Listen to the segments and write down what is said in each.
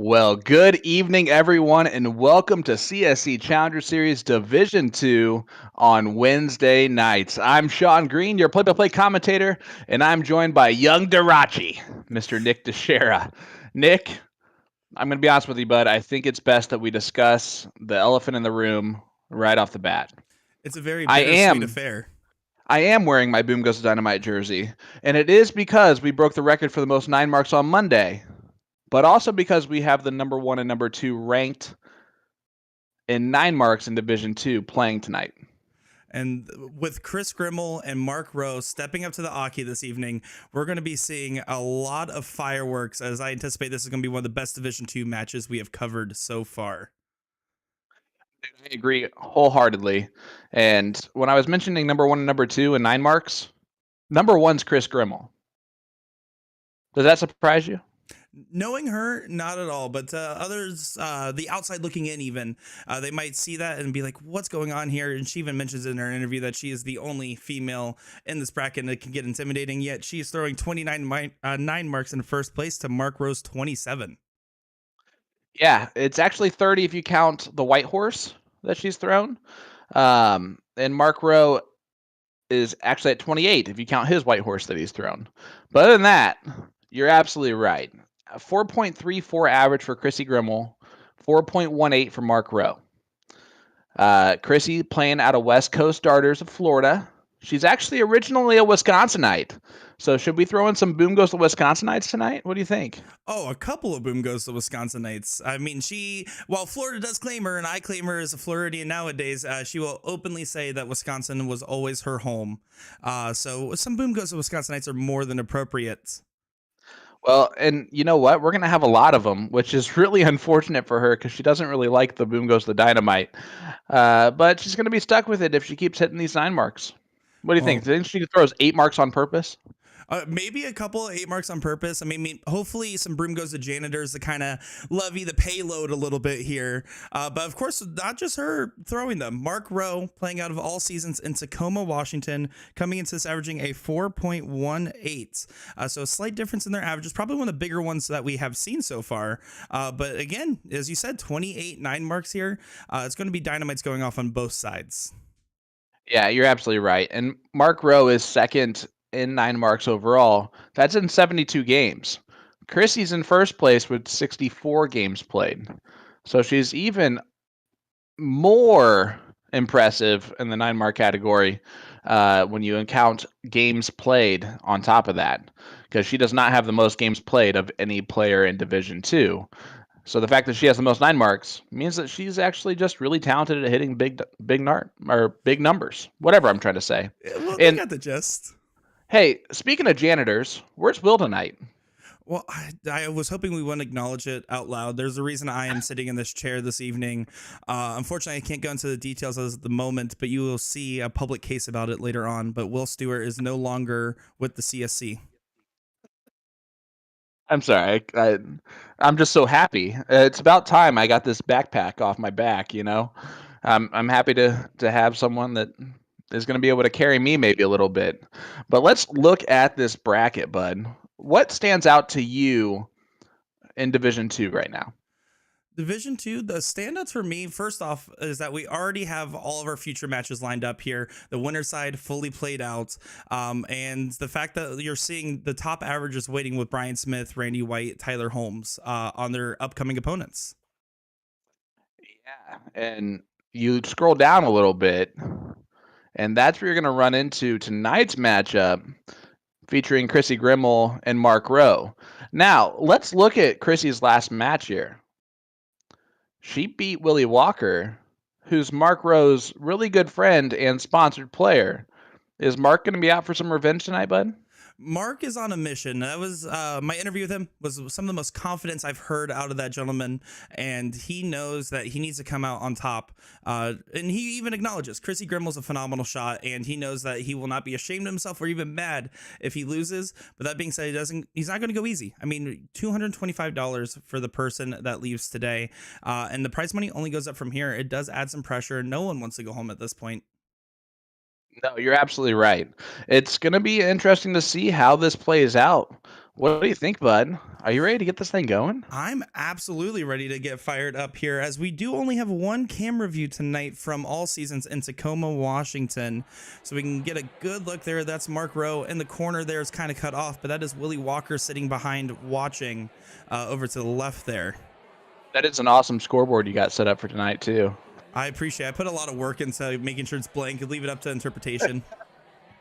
Well, good evening, everyone, and welcome to CSC Challenger Series Division 2 on Wednesday nights. I'm Sean Green, your play-by-play commentator, and I'm joined by young Dirachi, Mr. Nick DeShera. Nick, I'm going to be honest with you, bud. I think it's best that we discuss the elephant in the room right off the bat. It's a very I bittersweet am affair. I am wearing my Boom Goes Dynamite jersey, and it is because we broke the record for the most 9 marks on Monday, but also because we have the number 1 and number 2 ranked in 9 marks in Division 2 playing tonight. And with Kris Grimal and Mark Rowe stepping up to the Aki this evening, we're going to be seeing a lot of fireworks as I anticipate this is going to be one of the best Division 2 matches we have covered so far. I agree wholeheartedly. And when I was mentioning number 1 and number 2 in 9 marks, number 1's Kris Grimal. Does that surprise you? Knowing her, not at all, but others, the outside looking in, even they might see that and be like, "What's going on here?" And she even mentions in her interview that she is the only female in this bracket, and it can get intimidating. Yet she is throwing 9 marks in first place to Mark Rowe's 27. Yeah, it's actually 30 if you count the white horse that she's thrown. And Mark Rowe is actually at 28 if you count his white horse that he's thrown. But other than that, you're absolutely right. 4.34 average for Chrissy Grimal, 4.18 for Mark Rowe. Chrissy playing out of West Coast Darters of Florida. She's actually originally a Wisconsinite. So should we throw in some Boom Goes to Wisconsinites tonight? What do you think? Oh, a couple of boom goes to Wisconsinites. I mean, while Florida does claim her, and I claim her as a Floridian nowadays, she will openly say that Wisconsin was always her home. So some boom goes to Wisconsinites are more than appropriate. Well, and you know what? We're going to have a lot of them, which is really unfortunate for her because she doesn't really like the Boom Goes the Dynamite. But she's going to be stuck with it if she keeps hitting these 9 marks. What do you think? Well, Do you think she throws 8 marks on purpose? maybe a couple of 8 marks on purpose. I mean, hopefully some broom goes to janitors to kind of levy the payload a little bit here. But of course, not just her throwing them. Mark Rowe playing out of all seasons in Tacoma, Washington, coming into this averaging a 4.18. So a slight difference in their averages, probably one of the bigger ones that we have seen so far. But again, as you said, 28 9 marks here. It's going to be dynamites going off on both sides. Yeah, you're absolutely right. And Mark Rowe is second in 9 marks overall. That's in 72 games. Chrissy's in first place with 64 games played. So she's even more impressive in the 9 mark category when you count games played on top of that, because she does not have the most games played of any player in Division 2. So the fact that she has the most 9 marks means that she's actually just really talented at hitting big numbers, whatever I'm trying to say. Well, they And got the gist. hey, speaking of janitors, where's Will tonight? Well, I was hoping we wouldn't acknowledge it out loud. There's a reason I am sitting in this chair this evening. Unfortunately, I can't go into the details as at the moment, but you will see a public case about it later on. But Will Stewart is no longer with the CSC. I'm sorry. I'm just so happy. It's about time I got this backpack off my back, you know? I'm happy to have someone that is going to be able to carry me maybe a little bit. But let's look at this bracket, bud. What stands out to you in Division 2 right now? Division 2, the standouts for me, first off, is that we already have all of our future matches lined up here. The winner side fully played out. And the fact that you're seeing the top averages waiting with Brian Smith, Randy White, Tyler Holmes on their upcoming opponents. Yeah, and you scroll down a little bit, and that's where you're going to run into tonight's matchup featuring Chrissy Grimal and Mark Rowe. Now, let's look at Chrissy's last match here. She beat Willie Walker, who's Mark Rowe's really good friend and sponsored player. Is Mark going to be out for some revenge tonight, bud? Mark is on a mission. That was my interview with him was some of the most confidence I've heard out of that gentleman, and he knows that he needs to come out on top. And he even acknowledges Chrissy Grimal's a phenomenal shot, and he knows that he will not be ashamed of himself or even mad if he loses. But that being said, he's not going to go easy. I mean, $225 for the person that leaves today, and the prize money only goes up from here. It does add some pressure. No one wants to go home at this point. No, you're absolutely right. It's going to be interesting to see how this plays out What do you think, bud? Are you ready to get this thing going? I'm absolutely ready to get fired up here as we do only have one camera view tonight from All Seasons in Tacoma, Washington. So we can get a good look there. That's Mark Rowe. In the corner there is kind of cut off, but that is Willie Walker sitting behind watching over to the left there. That is an awesome scoreboard you got set up for tonight, too. I appreciate it. I put a lot of work into making sure it's blank and leave it up to interpretation.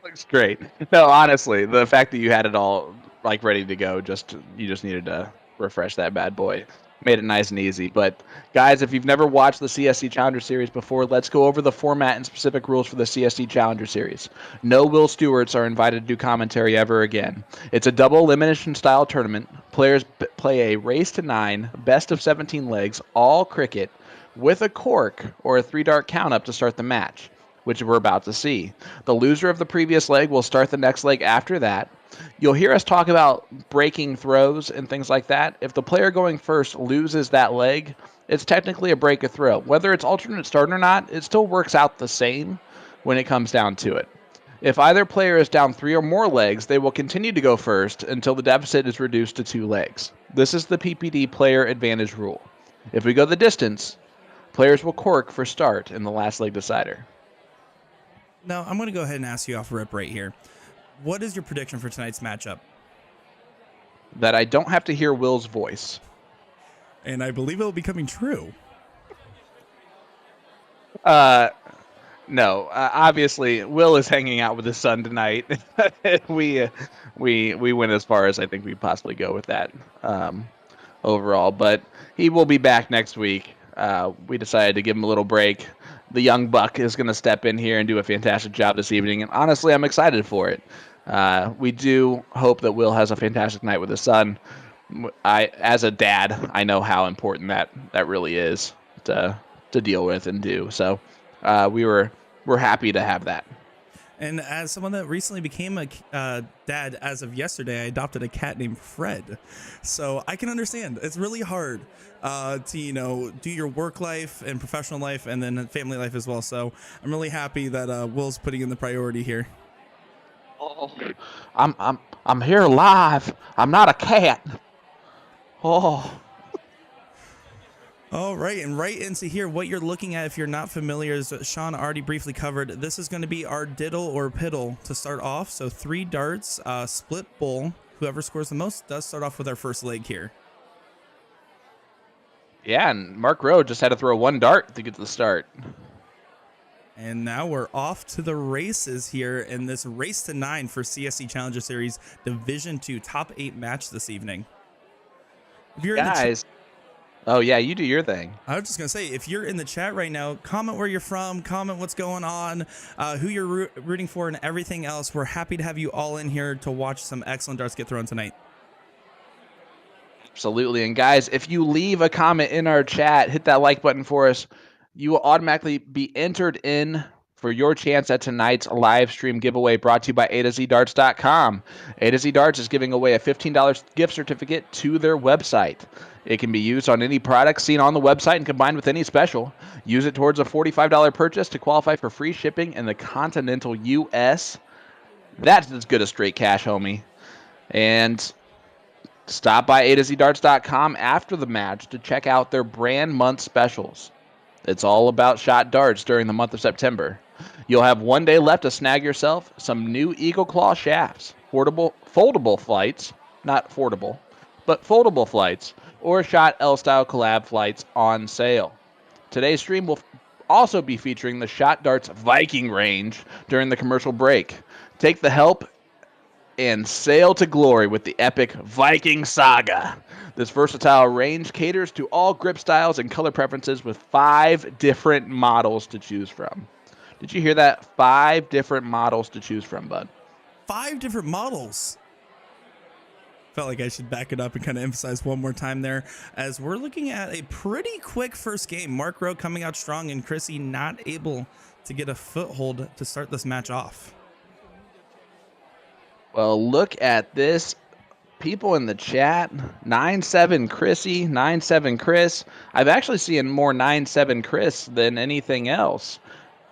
Looks great. No, honestly, the fact that you had it all like ready to go, you just needed to refresh that bad boy. Made it nice and easy. But guys, if you've never watched the CSC Challenger Series before, let's go over the format and specific rules for the CSC Challenger Series. No Will Stewarts are invited to do commentary ever again. It's a double elimination style tournament. Players play a race to 9, best of 17 legs, all cricket, with a cork or a 3-dart count up to start the match, which we're about to see. The loser of the previous leg will start the next leg after that. You'll hear us talk about breaking throws and things like that. If the player going first loses that leg, it's technically a break a throw. Whether it's alternate start or not, it still works out the same when it comes down to it. If either player is down 3 or more legs, they will continue to go first until the deficit is reduced to 2 legs. This is the PPD player advantage rule. If we go the distance, players will cork for start in the last leg decider. Now, I'm going to go ahead and ask you off rip right here. What is your prediction for tonight's matchup? That I don't have to hear Will's voice. And I believe it will be coming true. No. Obviously, Will is hanging out with his son tonight. we went as far as I think we possibly go with that overall. But he will be back next week. We decided to give him a little break. The young buck is going to step in here and do a fantastic job this evening. And honestly, I'm excited for it. We do hope that Will has a fantastic night with his son. As a dad, I know how important that really is to deal with and do. So we're happy to have that. And as someone that recently became a dad as of yesterday, I adopted a cat named Fred. So I can understand. It's really hard to, do your work life and professional life and then family life as well. So I'm really happy that Will's putting in the priority here. Oh, I'm here live. I'm not a cat. Oh. All right, and right into here, what you're looking at, if you're not familiar, as Sean already briefly covered, this is going to be our diddle or piddle to start off. So 3 darts, split bowl. Whoever scores the most does start off with our first leg here. Yeah, and Mark Rowe just had to throw 1 dart to get to the start. And now we're off to the races here in this race to 9 for CSC Challenger Series Division 2 top 8 match this evening. If you're guys. Oh, yeah, you do your thing. I was just going to say, if you're in the chat right now, comment where you're from, comment what's going on, who you're rooting for, and everything else. We're happy to have you all in here to watch some excellent darts get thrown tonight. Absolutely. And guys, if you leave a comment in our chat, hit that like button for us, you will automatically be entered in for your chance at tonight's live stream giveaway brought to you by A2ZDarts.com. A2Z Darts is giving away a $15 gift certificate to their website. It can be used on any product seen on the website and combined with any special. Use it towards a $45 purchase to qualify for free shipping in the continental U.S. That's as good as straight cash, homie. And stop by A2ZDarts.com after the match to check out their brand month specials. It's all about shot darts during the month of September. You'll have 1 day left to snag yourself some new Eagle Claw shafts, foldable flights, not fordable, but foldable flights, or Shot L-Style collab flights on sale. Today's stream will also be featuring the Shot Darts Viking range during the commercial break. Take the help and sail to glory with the epic Viking Saga. This versatile range caters to all grip styles and color preferences with 5 different models to choose from. Did you hear that? 5 different models to choose from, bud. 5 different models. Felt like I should back it up and kind of emphasize one more time there, as we're looking at a pretty quick first game. Mark Rowe coming out strong and Chrissy not able to get a foothold to start this match off. Well, look at this. People in the chat, 9-7 Chrissy, 9-7 Kris. I've actually seen more 9-7 Kris than anything else.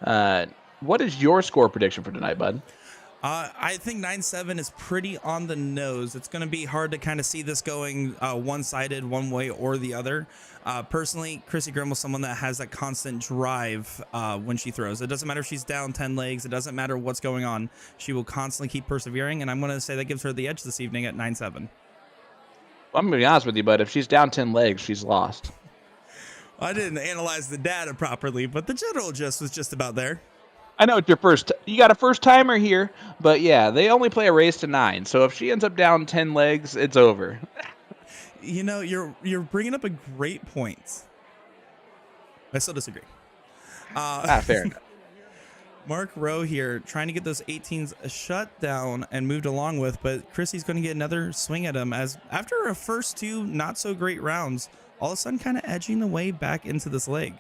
What is your score prediction for tonight, bud? I think 9-7 is pretty on the nose. It's going to be hard to kind of see this going one-sided, one way or the other. Personally, Chrissy Grimal is someone that has that constant drive when she throws. It doesn't matter if she's down 10 legs. It doesn't matter what's going on. She will constantly keep persevering, and I'm going to say that gives her the edge this evening at 9-7. I'm going to be honest with you, but if she's down 10 legs, she's lost. I didn't analyze the data properly, but the general gist was just about there. I know it's your first. You got a first timer here, but yeah, they only play a race to 9. So if she ends up down 10 legs, it's over. You know, you're bringing up a great point. I still disagree. Fair enough. Mark Rowe here trying to get those 18s shut down and moved along with, but Chrissy's going to get another swing at him as after a first 2 not so great rounds, all of a sudden kind of edging the way back into this leg.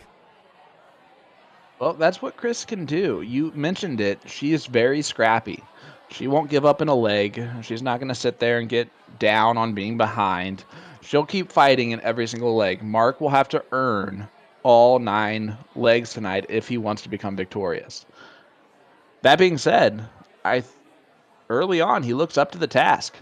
Well, that's what Kris can do. You mentioned it. She is very scrappy. She won't give up in a leg. She's not going to sit there and get down on being behind. She'll keep fighting in every single leg. Mark will have to earn all 9 legs tonight if he wants to become victorious. That being said, early on, he looks up to the task.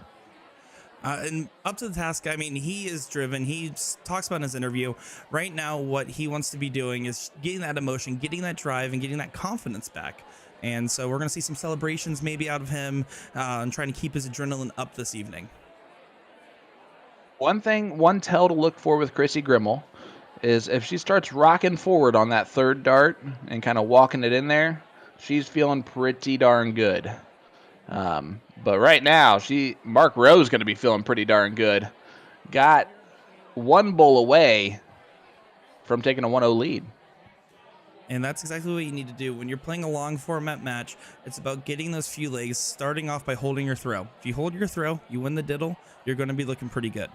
And up to the task, I mean, he is driven. He talks about in his interview right now what he wants to be doing is getting that emotion, getting that drive, and getting that confidence back. And so we're going to see some celebrations maybe out of him and trying to keep his adrenaline up this evening. One tell to look for with Chrissy Grimal is if she starts rocking forward on that third dart and kind of walking it in there, she's feeling pretty darn good. But right now, Mark Rowe's going to be feeling pretty darn good. Got 1 bowl away from taking a 1-0 lead. And that's exactly what you need to do. When you're playing a long format match, it's about getting those few legs, starting off by holding your throw. If you hold your throw, you win the diddle, you're going to be looking pretty good.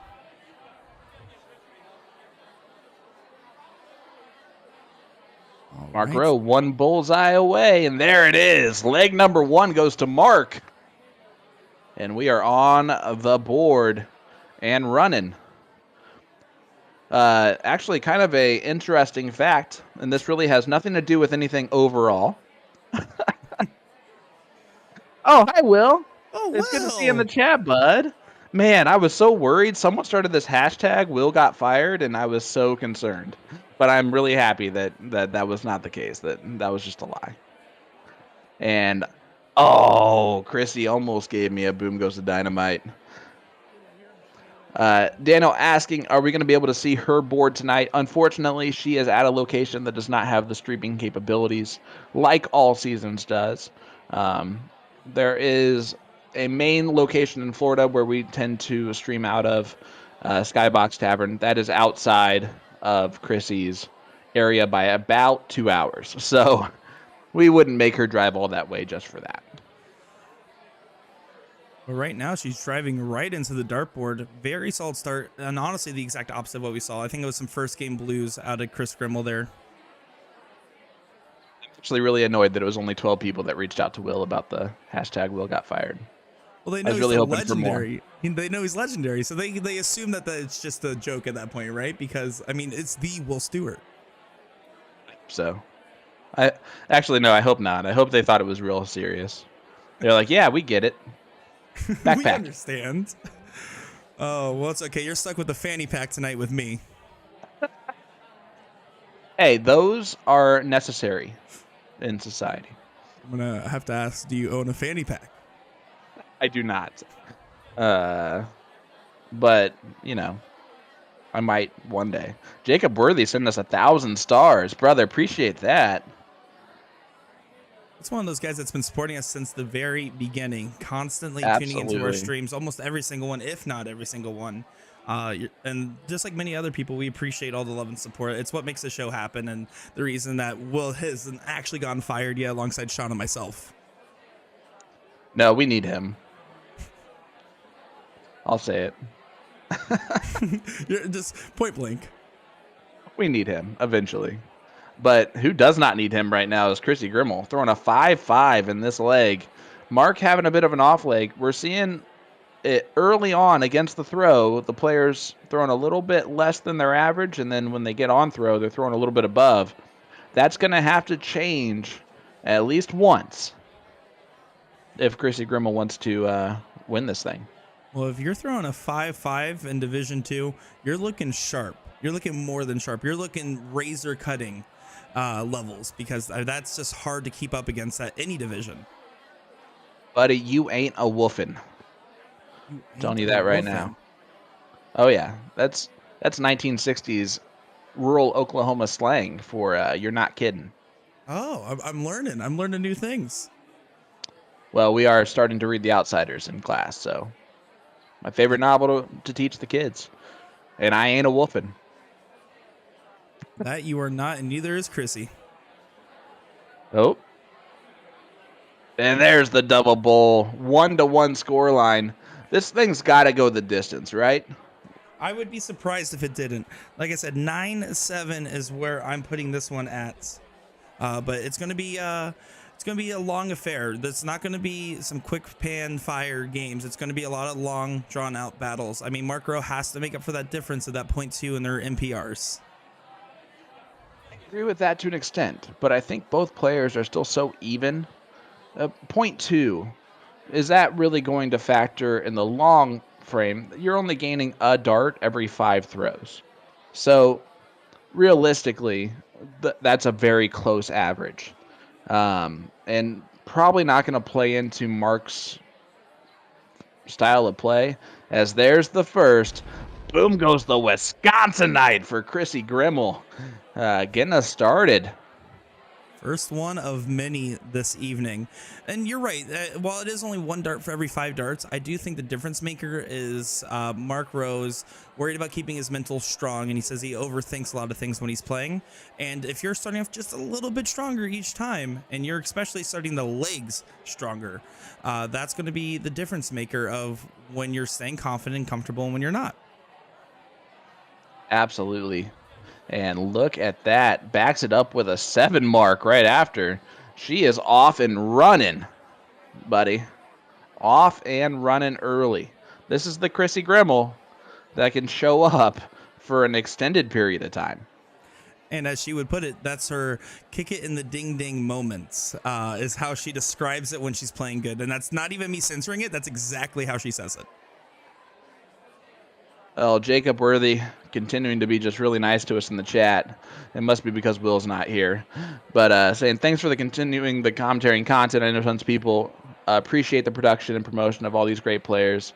Mark Rowe, 1 bullseye away, and there it is. Leg number 1 goes to Mark. And we are on the board and running. Actually, kind of a interesting fact, and this really has nothing to do with anything overall. Oh, hi, Will. Oh, it's good to see you in the chat, bud. Man, I was so worried. Someone started this hashtag, Will got fired, and I was so concerned. But I'm really happy that was not the case, that was just a lie. And, oh, Chrissy almost gave me a boom goes to dynamite. Daniel asking, are we going to be able to see her board tonight? Unfortunately, she is at a location that does not have the streaming capabilities like All Seasons does. There is a main location in Florida where we tend to stream out of, Skybox Tavern. That is outside of Chrissy's area by about 2 hours. So we wouldn't make her drive all that way just for that. But right now, she's driving right into the dartboard. Very solid start, and honestly, the exact opposite of what we saw. I think it was some first game blues out of Kris Grimal there. I'm actually really annoyed that it was only 12 people that reached out to Will about the hashtag Will got fired. Well, they know he's legendary. They know he's legendary, so they assume that it's just a joke at that point, right? Because, I mean, it's the Will Stewart. So, I hope not. I hope they thought it was real serious. They're like, yeah, we get it. Backpack. We understand. Oh, well, it's okay. You're stuck with the fanny pack tonight with me. Hey, those are necessary in society. I'm going to have to ask, do you own a fanny pack? I do not. But, you know, I might one day. Jacob Worthy sent us 1,000 stars. Brother, appreciate that. It's one of those guys that's been supporting us since the very beginning, constantly tuning into our streams, almost every single one, if not every single one. And just like many other people, we appreciate all the love and support. It's what makes the show happen, and the reason that Will hasn't actually gotten fired yet alongside Sean and myself. No, we need him. I'll say it. You're just point blank. We need him eventually. But who does not need him right now is Chrissy Grimal, throwing a 5-5 in this leg. Mark having a bit of an off leg. We're seeing it early on against the throw, the players throwing a little bit less than their average, and then when they get on throw, they're throwing a little bit above. That's going to have to change at least once if Chrissy Grimal wants to win this thing. Well, if you're throwing a 5-5 in Division 2, you're looking sharp. You're looking more than sharp. You're looking razor cutting levels, because that's just hard to keep up against at any division. Buddy, you ain't a woofin'. Telling you that right now. Oh yeah, that's 1960s rural Oklahoma slang for you're not kidding. Oh, I'm learning. I'm learning new things. Well, we are starting to read The Outsiders in class, so my favorite novel to teach the kids. And I ain't a woofin'. That you are not, and neither is Chrissy. Oh. And there's the double bowl. 1-1 score line. This thing's got to go the distance, right? I would be surprised if it didn't. Like I said, 9-7 is where I'm putting this one at. But it's going to be a long affair. That's not going to be some quick pan fire games. It's going to be a lot of long drawn out battles. I mean, Mark Rowe has to make up for that difference of that 0.2 in their MPRs. I agree with that to an extent, but I think both players are still so even. 0.2, is that really going to factor in the long frame? You're only gaining a dart every 5 throws. So realistically, that's a very close average. And probably not going to play into Mark's style of play, as there's the first. Boom goes the Wisconsinite for Chrissy Grimal, getting us started. First one of many this evening. And you're right. While it is only 1 dart for every 5 darts, I do think the difference maker is Mark Rowe's worried about keeping his mental strong. And he says he overthinks a lot of things when he's playing. And if you're starting off just a little bit stronger each time, and you're especially starting the legs stronger, that's going to be the difference maker of when you're staying confident and comfortable and when you're not. Absolutely. And look at that. Backs it up with a 7 mark right after. She is off and running, buddy. Off and running early. This is the Chrissy Grimal that can show up for an extended period of time. And as she would put it, that's her kick it in the ding ding moments, is how she describes it when she's playing good. And that's not even me censoring it. That's exactly how she says it. Oh, Jacob Worthy continuing to be just really nice to us in the chat. It must be because Will's not here. But saying thanks for continuing the commentary and content. I know tons of people appreciate the production and promotion of all these great players.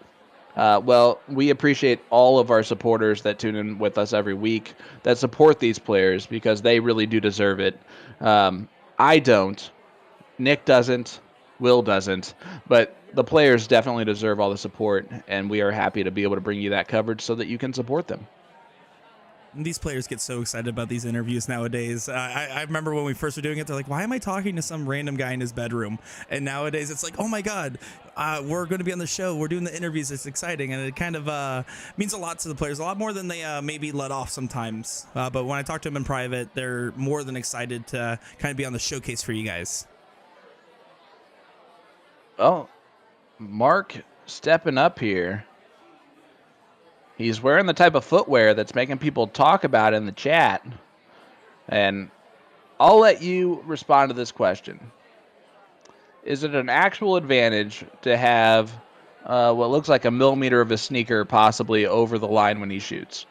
Well, we appreciate all of our supporters that tune in with us every week, that support these players, because they really do deserve it. I don't. Nick doesn't. Will doesn't. But the players definitely deserve all the support, and we are happy to be able to bring you that coverage so that you can support them. These players get so excited about these interviews nowadays. I remember when we first were doing it, they're like, why am I talking to some random guy in his bedroom? And nowadays it's like, oh my God, we're going to be on the show. We're doing the interviews. It's exciting. And it kind of means a lot to the players, a lot more than they maybe let off sometimes. But when I talk to them in private, they're more than excited to kind of be on the showcase for you guys. Well, Mark stepping up here. He's wearing the type of footwear that's making people talk about in the chat. And I'll let you respond to this question. Is it an actual advantage to have what looks like a millimeter of a sneaker possibly over the line when he shoots?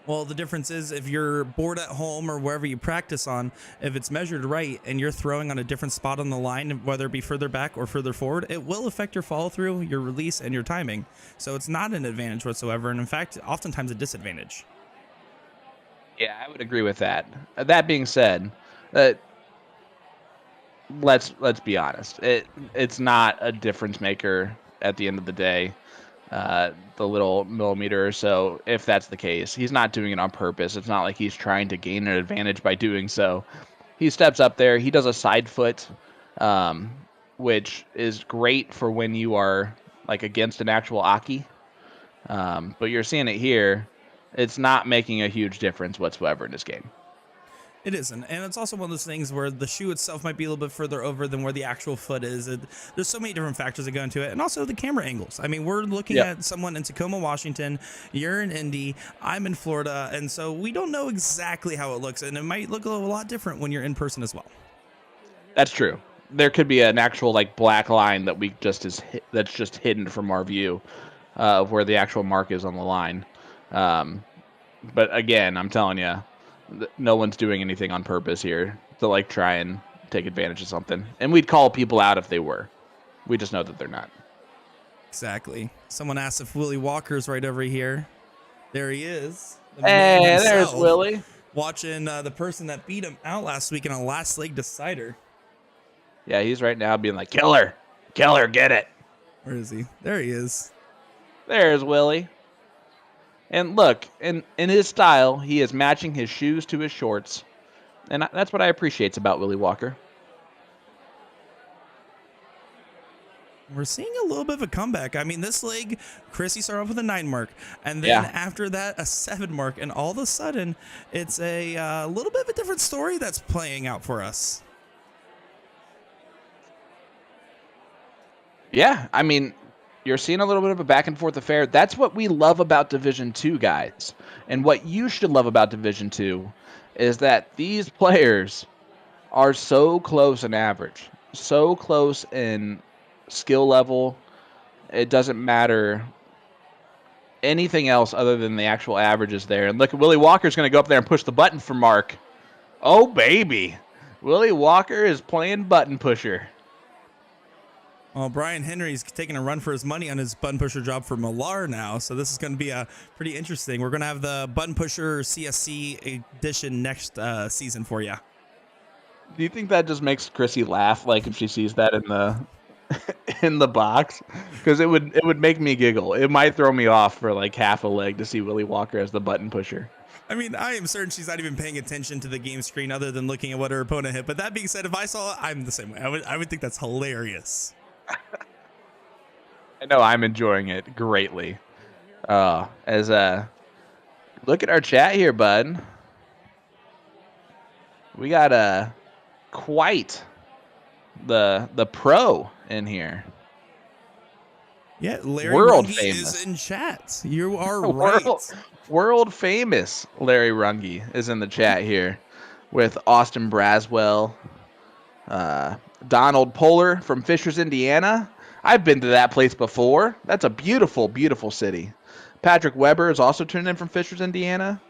Well, the difference is if you're bored at home or wherever you practice on, if it's measured right and you're throwing on a different spot on the line, whether it be further back or further forward, it will affect your follow through, your release, and your timing. So it's not an advantage whatsoever. And in fact, oftentimes a disadvantage. Yeah, I would agree with that. That being said, let's be honest. It's not a difference maker at the end of the day. The little millimeter or so, if that's the case. He's not doing it on purpose. It's not like he's trying to gain an advantage by doing so. He steps up there. He does a side foot, which is great for when you are like against an actual Aki. But you're seeing it here. It's not making a huge difference whatsoever in this game. It isn't. And it's also one of those things where the shoe itself might be a little bit further over than where the actual foot is. There's so many different factors that go into it. And also the camera angles. I mean, we're looking at someone in Tacoma, Washington. You're in Indy. I'm in Florida. And so we don't know exactly how it looks. And it might look a lot different when you're in person as well. That's true. there could be an actual like black line that that's just hidden from our view of where the actual mark is on the line. But again, I'm telling you, no one's doing anything on purpose here to like try and take advantage of something. And we'd call people out if they were. We just know that they're not. Exactly. Someone asked if Willie Walker's right over here. There he is. The Hey, man there's himself, Willie. watching the person that beat him out last week in a last leg decider. Yeah, he's right now being like, killer, get it. Where is he? There he is. There's Willie. And look, in his style, he is matching his shoes to his shorts. And that's what I appreciate about Willie Walker. We're seeing a little bit of a comeback. I mean, this leg, Chrissy started off with a 9 mark, and then after that, a 7 mark, and all of a sudden, it's a little bit of a different story that's playing out for us. Yeah, I mean, you're seeing a little bit of a back and forth affair. That's what we love about Division 2, guys. And what you should love about Division 2 is that these players are so close in average, so close in skill level. It doesn't matter anything else other than the actual averages there. And look, Willie Walker's going to go up there and push the button for Mark. Oh, baby. Willie Walker is playing button pusher. Well, Brian Henry's taking a run for his money on his button pusher job for Millar now, so this is going to be pretty interesting. We're going to have the button pusher CSC edition next season for you. Do you think that just makes Chrissy laugh, like if she sees that in the in the box? Because it would make me giggle. It might throw me off for like half a leg to see Willie Walker as the button pusher. I mean, I am certain she's not even paying attention to the game screen other than looking at what her opponent hit. But that being said, if I saw it, I'm the same way. I would think that's hilarious. I know I'm enjoying it greatly. Look at our chat here, bud. We got quite the pro in here. Yeah, Larry World Runge famous is in chat. You are right. World famous Larry Runge is in the chat here with Austin Braswell, Donald Polar from Fishers, Indiana. I've been to that place before. That's a beautiful, beautiful city. Patrick Weber is also tuned in from Fishers, Indiana.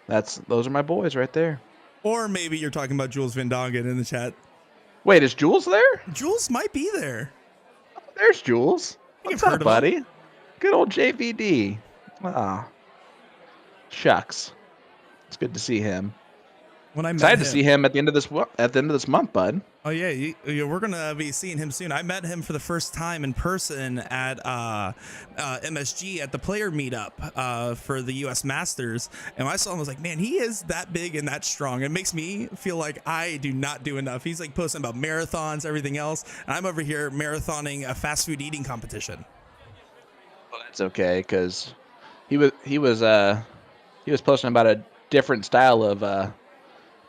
Those are my boys right there. Or maybe you're talking about Jules Van Dongen in the chat. Wait, is Jules there? Jules might be there. Oh, there's Jules. What's up, buddy? Good old JVD. Ah, shucks. It's good to see him. When I met excited him, to see him at the end of this month, bud. Oh yeah, we're gonna be seeing him soon. I met him for the first time in person at MSG at the player meetup for the U.S. Masters, and when I saw him, I was like, man, he is that big and that strong. It makes me feel like I do not do enough. He's like posting about marathons, everything else, and I'm over here marathoning a fast food eating competition. Well, that's okay, because he was posting about a different style of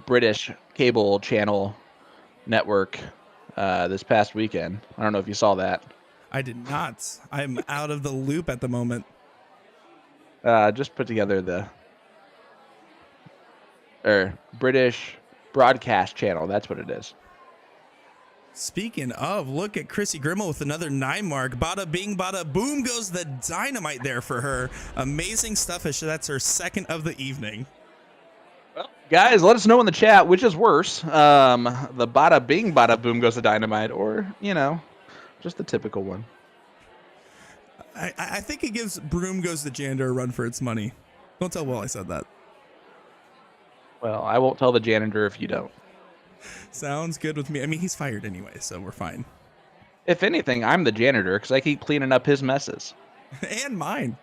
British cable channel network this past weekend. I don't know if you saw that. I did not. I'm out of the loop at the moment. Just put together the British broadcast channel. That's what it is. Speaking of, look at Chrissy Grimal with another 9 mark. Bada bing, bada boom goes the dynamite there for her. Amazing stuff. That's her second of the evening. Well, guys, let us know in the chat which is worse, the bada bing, bada boom goes the dynamite, or, just the typical one. I think it gives Broom Goes the Janitor a run for its money. Don't tell Will I said that. Well, I won't tell the janitor if you don't. Sounds good with me. I mean, he's fired anyway, so we're fine. If anything, I'm the janitor because I keep cleaning up his messes. And mine.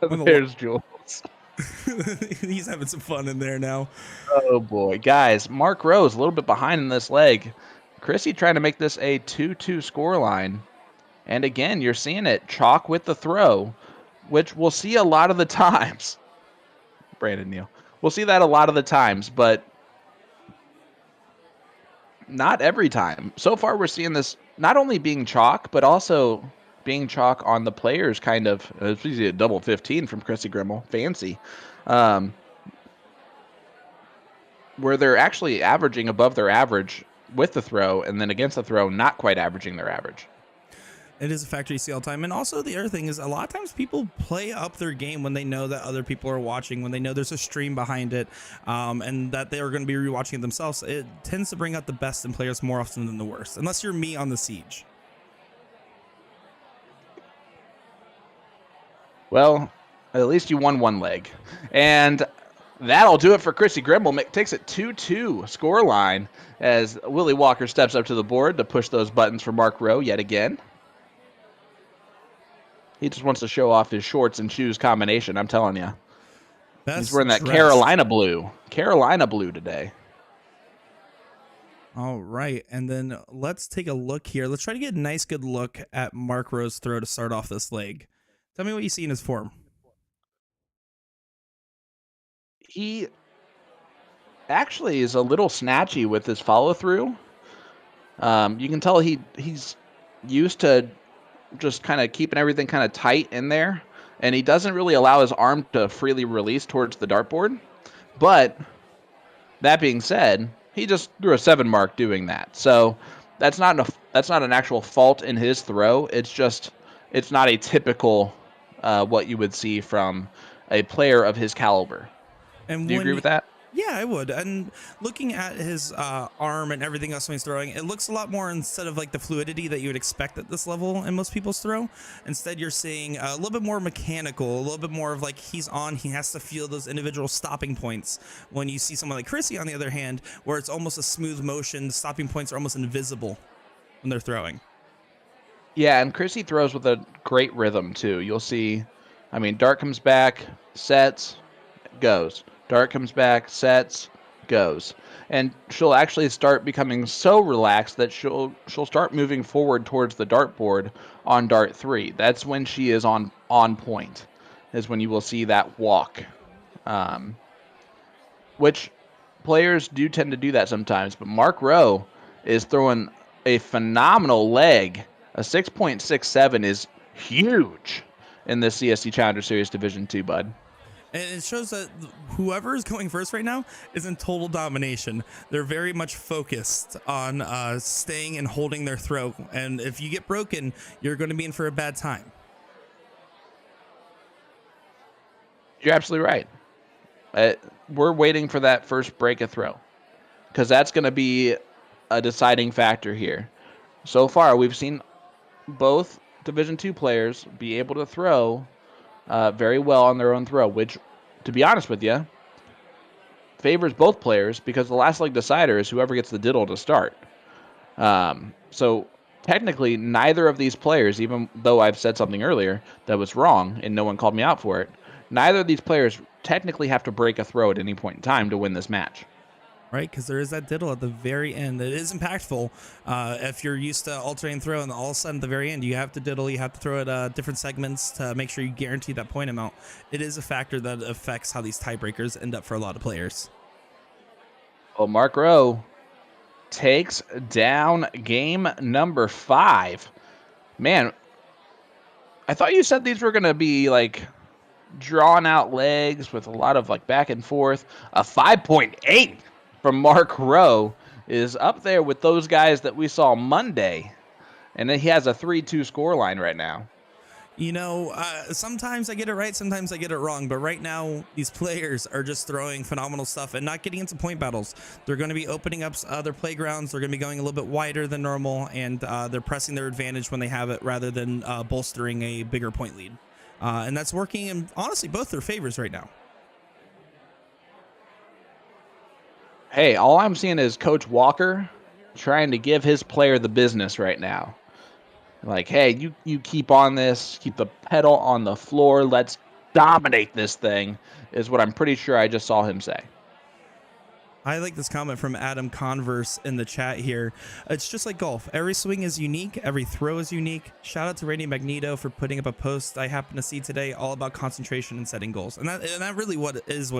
There's Jules. He's having some fun in there now. Oh, boy. Guys, Mark Rowe's a little bit behind in this leg. Chrissy trying to make this a 2-2 scoreline. And again, you're seeing it chalk with the throw, which we'll see a lot of the times. Brandon Neal. We'll see that a lot of the times, but not every time. So far, we're seeing this not only being chalk, but also being chalk on the players, kind of. It's easy a double 15 from Chrissy Grimal. Fancy. where they're actually averaging above their average with the throw, and then against the throw, not quite averaging their average. It is a factor you see all the time. And also the other thing is a lot of times people play up their game when they know that other people are watching, when they know there's a stream behind it, and that they are going to be rewatching it themselves. It tends to bring out the best in players more often than the worst, unless you're me on the Siege. Well, at least you won one leg. And that'll do it for Chrissy Grimal. Takes it 2-2 scoreline as Willie Walker steps up to the board to push those buttons for Mark Rowe yet again. He just wants to show off his shorts and shoes combination, I'm telling you. He's wearing that Carolina blue. Carolina blue today. All right, and then let's take a look here. Let's try to get a nice, good look at Mark Rowe's throw to start off this leg. Tell me what you see in his form. He actually is a little snatchy with his follow-through. You can tell he's used to just kind of keeping everything kind of tight in there, and he doesn't really allow his arm to freely release towards the dartboard. But that being said, he just threw a 7 mark doing that. So that's not an actual fault in his throw. It's not a typical what you would see from a player of his caliber. And do you agree with that? Yeah, I would. And looking at his arm and everything else when he's throwing, it looks a lot more instead of like the fluidity that you would expect at this level in most people's throw. Instead, you're seeing a little bit more mechanical, a little bit more of like he has to feel those individual stopping points. When you see someone like Chrissy, on the other hand, where it's almost a smooth motion, the stopping points are almost invisible when they're throwing. Yeah, and Chrissy throws with a great rhythm too. You'll see, dart comes back, sets, goes. Dart comes back, sets, goes. And she'll actually start becoming so relaxed that she'll start moving forward towards the dartboard on dart 3. That's when she is on point, is when you will see that walk. Which players do tend to do that sometimes, but Mark Rowe is throwing a phenomenal leg. A 6.67 is huge in the CSC Challenger Series Division 2, bud. And it shows that whoever is going first right now is in total domination. They're very much focused on staying and holding their throw. And if you get broken, you're going to be in for a bad time. You're absolutely right. We're waiting for that first break of throw, because that's going to be a deciding factor here. So far, we've seen both Division 2 players be able to throw very well on their own throw, which, to be honest with you, favors both players, because the last leg decider is whoever gets the diddle to start. So technically, neither of these players, even though I've said something earlier that was wrong and no one called me out for it, neither of these players technically have to break a throw at any point in time to win this match. Right, because there is that diddle at the very end. It is impactful if you're used to alternating throw, and all of a sudden at the very end you have to diddle, you have to throw at different segments to make sure you guarantee that point amount. It is a factor that affects how these tiebreakers end up for a lot of players. Well, Mark Rowe takes down game number 5. Man, I thought you said these were going to be like drawn out legs with a lot of like back and forth. A 5.8 from Mark Rowe is up there with those guys that we saw Monday. And then he has a 3-2 scoreline right now. You know, sometimes I get it right, sometimes I get it wrong. But right now, these players are just throwing phenomenal stuff and not getting into point battles. They're going to be opening up other playgrounds. They're going to be going a little bit wider than normal. And they're pressing their advantage when they have it rather than bolstering a bigger point lead. And that's working in, honestly, both their favors right now. Hey, all I'm seeing is Coach Walker trying to give his player the business right now. Like, hey, you keep on this, keep the pedal on the floor, let's dominate this thing, is what I'm pretty sure I just saw him say. I like this comment from Adam Converse in the chat here. It's just like golf. Every swing is unique. Every throw is unique. Shout out to Randy Magneto for putting up a post I happened to see today all about concentration and setting goals. And that really what it is.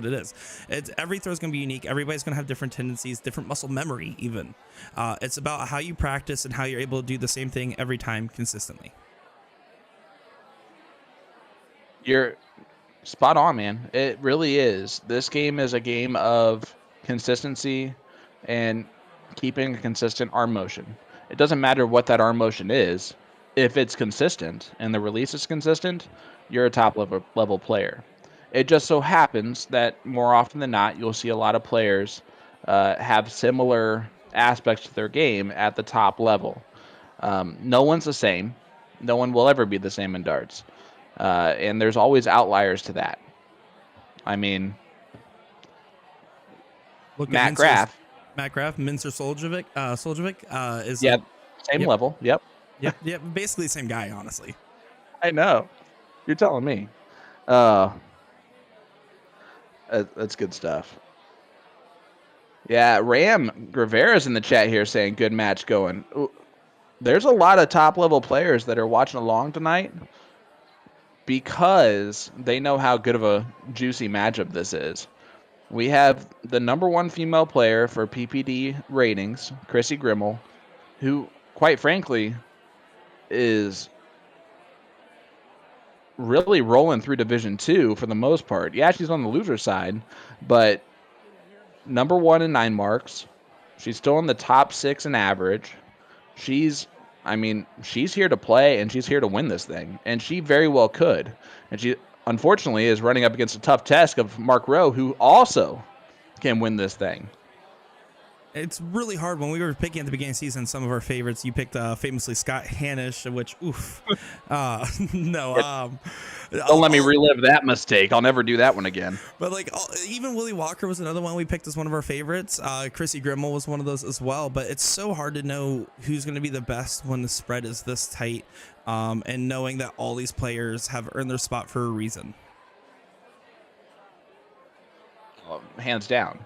Every throw is going to be unique. Everybody's going to have different tendencies, different muscle memory even. It's about how you practice and how you're able to do the same thing every time consistently. You're spot on, man. It really is. This game is a game of consistency and keeping a consistent arm motion. It doesn't matter what that arm motion is. If it's consistent and the release is consistent, you're a top level player. It just so happens that more often than not, you'll see a lot of players have similar aspects to their game at the top level. No one's the same. No one will ever be the same in darts. And there's always outliers to that. I mean, Look Matt at Graff. Mincer Soljovic is same level. Yep. Yep, basically the same guy, honestly. I know. You're telling me. That's good stuff. Yeah, Ram Rivera's in the chat here saying good match going. There's a lot of top level players that are watching along tonight because they know how good of a juicy matchup this is. We have the #1 female player for PPD ratings, Chrissy Grimal, who, quite frankly, is really rolling through Division 2 for the most part. Yeah, she's on the loser side, but #1 in 9 marks. She's still in the top 6 in average. She's here to play, and she's here to win this thing, and she very well could. And she, unfortunately, is running up against a tough test of Mark Rowe, who also can win this thing. It's really hard. When we were picking at the beginning of the season some of our favorites, you picked famously Scott Hanish, which no. Don't let me relive that mistake. I'll never do that one again. But even Willie Walker was another one we picked as one of our favorites. Chrissy Grimal was one of those as well. But it's so hard to know who's going to be the best when the spread is this tight, and knowing that all these players have earned their spot for a reason. Hands down.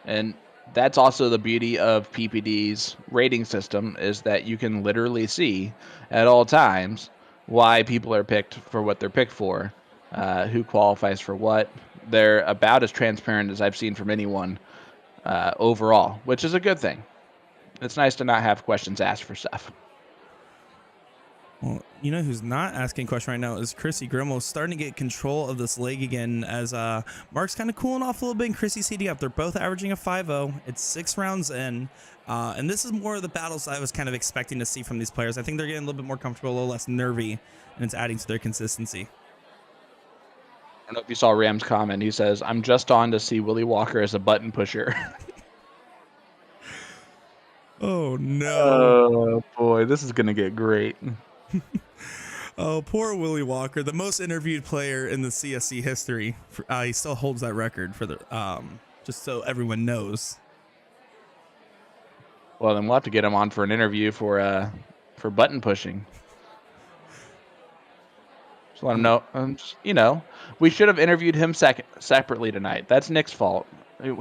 And that's also the beauty of PPD's rating system, is that you can literally see at all times why people are picked for what they're picked for, who qualifies for what. They're about as transparent as I've seen from anyone overall, which is a good thing. It's nice to not have questions asked for stuff. Well, you know who's not asking a question right now is Chrissy Grimal, starting to get control of this leg again as Mark's kind of cooling off a little bit and Chrissy's heating up. They're both averaging a 5-0. It's 6 rounds in. And this is more of the battles I was kind of expecting to see from these players. I think they're getting a little bit more comfortable, a little less nervy, and it's adding to their consistency. I don't know if you saw Ram's comment. He says, I'm just on to see Willie Walker as a button pusher. Oh, no. Oh, boy. This is going to get great. Oh, poor Willie Walker, the most interviewed player in the CSC history. He still holds that record for the just so everyone knows. Well, then we'll have to get him on for an interview for button pushing. Just let him know. We should have interviewed him separately tonight. That's Nick's fault.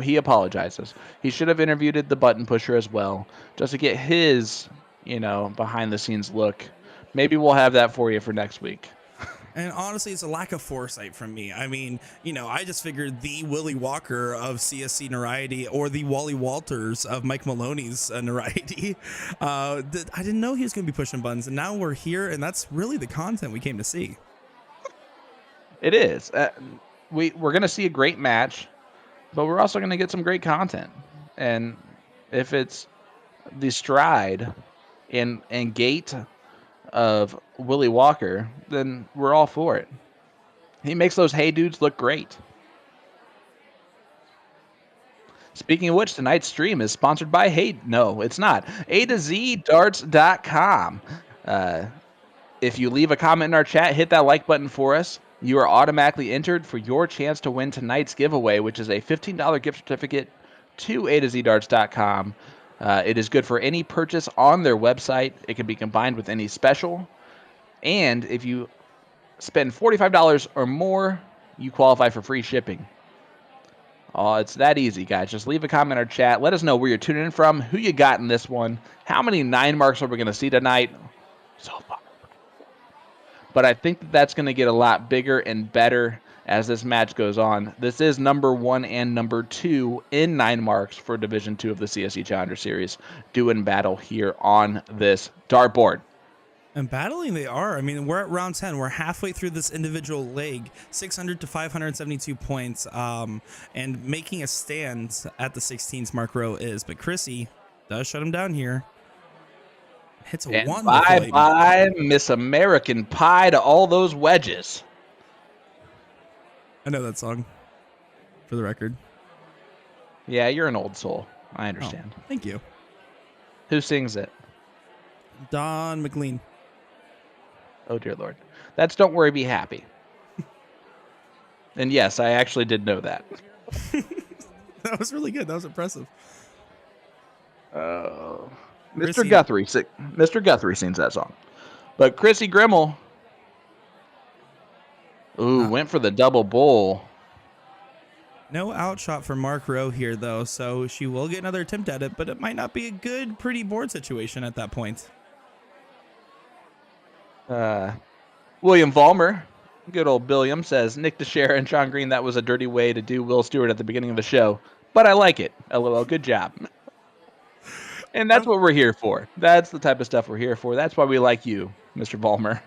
He apologizes. He should have interviewed the button pusher as well, just to get his, behind the scenes look. Maybe we'll have that for you for next week. And honestly, it's a lack of foresight from me. I mean, I just figured the Willie Walker of CSC notoriety or the Wally Walters of Mike Maloney's notoriety. I didn't know he was going to be pushing buttons, and now we're here, and that's really the content we came to see. It is. We're going to see a great match, but we're also going to get some great content. And if it's the stride and gait of Willie Walker, then we're all for it. He makes those hey dudes look great. Speaking of which, tonight's stream is sponsored by no, it's not. A to Z darts.com. If you leave a comment in our chat, hit that like button for us. You are automatically entered for your chance to win tonight's giveaway, which is a $15 gift certificate to A to Z darts.com. It is good for any purchase on their website. It can be combined with any special. And if you spend $45 or more, you qualify for free shipping. It's that easy, guys. Just leave a comment or chat. Let us know where you're tuning in from, who you got in this one, how many 9 marks are we going to see tonight. So far. But I think that's going to get a lot bigger and better as this match goes on. This is #1 and #2 in 9 marks for Division 2 of the CSC Challenger Series, doing battle here on this dartboard. And battling they are. I mean, we're at round 10. We're halfway through this individual leg, 600 to 572 points, and making a stand at the 16s Mark Rowe is. But Chrissy does shut him down here. Hits a And wonderful bye-bye, Miss American Pie, to all those wedges. I know that song, for the record. Yeah, you're an old soul. I understand. Oh, thank you. Who sings it? Don McLean. Oh, dear Lord. That's Don't Worry, Be Happy. And yes, I actually did know that. That was really good. That was impressive. Mr. Guthrie sings that song. But Chrissy Grimal, went for the double bull. No outshot for Mark Rowe here, though, so she will get another attempt at it, but it might not be a good, pretty board situation at that point. William Vollmer, good old Billiam, says, Nick DeShera and Sean Green, that was a dirty way to do Will Stewart at the beginning of the show, but I like it. LOL, good job. And that's what we're here for. That's the type of stuff we're here for. That's why we like you, Mr. Vollmer.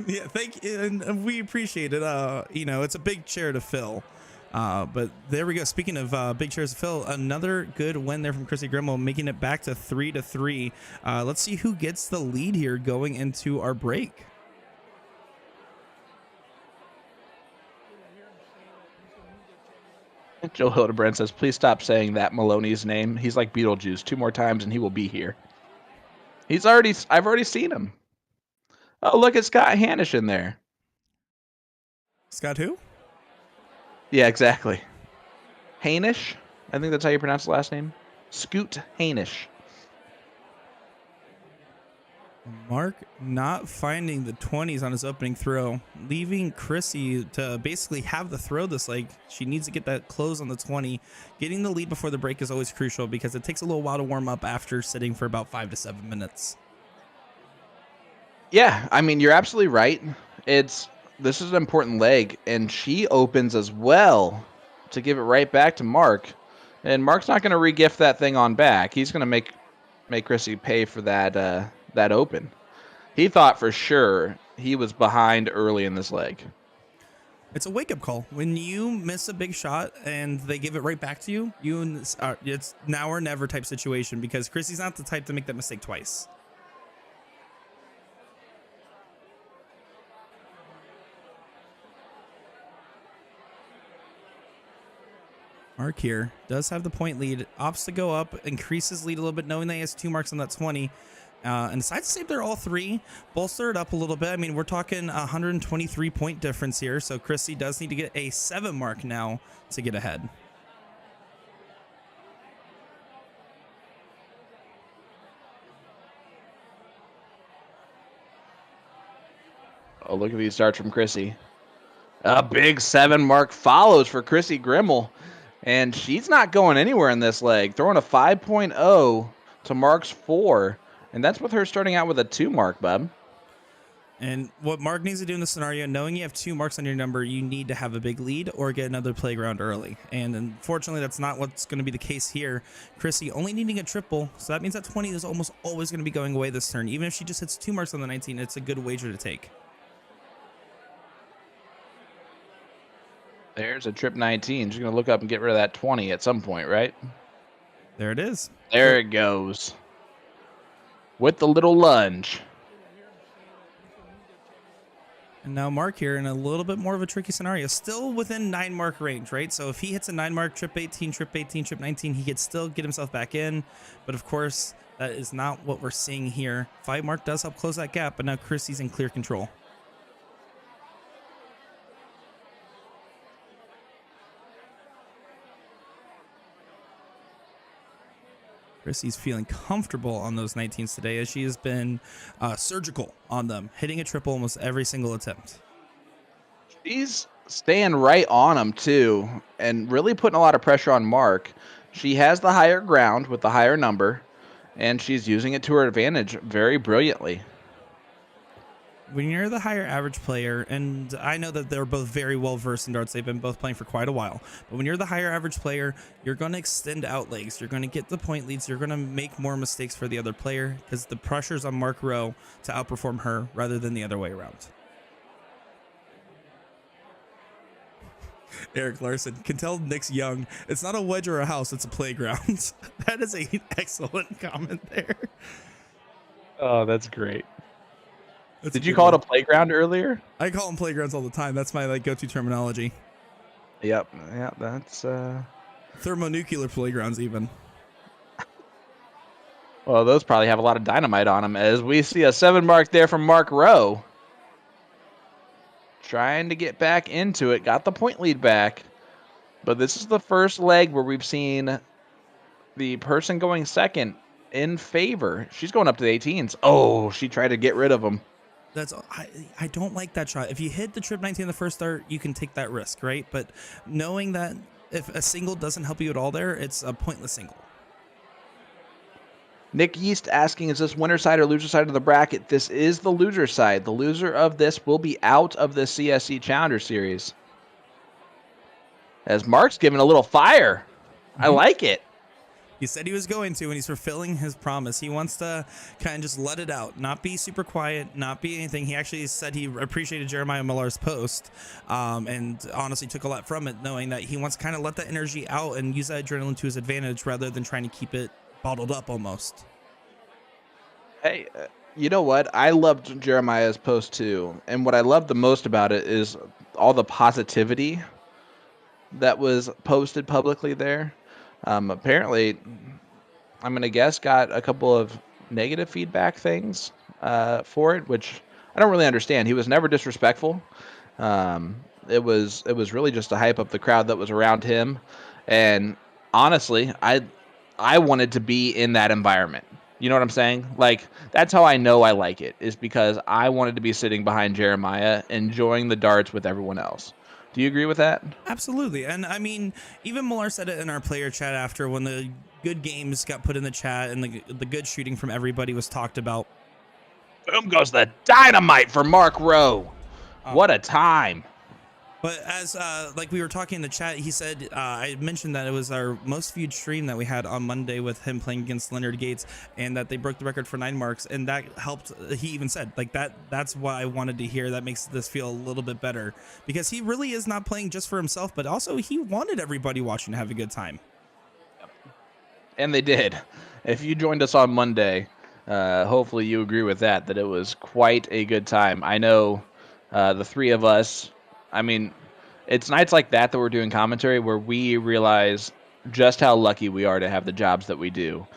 Yeah, thank you, and we appreciate it. It's a big chair to fill. But there we go. Speaking of big chairs to fill, another good win there from Chrissy Grimal, making it back to 3-3. Let's see who gets the lead here going into our break. Joe Hildebrand says, please stop saying that Maloney's name. He's like Beetlejuice. 2 more times and he will be here. I've already seen him. Oh, look at Scott Hanish in there. Scott who? Yeah, exactly. Hanish? I think that's how you pronounce the last name. Scoot Hanish. Mark not finding the 20s on his opening throw, leaving Chrissy to basically have the throw this leg. She needs to get that close on the 20. Getting the lead before the break is always crucial because it takes a little while to warm up after sitting for about 5 to 7 minutes. Yeah, I mean, you're absolutely right. This is an important leg, and she opens as well to give it right back to Mark. And Mark's not going to re-gift that thing on back. He's going to make Chrissy pay for that open. He thought for sure he was behind early in this leg. It's a wake-up call. When you miss a big shot and they give it right back to you, it's now or never type situation because Chrissy's not the type to make that mistake twice. Mark here does have the point lead, opts to go up, increases lead a little bit, knowing that he has 2 marks on that 20, and decides to save there all 3, bolster it up a little bit. I mean, we're talking 123 point difference here, so Chrissy does need to get a 7 mark now to get ahead. Oh, look at these starts from Chrissy. A big 7 mark follows for Chrissy Grimal. And she's not going anywhere in this leg. Throwing a 5.0 to Mark's 4. And that's with her starting out with a 2 mark, bub. And what Mark needs to do in this scenario, knowing you have 2 marks on your number, you need to have a big lead or get another playground early. And unfortunately, that's not what's going to be the case here. Chrissy only needing a triple. So that means that 20 is almost always going to be going away this turn. Even if she just hits 2 marks on the 19, it's a good wager to take. There's a trip 19. She's going to look up and get rid of that 20 at some point, right? There it is. There it goes. With the little lunge. And now Mark here in a little bit more of a tricky scenario. Still within 9 mark range, right? So if he hits a 9 mark, trip 18, trip 18, trip 19, he could still get himself back in. But of course, that is not what we're seeing here. 5 mark does help close that gap, but now Chrissy's in clear control. Chrissy's feeling comfortable on those 19s today as she has been surgical on them, hitting a triple almost every single attempt. She's staying right on them, too, and really putting a lot of pressure on Mark. She has the higher ground with the higher number, and she's using it to her advantage very brilliantly. when you're the higher average player, and I know that they're both very well versed in darts, they've been both playing for quite a while, but when you're the higher average player, you're going to extend out legs, you're going to get the point leads, you're going to make more mistakes for the other player because the pressure's on Mark Rowe to outperform her rather than the other way around. Eric Larson can tell Nick's young. It's not a wedge or a house, it's a playground. That is an excellent comment there. Oh, that's great. That's Did you call it a playground earlier? I call them playgrounds all the time. That's my like go-to terminology. Yep. Yeah, that's Thermonuclear playgrounds even. Well, those probably have a lot of dynamite on them, as we see a 7 mark there from Mark Rowe. Trying to get back into it. Got the point lead back. But this is the first leg where we've seen the person going second in favor. She's going up to the 18s. Oh, she tried to get rid of them. I don't like that shot. If you hit the trip 19 in the first start, you can take that risk, right? But knowing that if a single doesn't help you at all there, it's a pointless single. Nick Yeast asking, is this winner side or loser side of the bracket? This is the loser side. The loser of this will be out of the CSC Challenger Series. As Mark's giving a little fire. I like it. He said he was going to, and he's fulfilling his promise. He wants to kind of just let it out, not be super quiet, not be anything. He actually said he appreciated Jeremiah Millar's post, and honestly took a lot from it, knowing that he wants to kind of let that energy out and use that adrenaline to his advantage rather than trying to keep it bottled up almost. Hey, you know what? I loved Jeremiah's post too, and what I loved the most about it is all the positivity that was posted publicly there. Apparently, I'm going to guess, got a couple of negative feedback things for it, which I don't really understand. He was never disrespectful. It was really just to hype up the crowd that was around him. And honestly, I wanted to be in that environment. You know what I'm saying? Like, that's how I know I like it, is because I wanted to be sitting behind Jeremiah, enjoying the darts with everyone else. Do you agree with that? Absolutely. And I mean, even Millar said it in our player chat after, when the good games got put in the chat and the good shooting from everybody was talked about. Boom goes the dynamite for Mark Rowe. What a time. But as like we were talking in the chat, he said, I mentioned that it was our most viewed stream that we had on Monday with him playing against Leonard Gates, and that they broke the record for 9 marks, and that helped. He even said like that's what I wanted to hear. That makes this feel a little bit better, because he really is not playing just for himself, but also he wanted everybody watching to have a good time. And they did. If you joined us on Monday, hopefully you agree with that it was quite a good time. I know the three of us, I mean, it's nights like that we're doing commentary where we realize just how lucky we are to have the jobs that we do.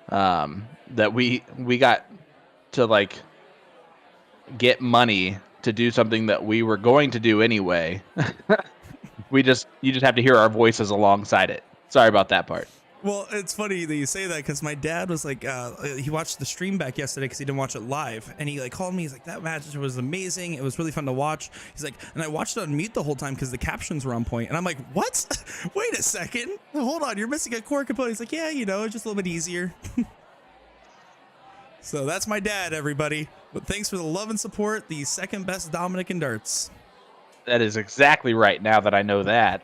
That we got to like get money to do something that we were going to do anyway. You just have to hear our voices alongside it. Sorry about that part. Well, it's funny that you say that, because my dad was like, he watched the stream back yesterday because he didn't watch it live, and he like called me. He's like, that match was amazing. It was really fun to watch. He's like, and I watched it on mute the whole time because the captions were on point. And I'm like, what? Wait a second. Hold on. You're missing a core component. He's like, yeah, you know, it's just a little bit easier. So that's my dad, everybody. But thanks for the love and support. The second best Dominic in darts. That is exactly right, now that I know that.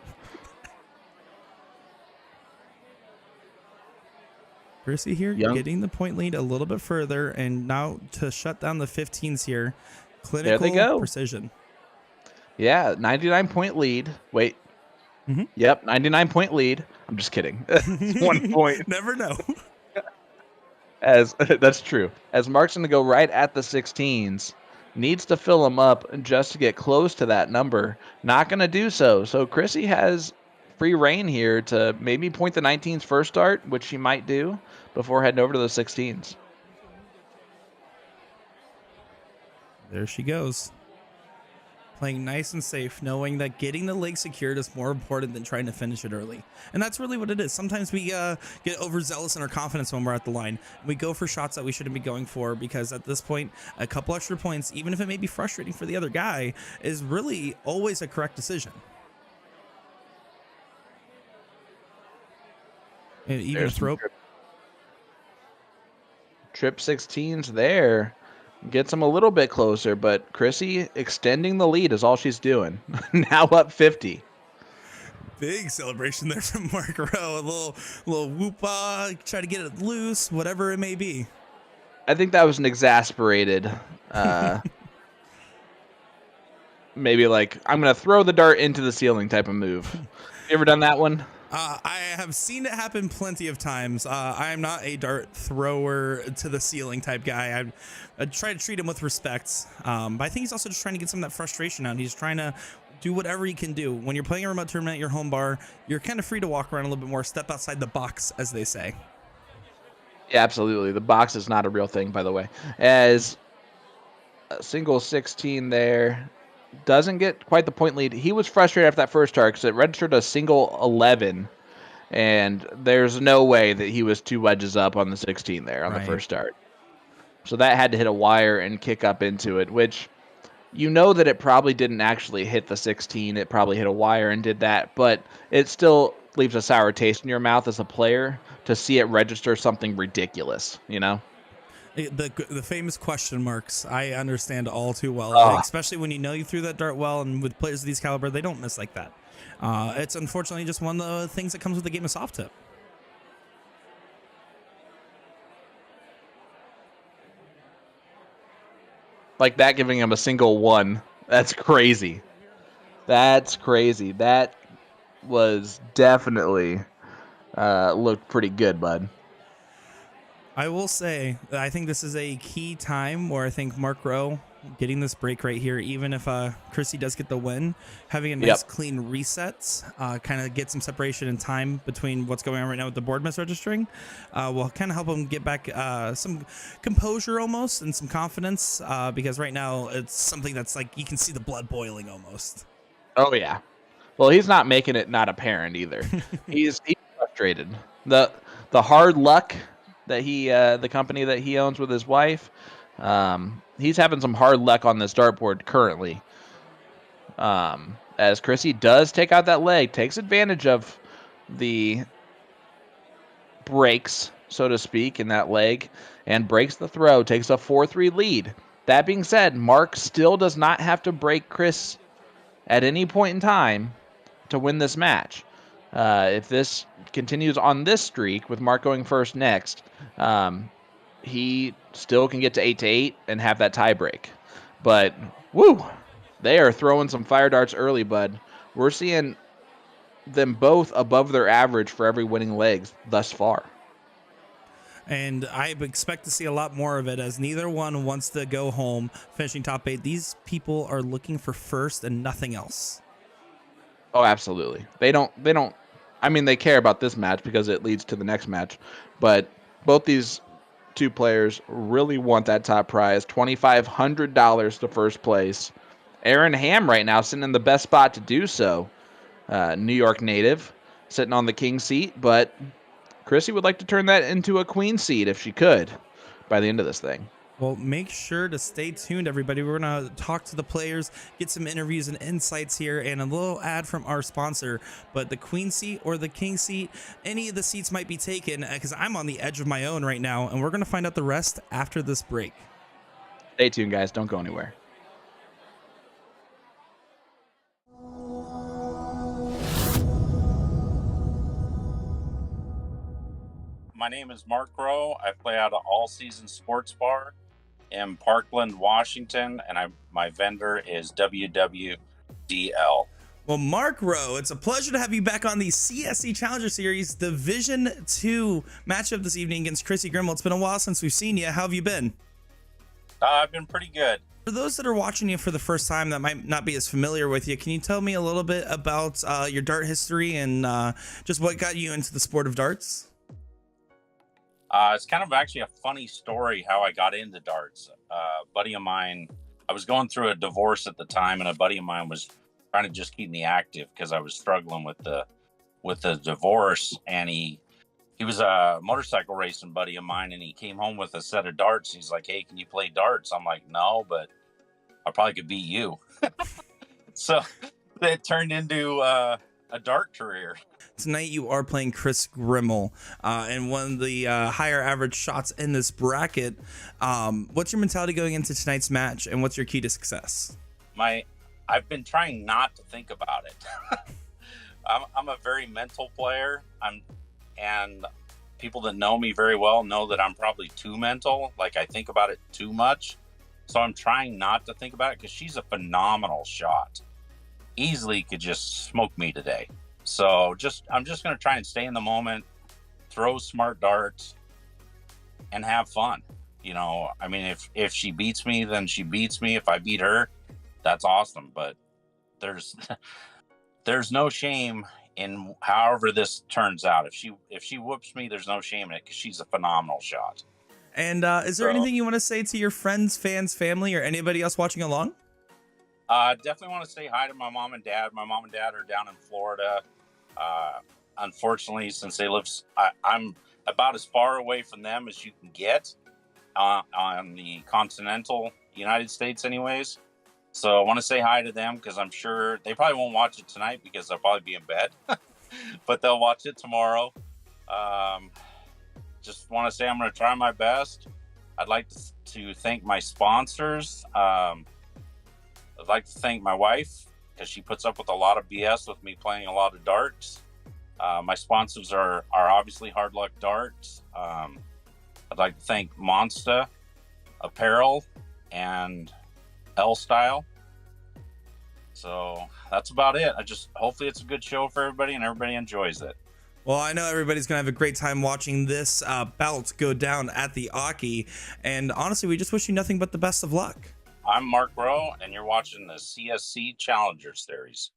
Chrissy here getting the point lead a little bit further, and now to shut down the 15s here. Clinical there they go. Precision. Yeah, 99-point lead. Wait. Mm-hmm. Yep, 99-point lead. I'm just kidding. 1 point. Never know. That's true. As Mark's going to go right at the 16s. Needs to fill them up just to get close to that number. Not going to do so. So Chrissy has free reign here to maybe point the 19s first start, which she might do before heading over to the 16s. There she goes. Playing nice and safe, knowing that getting the leg secured is more important than trying to finish it early. And that's really what it is. Sometimes we get overzealous in our confidence when we're at the line. We go for shots that we shouldn't be going for, because at this point, a couple extra points, even if it may be frustrating for the other guy, is really always a correct decision. And even There's throw trip 16s there. Gets him a little bit closer, but Chrissy extending the lead is all she's doing. Now up 50. Big celebration there from Mark Rowe. A little whoop-ah, try to get it loose, whatever it may be. I think that was an exasperated, maybe like, I'm going to throw the dart into the ceiling type of move. You ever done that one? I have seen it happen plenty of times. I am not a dart thrower to the ceiling type guy. I try to treat him with respect, but I think he's also just trying to get some of that frustration out. He's trying to do whatever he can do. When you're playing a remote tournament at your home bar, you're kind of free to walk around a little bit more, step outside the box, as they say. Yeah, absolutely. The box is not a real thing, by the way. As a single 16 there, doesn't get quite the point lead. He was frustrated after that first start because it registered a single 11, and there's no way that he was 2 wedges up on the 16 there on the first start. So that had to hit a wire and kick up into it, which you know that it probably didn't actually hit the 16. It probably hit a wire and did that, but it still leaves a sour taste in your mouth as a player to see it register something ridiculous, you know? The famous question marks, I understand all too well, especially when you know you threw that dart well, and with players of these caliber, they don't miss like that. It's unfortunately just one of the things that comes with the game of soft tip. Like that giving him a single 1. That's crazy. That's crazy. That was definitely looked pretty good, bud. I will say that I think this is a key time where I think Mark Rowe getting this break right here, even if Chrissy does get the win, having a nice clean reset, kind of get some separation in time between what's going on right now with the board misregistering, will kind of help him get back some composure almost and some confidence, because right now it's something that's like you can see the blood boiling almost. Oh yeah. Well, he's not making it not apparent either. he's frustrated. The hard luck that he the company that he owns with his wife, he's having some hard luck on this dartboard currently. As Chrissy does take out that leg, takes advantage of the breaks, so to speak, in that leg, and breaks the throw, takes a 4-3 lead. That being said, Mark still does not have to break Kris at any point in time to win this match. If this continues on this streak with Mark going first next, he still can get to 8-8 and have that tie break. But woo, they are throwing some fire darts early, bud. We're seeing them both above their average for every winning legs thus far. And I expect to see a lot more of it, as neither one wants to go home finishing top 8. These people are looking for first and nothing else. Oh, absolutely. They don't. I mean, they care about this match because it leads to the next match, but both these 2 players really want that top prize, $2,500 to first place. Aaron Ham right now sitting in the best spot to do so. New York native, sitting on the king seat, but Chrissy would like to turn that into a queen seat if she could by the end of this thing. Well, make sure to stay tuned, everybody. We're going to talk to the players, get some interviews and insights here, and a little ad from our sponsor. But the queen seat or the king seat, any of the seats might be taken, because I'm on the edge of my own right now, and we're going to find out the rest after this break. Stay tuned, guys. Don't go anywhere. My name is Mark Rowe. I play out of All Season Sports Bar in Parkland, Washington, and my vendor is WWDL. Well, Mark Rowe, it's a pleasure to have you back on the CSC Challenger Series Division 2 matchup this evening against Chrissy Grimal. It's been a while since we've seen you. How have you been? I've been pretty good. For those that are watching you for the first time that might not be as familiar with you, can you tell me a little bit about your dart history and just what got you into the sport of darts? It's kind of actually a funny story how I got into darts. A buddy of mine, I was going through a divorce at the time, and a buddy of mine was trying to just keep me active because I was struggling with the divorce. And he was a motorcycle racing buddy of mine, and he came home with a set of darts. He's like, "Hey, can you play darts?" I'm like, "No, but I probably could beat you." So it turned into a dart career. Tonight you are playing Kris Grimal, and one of the higher average shots in this bracket. What's your mentality going into tonight's match, and what's your key to success? I've been trying not to think about it. I'm a very mental player. And people that know me very well know that I'm probably too mental. Like, I think about it too much. So I'm trying not to think about it, because she's a phenomenal shot. Easily could just smoke me today. So I'm just going to try and stay in the moment, throw smart darts, and have fun. You know, I mean, if she beats me, then she beats me. If I beat her, that's awesome. But there's no shame in however this turns out. If she whoops me, there's no shame in it, because she's a phenomenal shot. And is there anything you want to say to your friends, fans, family, or anybody else watching along? Definitely want to say hi to my mom and dad. My mom and dad are down in Florida. Unfortunately, since they live, I'm about as far away from them as you can get on the continental United States anyways. So I want to say hi to them, because I'm sure they probably won't watch it tonight because they'll probably be in bed, but they'll watch it tomorrow. Just want to say I'm going to try my best. I'd like to thank my sponsors. I'd like to thank my wife, because she puts up with a lot of BS with me playing a lot of darts. My sponsors are obviously Hard Luck Darts. I'd like to thank Monster Apparel and L Style. So that's about it. Hopefully it's a good show for everybody and everybody enjoys it. Well, I know everybody's going to have a great time watching this bout go down at the Aki. And honestly, we just wish you nothing but the best of luck. I'm Mark Rowe, and you're watching the CSC Challenger Series.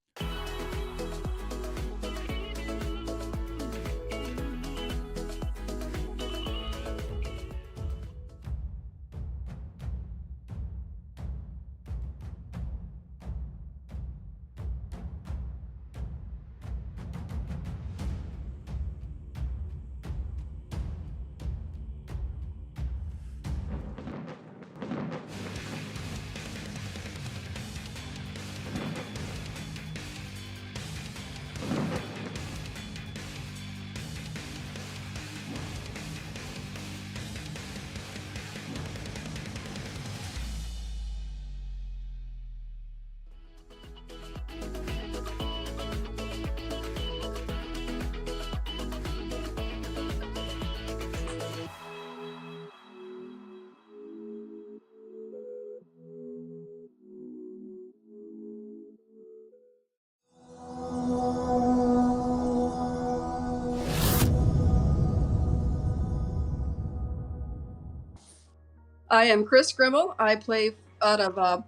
I am Kris Grimal. I play out of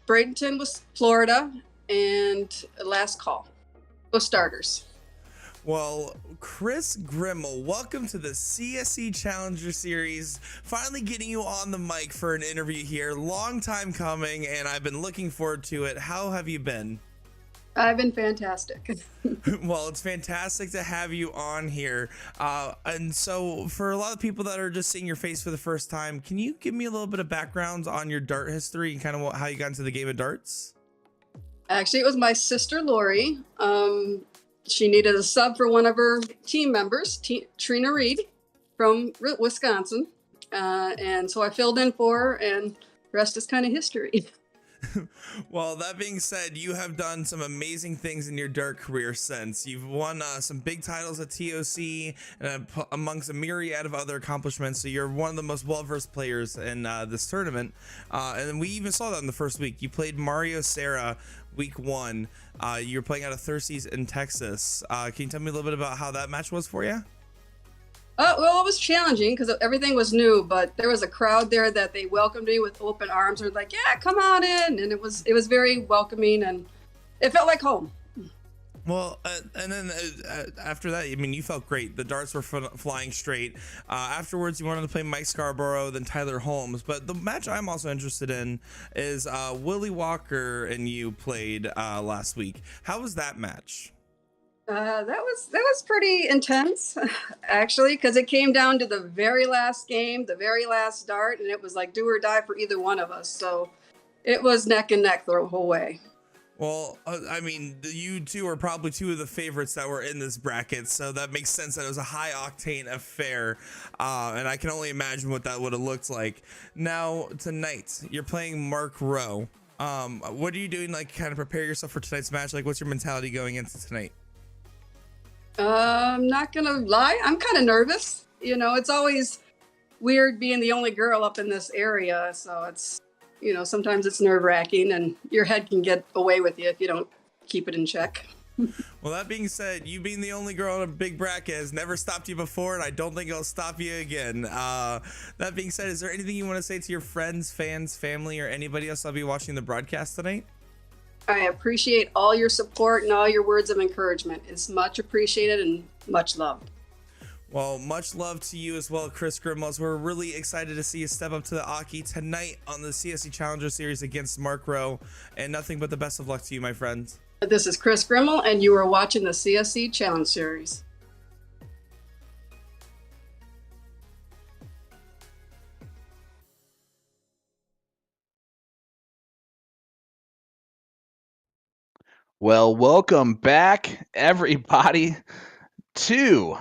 Bradenton, Florida, and Last Call. Go Starters. Well, Kris Grimal, welcome to the CSC Challenger Series. Finally getting you on the mic for an interview here. Long time coming, and I've been looking forward to it. How have you been? I've been fantastic. Well, it's fantastic to have you on here. And so for a lot of people that are just seeing your face for the first time, can you give me a little bit of background on your dart history and kind of how you got into the game of darts? Actually, it was my sister, Lori. She needed a sub for one of her team members, Trina Reed from Wisconsin. And so I filled in for her, and the rest is kind of history. Well, that being said, you have done some amazing things in your dart career since. You've won some big titles at TOC and amongst a myriad of other accomplishments. So you're one of the most well-versed players in this tournament. And we even saw that in the first week. You played Mario Serra week 1. You're playing out of Thirsties in Texas. Can you tell me a little bit about how that match was for you? Well, it was challenging because everything was new, but there was a crowd there that they welcomed me with open arms. They're like, "Yeah, come on in," and it was very welcoming, and it felt like home. Well, and then after that, I mean, you felt great. The darts were flying straight. Afterwards, you wanted to play Mike Scarborough, then Tyler Holmes. But the match I'm also interested in is Willie Walker and you played last week. How was that match? That was pretty intense, actually, because it came down to the very last game, the very last dart, and it was like do or die for either one of us. So it was neck and neck the whole way. Well, I mean, you two are probably two of the favorites that were in this bracket, so that makes sense that it was a high octane affair, and I can only imagine what that would have looked like. Now, tonight, you're playing Mark Rowe. What are you doing, like, kind of prepare yourself for tonight's match? Like, what's your mentality going into tonight? I'm not gonna lie, I'm kind of nervous. You know, it's always weird being the only girl up in this area, so it's, you know, sometimes it's nerve-wracking and your head can get away with you if you don't keep it in check. Well, that being said, you being the only girl in a big bracket has never stopped you before, and I don't think it'll stop you again. That being said, is there anything you want to say to your friends, fans, family, or anybody else that'll be watching the broadcast tonight? I appreciate all your support and all your words of encouragement. It's much appreciated and much loved. Well, much love to you as well, Kris Grimal. We're really excited to see you step up to the Aki tonight on the CSC Challenger Series against Mark Rowe, and nothing but the best of luck to you, my friend. This is Kris Grimal, and you are watching the CSC Challenge Series. Well, welcome back, everybody, to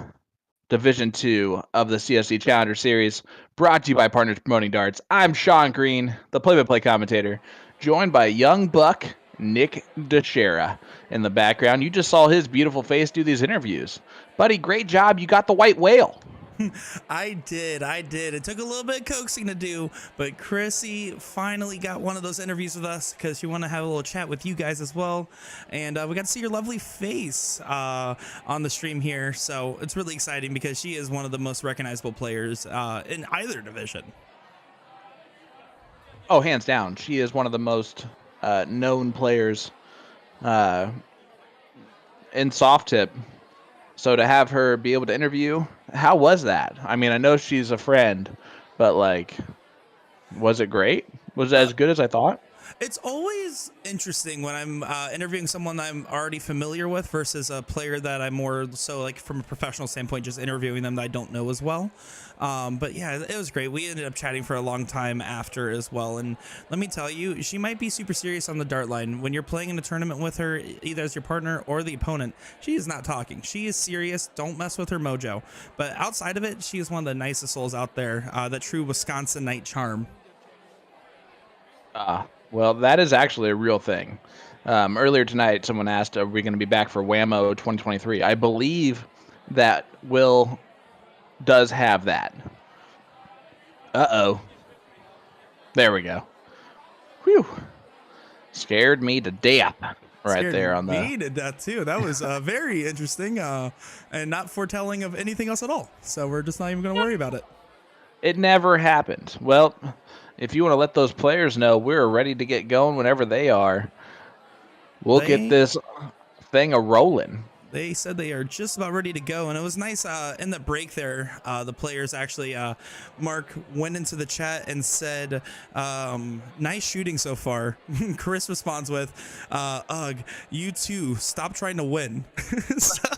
Division 2 of the CSC Challenger Series, brought to you by Partners Promoting Darts. I'm Sean Green, the play-by-play commentator, joined by young buck Nick DeShera in the background. You just saw his beautiful face do these interviews. Buddy, great job. You got the white whale. I did. It took a little bit of coaxing to do, but Chrissy finally got one of those interviews with us because she wanted to have a little chat with you guys as well. And we got to see your lovely face on the stream here. So it's really exciting because she is one of the most recognizable players in either division. Oh, hands down. She is one of the most known players in soft tip. So to have her be able to interview, how was that? I mean, I know she's a friend, but like, was it great? Was it as good as I thought? It's always interesting when I'm interviewing someone I'm already familiar with versus a player that I'm more so like from a professional standpoint, just interviewing them that I don't know as well. But yeah, it was great. We ended up chatting for a long time after as well. And let me tell you, she might be super serious on the dart line. When you're playing in a tournament with her, either as your partner or the opponent, she is not talking. She is serious. Don't mess with her mojo. But outside of it, she is one of the nicest souls out there. That true Wisconsinite charm. Well, that is actually a real thing. Earlier tonight, someone asked, are we going to be back for Whammo 2023? I believe that Will does have that. Uh-oh. There we go. Whew. Scared me to death right Scared there on the... me to death, too. That was very interesting and not foretelling of anything else at all. So we're just not even going to worry about it. It never happened. Well... If you want to let those players know we're ready to get going whenever they are, we'll get this thing a-rolling. They said they are just about ready to go, and it was nice in the break there. The players actually, Mark went into the chat and said, nice shooting so far. Kris responds with, ugh, you too, stop trying to win. So...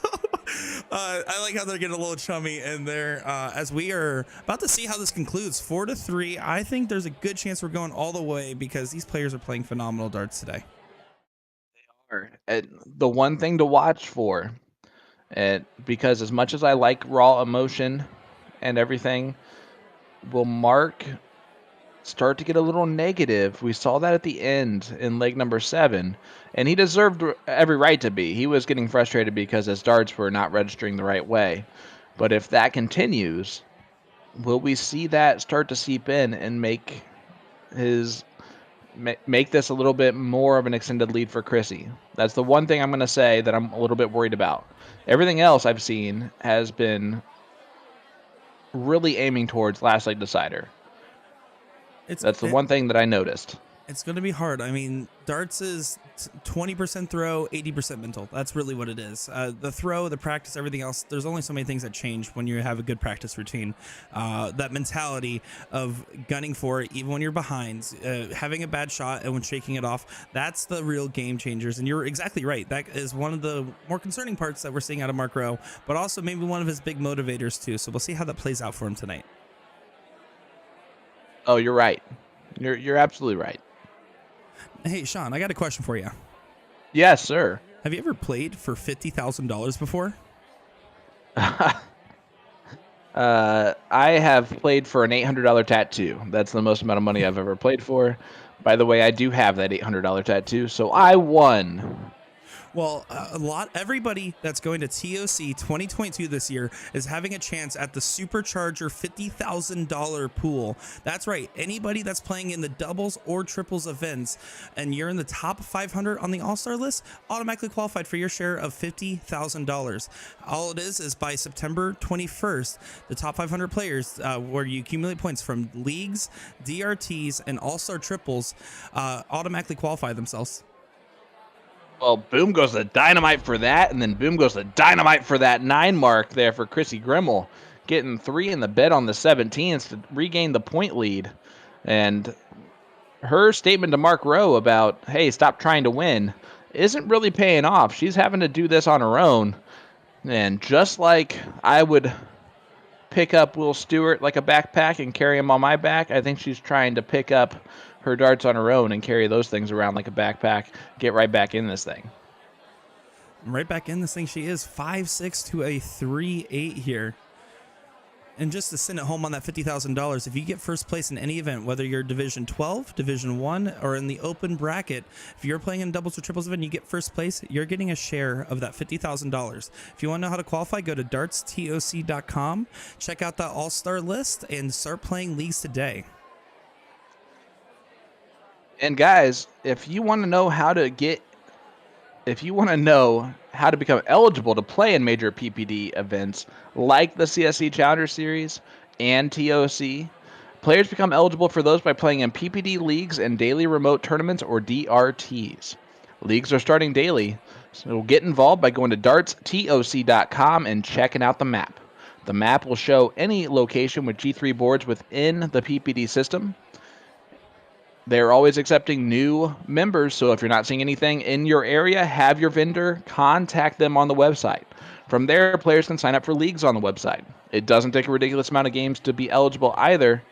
I like how they're getting a little chummy in there as we are about to see how this concludes. 4-3. I think there's a good chance we're going all the way because these players are playing phenomenal darts today. They are. And the one thing to watch for, because as much as I like raw emotion and everything, will Mark start to get a little negative? We saw that at the end in leg number 7, and he deserved every right to be. He was getting frustrated because his darts were not registering the right way. But if that continues, will we see that start to seep in and make this a little bit more of an extended lead for Chrissy? That's the one thing I'm going to say that I'm a little bit worried about. Everything else I've seen has been really aiming towards last leg decider. That's the one thing that I noticed. It's going to be hard. I mean, darts is 20% throw, 80% mental. That's really what it is. The throw, the practice, everything else, there's only so many things that change when you have a good practice routine. That mentality of gunning for it, even when you're behind, having a bad shot and when shaking it off, that's the real game changers. And you're exactly right. That is one of the more concerning parts that we're seeing out of Mark Rowe, but also maybe one of his big motivators too. So we'll see how that plays out for him tonight. Oh, you're right. You're absolutely right. Hey, Sean, I got a question for you. Yes, sir. Have you ever played for $50,000 before? I have played for an $800 tattoo. That's the most amount of money I've ever played for. By the way, I do have that $800 tattoo, so I won. Well, everybody that's going to TOC 2022 this year is having a chance at the Supercharger $50,000 pool. That's right. Anybody that's playing in the doubles or triples events and you're in the top 500 on the All-Star list, automatically qualified for your share of $50,000. All it is by September 21st, the top 500 players, where you accumulate points from leagues, DRTs, and All-Star triples, automatically qualify themselves. Well, boom goes the dynamite for that, and then boom goes the dynamite for that 9 mark there for Chrissy Grimal, getting 3 in the bed on the 17s to regain the point lead. And her statement to Mark Rowe about, hey, stop trying to win, isn't really paying off. She's having to do this on her own. And just like I would pick up Will Stewart like a backpack and carry him on my back, I think she's trying to pick up her darts on her own and carry those things around like a backpack, get right back in this thing. Right back in this thing she is, 5-6 to a 3-8 here. And just to send it home on that $50,000, if you get first place in any event, whether you're Division 12, Division 1, or in the open bracket, if you're playing in doubles or triples event and you get first place, you're getting a share of that $50,000. If you want to know how to qualify, go to dartstoc.com, check out that all-star list, and start playing leagues today. And guys, if you want to know how to become eligible to play in major PPD events like the CSC Challenger Series and TOC, players become eligible for those by playing in PPD leagues and daily remote tournaments, or DRTs. Leagues are starting daily, so get involved by going to dartstoc.com and checking out the map. The map will show any location with G3 boards within the PPD system. They're always accepting new members, so if you're not seeing anything in your area, have your vendor contact them on the website. From there, players can sign up for leagues on the website. It doesn't take a ridiculous amount of games to be eligible either.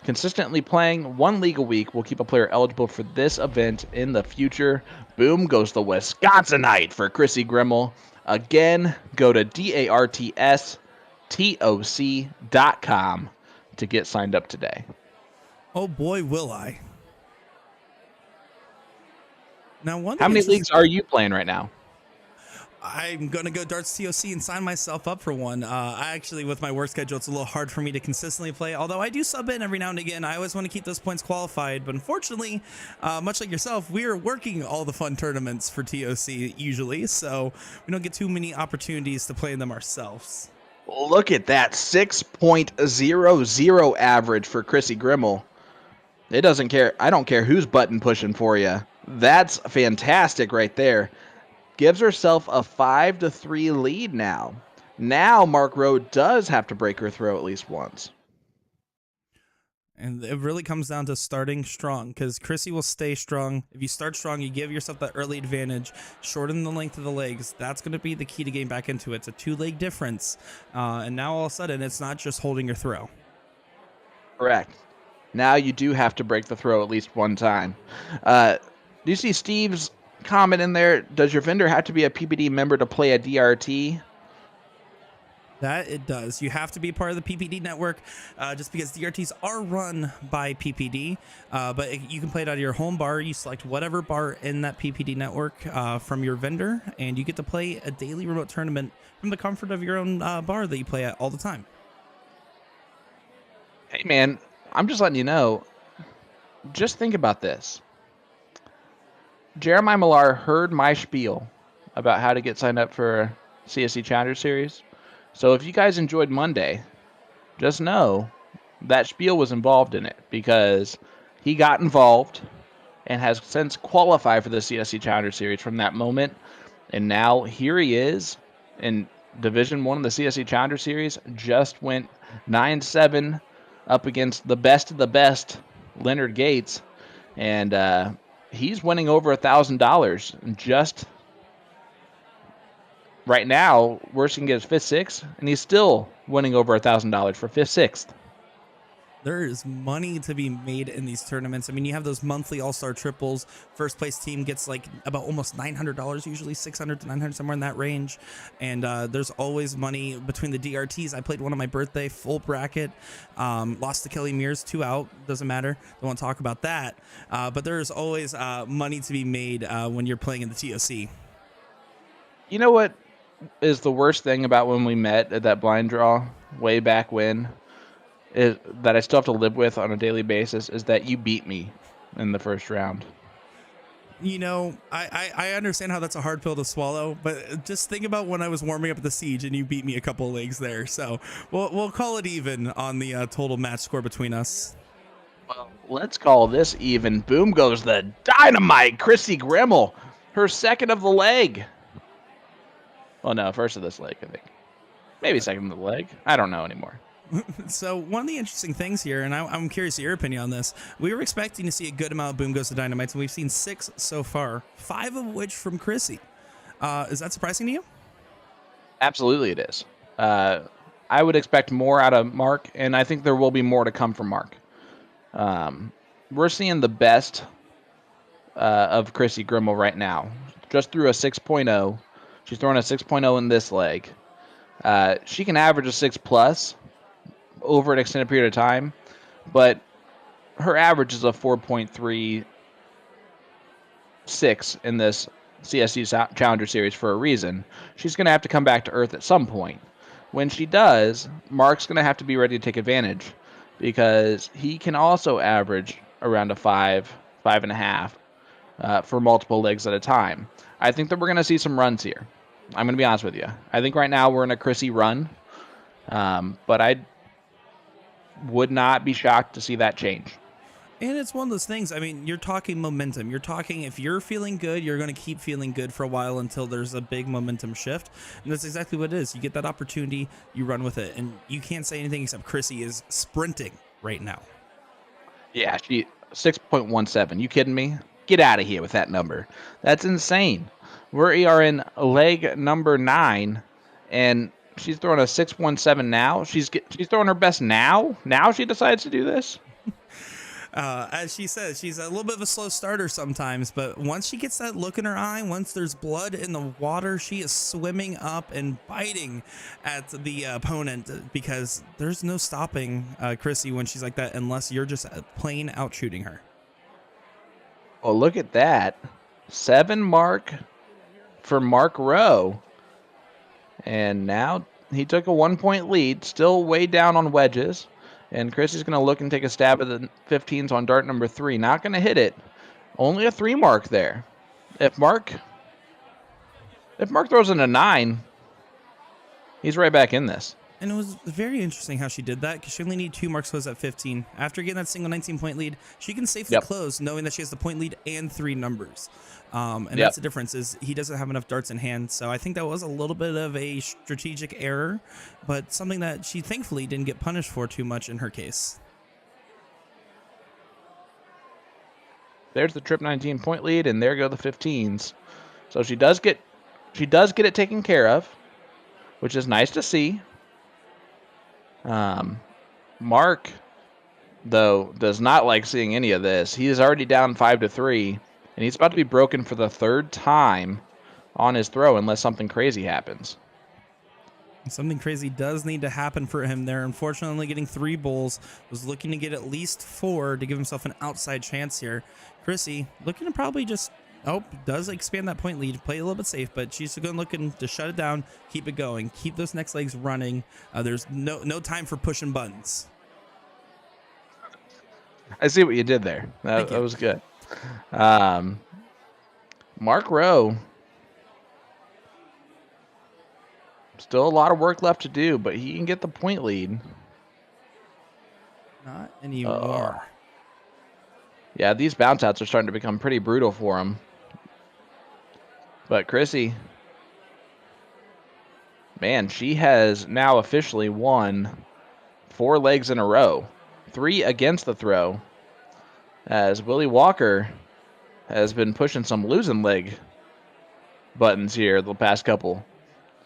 Consistently playing 1 league a week will keep a player eligible for this event in the future. Boom goes the Wisconsinite for Chrissy Grimal. Again, go to dartstoc.com to get signed up today. Oh boy, will I. Now, how many leagues are you playing right now? I'm going to go Darts TOC and sign myself up for one. I actually, with my work schedule, it's a little hard for me to consistently play, although I do sub in every now and again. I always want to keep those points qualified, but unfortunately, much like yourself, we are working all the fun tournaments for TOC usually, so we don't get too many opportunities to play in them ourselves. Look at that 6.00 average for Chrissy Grimal. It doesn't care. I don't care who's button pushing for you. That's fantastic right there. Gives herself a 5-3 lead now. Now Mark Rowe does have to break her throw at least once. And it really comes down to starting strong, because Chrissy will stay strong. If you start strong, you give yourself that early advantage, shorten the length of the legs. That's going to be the key to getting back into it. It's a 2-leg difference. And now all of a sudden, it's not just holding your throw. Correct. Now you do have to break the throw at least one time. Do you see Steve's comment in there? Does your vendor have to be a PPD member to play a DRT? That it does. You have to be part of the PPD network, just because DRTs are run by PPD, but you can play it out of your home bar. You select whatever bar in that PPD network from your vendor, and you get to play a daily remote tournament from the comfort of your own bar that you play at all the time. Hey, man, I'm just letting you know, just think about this. Jeremiah Millar heard my spiel about how to get signed up for CSC Challenger Series. So if you guys enjoyed Monday, just know that spiel was involved in it, because he got involved and has since qualified for the CSC Challenger Series from that moment. And now here he is in Division 1 of the CSC Challenger Series, just went 9-7 up against the best of the best, Leonard Gates. And he's winning over $1,000 just right now. Worst he can get is 5th, 6th, and he's still winning over $1,000 for 5th, 6th. There is money to be made in these tournaments. I mean, you have those monthly all-star triples. First place team gets like about almost $900, usually 600 to 900, somewhere in that range. And there's always money between the DRTs. I played one on my birthday, full bracket. Lost to Kelly Mears, 2 out. Doesn't matter. Don't want to talk about that. But there's always money to be made when you're playing in the TOC. You know what is the worst thing about when we met at that blind draw way back when? Is that I still have to live with on a daily basis is that you beat me in the first round. You know, I understand how that's a hard pill to swallow, but just think about when I was warming up at the Siege and you beat me a couple of legs there. So we'll call it even on the total match score between us. Well, let's call this even. Boom goes the dynamite Chrissy Grimal, her second of the leg. Well, no, first of this leg, I think. Maybe second of the leg. I don't know anymore. So one of the interesting things here, and I'm curious your opinion on this, we were expecting to see a good amount of Boom Goes to Dynamites, and we've seen 6 so far, 5 of which from Chrissy. Is that surprising to you? Absolutely it is. I would expect more out of Mark, and I think there will be more to come from Mark. We're seeing the best of Chrissy Grimal right now. Just through a 6.0. She's throwing a 6.0 in this leg. She can average a 6+ over an extended period of time, but her average is a 4.36 in this CSC Challenger Series for a reason. She's going to have to come back to earth at some point. When she does, Mark's going to have to be ready to take advantage because he can also average around a 5.5 for multiple legs at a time. I think that we're going to see some runs here. I'm going to be honest with you. I think right now we're in a Chrissy run, but I would not be shocked to see that change. And it's one of those things, I mean, you're talking momentum. You're talking if you're feeling good, you're going to keep feeling good for a while until there's a big momentum shift. And that's exactly what it is. You get that opportunity, you run with it. And you can't say anything except Chrissy is sprinting right now. Yeah, she 6.17. You kidding me? Get out of here with that number. That's insane. We are in leg number 9, and she's throwing a 6.17 now. She's throwing her best now. Now she decides to do this. As she says, she's a little bit of a slow starter sometimes, but once she gets that look in her eye, once there's blood in the water, she is swimming up and biting at the opponent because there's no stopping Chrissy when she's like that unless you're just plain out shooting her. Oh, look at that. 7 mark for Mark Rowe. And now he took a 1-point lead, still way down on wedges. And Kris is going to look and take a stab at the 15s on dart number 3. Not going to hit it. Only a 3 mark there. If Mark throws in a 9, he's right back in this. And it was very interesting how she did that because she only needed 2 marks close at 15. After getting that single 19-point lead, she can safely close knowing that she has the point lead and 3 numbers. And that's the difference is he doesn't have enough darts in hand. So I think that was a little bit of a strategic error, but something that she thankfully didn't get punished for too much in her case. There's the trip 19-point lead, and there go the 15s. So she does get it taken care of, which is nice to see. Mark, though, does not like seeing any of this. He is already down 5-3, and he's about to be broken for the 3rd time on his throw unless something crazy happens. Something crazy does need to happen for him there. Unfortunately, getting 3 bowls, was looking to get at least 4 to give himself an outside chance here. Chrissy looking to probably just, does expand that point lead, play a little bit safe, but she's going looking to shut it down, keep it going, keep those next legs running. There's no time for pushing buttons. I see what you did there. That was good. Mark Rowe. Still a lot of work left to do, but he can get the point lead. Not anymore. Yeah, these bounce outs are starting to become pretty brutal for him. But Chrissy, man, she has now officially won 4 legs in a row. 3 against the throw. As Willie Walker has been pushing some losing leg buttons here the past couple.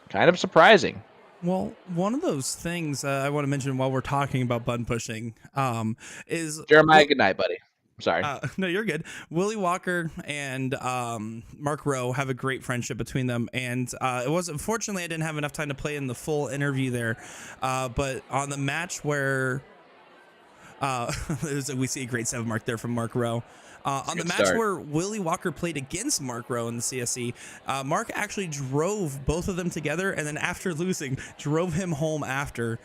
Kind of surprising. Well, one of those things I want to mention while we're talking about button pushing is Jeremiah, good night, buddy. Sorry. no, you're good. Willie Walker and Mark Rowe have a great friendship between them, and it was unfortunately I didn't have enough time to play in the full interview there, but on the match where we see a great 7 mark there from Mark Rowe. On the match where Willie Walker played against Mark Rowe in the CSC, Mark actually drove both of them together, and then after losing, drove him home after.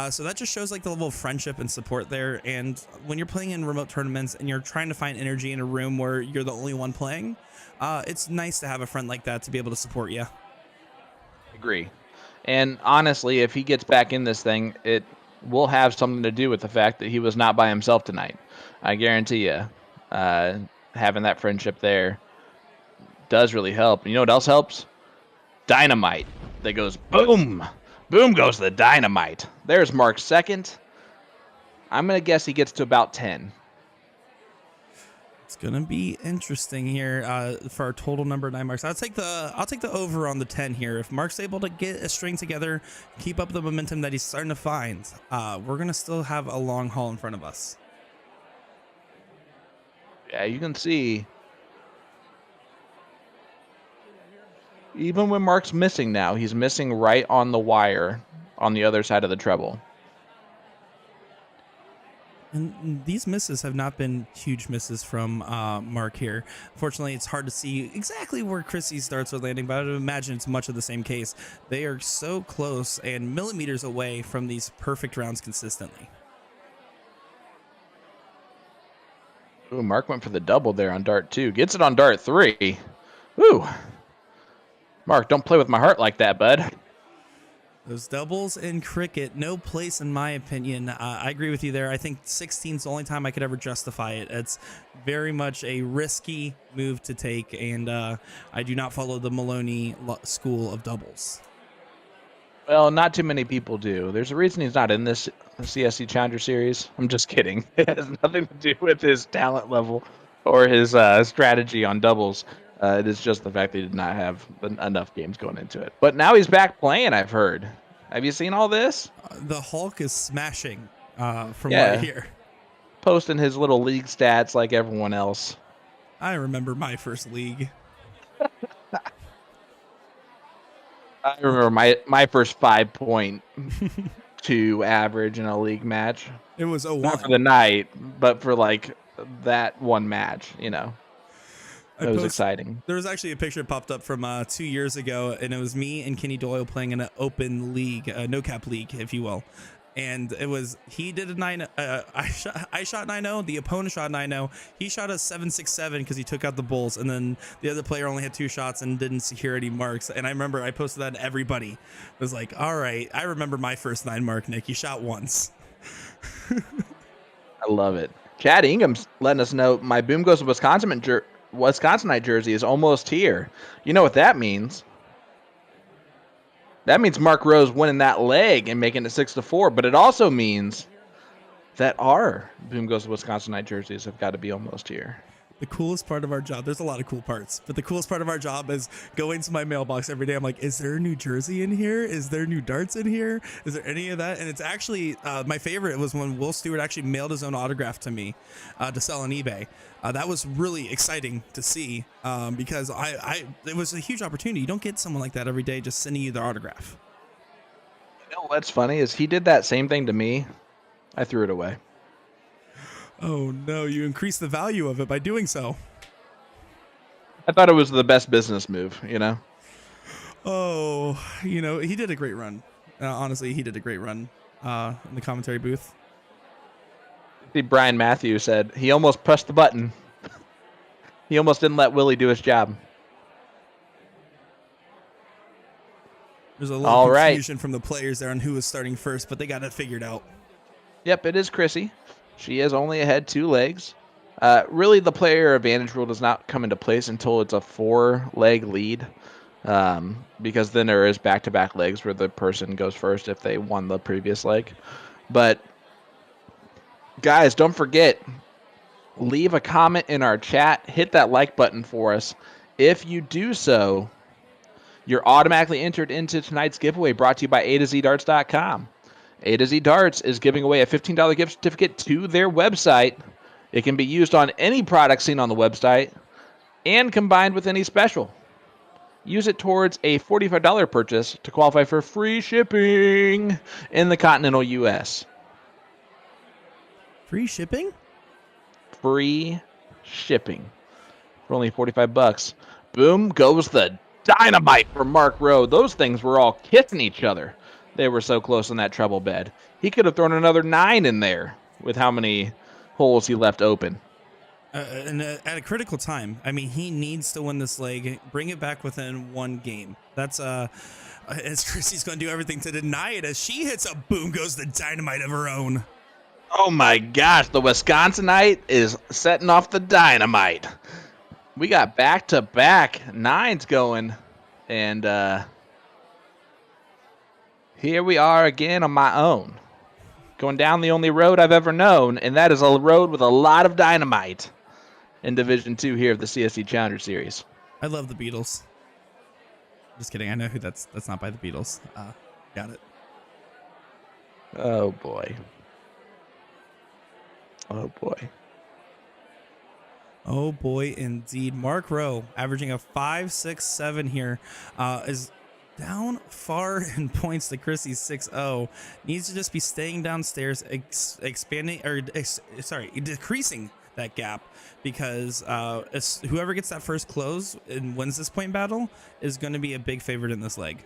So that just shows like the level of friendship and support there. And when you're playing in remote tournaments and you're trying to find energy in a room where you're the only one playing, it's nice to have a friend like that to be able to support you. Agree. And honestly, if he gets back in this thing, it will have something to do with the fact that he was not by himself tonight. I guarantee you. Having that friendship there does really help. You know what else helps? Dynamite. That goes boom. Boom goes the dynamite. There's Mark's second. I'm going to guess he gets to about 10. It's gonna be interesting here for our total number of 9 marks. I'll take the over on the 10 here. If Mark's able to get a string together, keep up the momentum that he's starting to find, we're gonna still have a long haul in front of us. Yeah, you can see. Even when Mark's missing now, he's missing right on the wire on the other side of the treble. And these misses have not been huge misses from Mark here. Fortunately, it's hard to see exactly where Chrissy's darts are landing, but I would imagine it's much of the same case. They are so close and millimeters away from these perfect rounds consistently. Ooh, Mark went for the double there on dart 2. Gets it on dart 3. Woo! Mark, don't play with my heart like that, bud. Those doubles in cricket, no place in my opinion. I agree with you there. I think 16 is the only time I could ever justify it. It's very much a risky move to take, and I do not follow the Maloney school of doubles. Well, not too many people do. There's a reason he's not in this CSC Challenger Series. I'm just kidding. It has nothing to do with his talent level or his strategy on doubles. It is just the fact that he did not have enough games going into it. But now he's back playing, I've heard. Have you seen all this? The Hulk is smashing from what I hear. Posting his little league stats like everyone else. I remember my first league. I remember my first 5.2 average in a league match. It was 0-1. Not for the night, but for like that one match, you know. It was exciting. There was actually a picture that popped up from 2 years ago, and it was me and Kenny Doyle playing in an open league, a no-cap league, if you will. And it was, he did a 9, I shot 9-0, the opponent shot 9-0. He shot a 7.67 because he took out the bulls, and then the other player only had 2 shots and didn't secure any marks. And I remember I posted that to everybody. It was like, all right, I remember my first 9 mark, Nick. You shot once. I love it. Chad Ingham's letting us know my Boom Goes to Wisconsinite jersey is almost here. You know what that means? That means Mark Rowe's winning that leg and making it 6-4, but it also means that our Boom Goes to Wisconsinite jerseys have got to be almost here. The coolest part of our job, there's a lot of cool parts, but the coolest part of our job is going to my mailbox every day. I'm like, is there a new jersey in here? Is there new darts in here? Is there any of that? And it's actually, my favorite was when Will Stewart actually mailed his own autograph to me to sell on eBay. That was really exciting to see because it was a huge opportunity. You don't get someone like that every day just sending you their autograph. You know what's funny is he did that same thing to me. I threw it away. Oh no, you increased the value of it by doing so. I thought it was the best business move, you know? Oh, you know, he did a great run. Honestly, he did a great run in the commentary booth. See, Brian Matthews said he almost pressed the button. He almost didn't let Willie do his job. There's a little confusion from the players there on who was starting first, but they got it figured out. Yep, it is Chrissy. She is only ahead 2 legs. Really, the player advantage rule does not come into place until it's a 4-leg lead, because then there is back-to-back legs where the person goes first if they won the previous leg. But, guys, don't forget, leave a comment in our chat. Hit that like button for us. If you do so, You're automatically entered into tonight's giveaway brought to you by A to Z Darts.com. A to Z Darts is giving away a $15 gift certificate to their website. It can be used on any product seen on the website and combined with any special. Use it towards a $45 purchase to qualify for free shipping in the continental U.S. Free shipping? Free shipping for only $45. Boom goes the dynamite from Mark Rowe. Those things were all kissing each other. They were so close in that treble bed. He could have thrown another 9 in there with how many holes he left open. And at a critical time. I mean, he needs to win this leg, bring it back within one game. That's as Chrissy's going to do everything to deny it as she hits a boom goes the dynamite of her own. Oh my gosh, the Wisconsinite is setting off the dynamite. We got back-to-back 9s going, and here we are again on my own, going down the only road I've ever known, and that is a road with a lot of dynamite in Division 2 here of the CSC Challenger Series. I love the Beatles. Just kidding. I know who that's not by the Beatles. Got it. Oh boy. Oh boy. Oh boy, indeed. Mark Rowe, averaging a 5.67 here, is down far in points to Chrissy's 6-0. Needs to just be staying downstairs, decreasing that gap, because whoever gets that first close and wins this point battle is going to be a big favorite in this leg.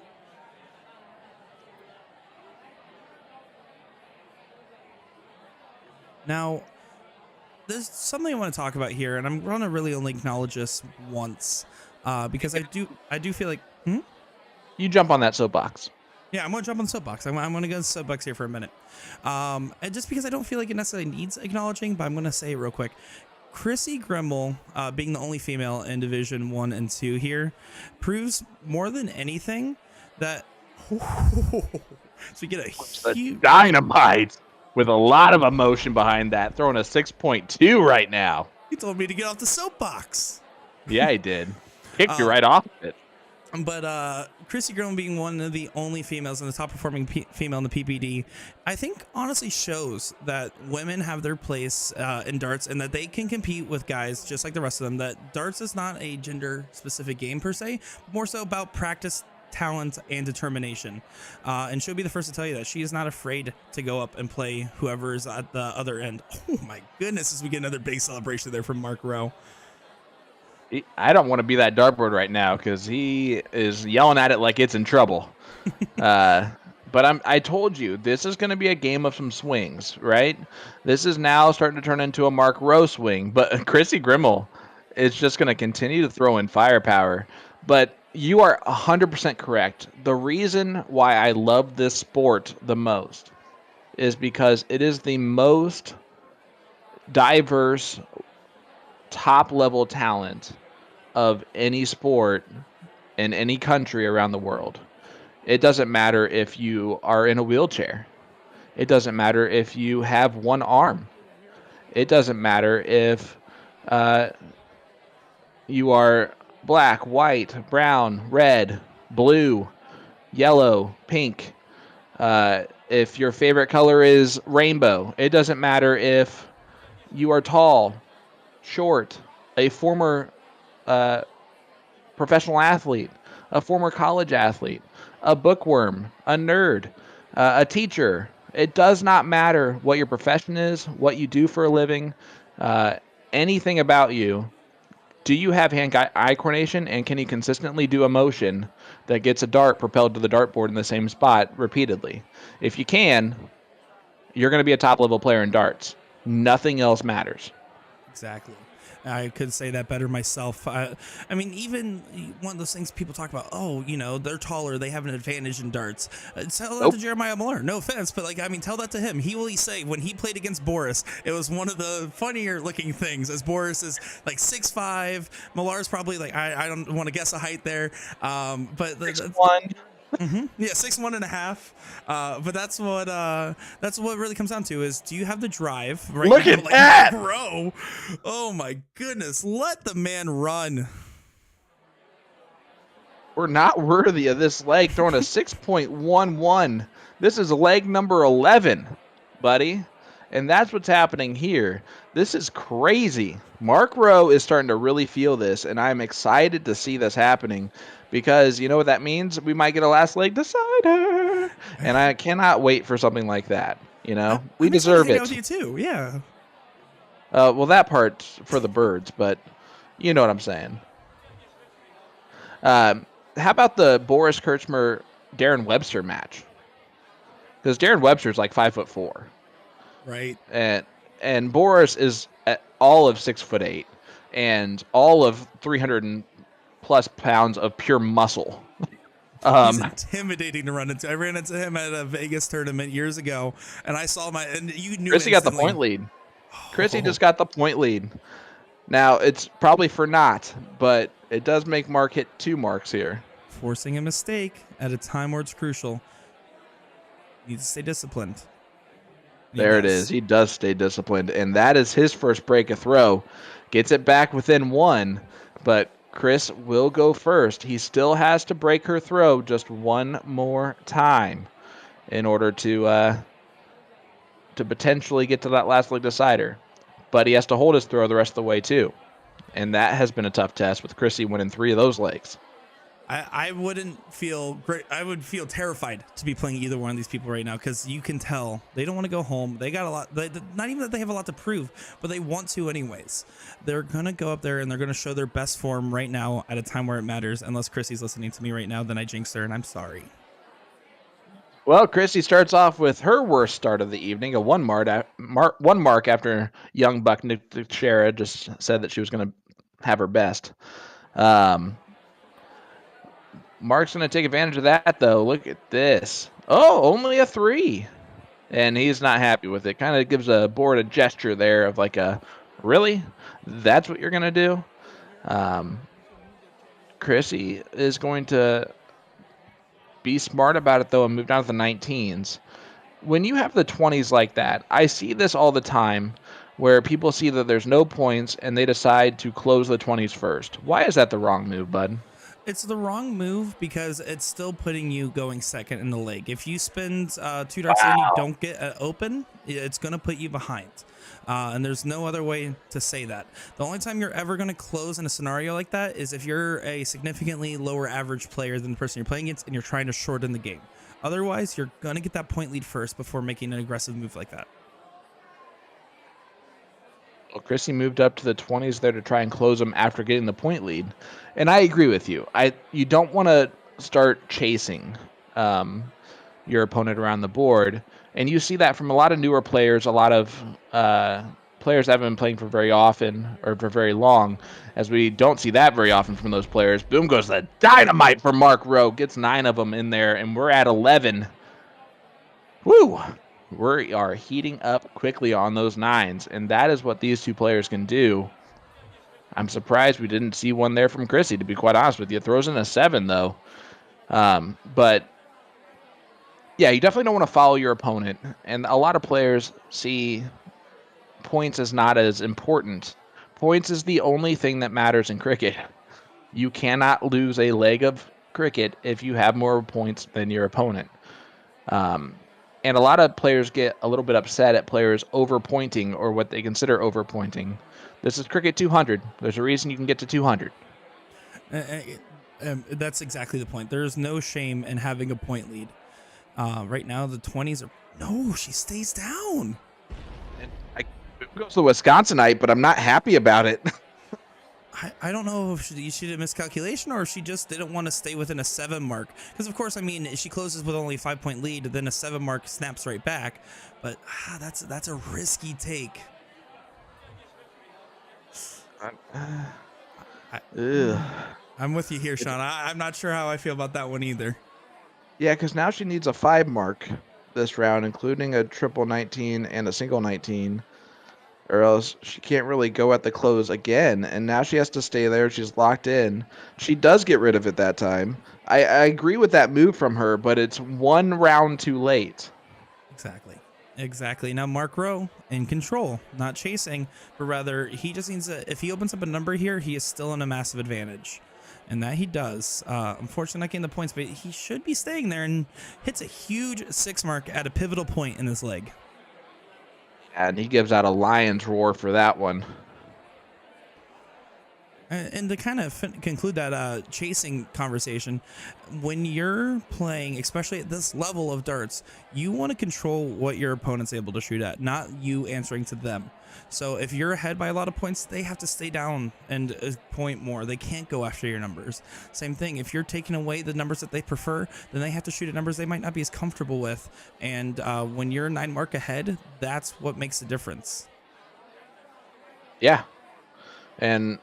Now, there's something I want to talk about here, and I'm going to really only acknowledge this once, because I do feel like You jump on that soapbox. Yeah, I'm going to jump on the soapbox. I'm going to go to the soapbox here for a minute. And just because I don't feel like it necessarily needs acknowledging, but I'm going to say it real quick. Chrissy Grimal, being the only female in Division 1 and 2 here, proves more than anything that so we get a huge Dynamite with a lot of emotion behind that, throwing a 6.2 right now. He told me to get off the soapbox. Yeah, he did. Kicked you right off of it. But Chrissy Grimal being one of the only females and the top performing female in the PPD, I think honestly shows that women have their place in darts, and that they can compete with guys just like the rest of them. That darts is not a gender specific game per se, more so about practice, talent, and determination. And she'll be the first to tell you that she is not afraid to go up and play whoever is at the other end. Oh my goodness, as we get another big celebration there from Mark Rowe. I don't want to be that dartboard right now because he is yelling at it like it's in trouble. But I told you, this is going to be a game of some swings, right? This is now starting to turn into a Mark Rowe swing. But Chrissy Grimal is just going to continue to throw in firepower. But you are 100% correct. The reason why I love this sport the most is because it is the most diverse top-level talent of any sport in any country around the world. It doesn't matter if you are in a wheelchair. It doesn't matter if you have one arm. It doesn't matter if you are black, white, brown, red, blue, yellow, pink. If your favorite color is rainbow. It doesn't matter if you are tall, short, a former professional athlete, a former college athlete, a bookworm, a nerd, a teacher. It does not matter what your profession is, what you do for a living, anything about you. Do you have hand-eye coordination, and can you consistently do a motion that gets a dart propelled to the dartboard in the same spot repeatedly? If you can, you're going to be a top-level player in darts. Nothing else matters. Exactly. I could say that better myself. I mean, even one of those things people talk about, oh, you know, they're taller, they have an advantage in darts. Tell that to Jeremiah Miller. No offense, but tell that to him. He will say when he played against Boris, it was one of the funnier looking things, as Boris is 6'5". Millar's probably I don't want to guess a height there. But 6'1". Yeah, 6'1.5". But that's what really comes down to is, do you have the drive? Right Look now, at that, bro! Oh my goodness, let the man run. We're not worthy of this leg, throwing a 6.11. This is leg number 11, buddy. And that's what's happening here. This is crazy. Mark Rowe is starting to really feel this, and I'm excited to see this happening because you know what that means? We might get a last leg decider. And I cannot wait for something like that. You know, we deserve it. With you too, yeah. Well, that part for the birds, but you know what I'm saying. How about the Boris Kirchmer Darren Webster match? Because Darren Webster's like 5'4", right? And Boris is all of 6'8", and all of 300+ pounds of pure muscle. He's intimidating to run into. I ran into him at a Vegas tournament years ago, and I saw and you knew. Chrissy got the point lead. Chrissy just got the point lead. Now it's probably for naught, but it does make Mark hit 2 marks here. Forcing a mistake at a time where it's crucial. Needs to stay disciplined. There it is. He does stay disciplined, and that is his first break of throw. Gets it back within 1, but Kris will go first. He still has to break her throw just one more time in order to potentially get to that last leg decider. But he has to hold his throw the rest of the way too. And that has been a tough test with Chrissy winning 3 of those legs. I wouldn't feel great. I would feel terrified to be playing either one of these people right now because you can tell they don't want to go home. They got a lot. Not even that they have a lot to prove, but they want to anyways. They're going to go up there and they're going to show their best form right now at a time where it matters. Unless Chrissy's listening to me right now, then I jinxed her and I'm sorry. Well, Chrissy starts off with her worst start of the evening, a 1 mark after young Buck Nixera just said that she was going to have her best. Mark's going to take advantage of that, though. Look at this. Oh, only a 3. And he's not happy with it. Kind of gives a board a gesture there of like a, really? That's what you're going to do? Chrissy is going to be smart about it, though, and move down to the 19s. When you have the 20s like that, I see this all the time where people see that there's no points and they decide to close the 20s first. Why is that the wrong move, bud? It's the wrong move because it's still putting you going second in the leg. If you spend 2 darts and you don't get an open, it's going to put you behind. And there's no other way to say that. The only time you're ever going to close in a scenario like that is if you're a significantly lower average player than the person you're playing against and you're trying to shorten the game. Otherwise, you're going to get that point lead first before making an aggressive move like that. Well, Chrissy moved up to the 20s there to try and close them after getting the point lead. And I agree with you. You don't want to start chasing your opponent around the board. And you see that from a lot of newer players, a lot of players that haven't been playing for very often or for very long, as we don't see that very often from those players. Boom goes the dynamite for Mark Rowe. Gets 9 of them in there, and we're at 11. Woo! We are heating up quickly on those 9s, and that is what these 2 players can do. I'm surprised we didn't see one there from Chrissy, to be quite honest with you. Throws in a 7, though. But, yeah, you definitely don't want to follow your opponent, and a lot of players see points as not as important. Points is the only thing that matters in cricket. You cannot lose a leg of cricket if you have more points than your opponent. And a lot of players get a little bit upset at players overpointing or what they consider overpointing. This is Cricket 200. There's a reason you can get to 200. That's exactly the point. There's no shame in having a point lead. Right now, the 20s are... No, she stays down. And it goes to Wisconsinite, but I'm not happy about it. I don't know if she did a miscalculation or if she just didn't want to stay within a 7 mark. Because, of course, I mean, she closes with only a 5-point lead, then a 7 mark snaps right back. But that's a risky take. I'm with you here, Sean. I'm not sure how I feel about that one either. Yeah, because now she needs a 5 mark this round, including a triple 19 and a single 19. Or else she can't really go at the close again. And now she has to stay there. She's locked in. She does get rid of it that time. I agree with that move from her, but it's 1 round too late. Exactly. Now Mark Rowe in control, not chasing, but rather he just needs to, if he opens up a number here, he is still in a massive advantage. And that he does. Unfortunately, not getting the points, but he should be staying there and hits a huge 6 mark at a pivotal point in this leg. And he gives out a lion's roar for that one. And to kind of conclude that chasing conversation, when you're playing, especially at this level of darts, you want to control what your opponent's able to shoot at, not you answering to them. So if you're ahead by a lot of points, they have to stay down and point more. They can't go after your numbers. Same thing, if you're taking away the numbers that they prefer, then they have to shoot at numbers they might not be as comfortable with. And when you're 9 mark ahead, that's what makes the difference. Yeah. And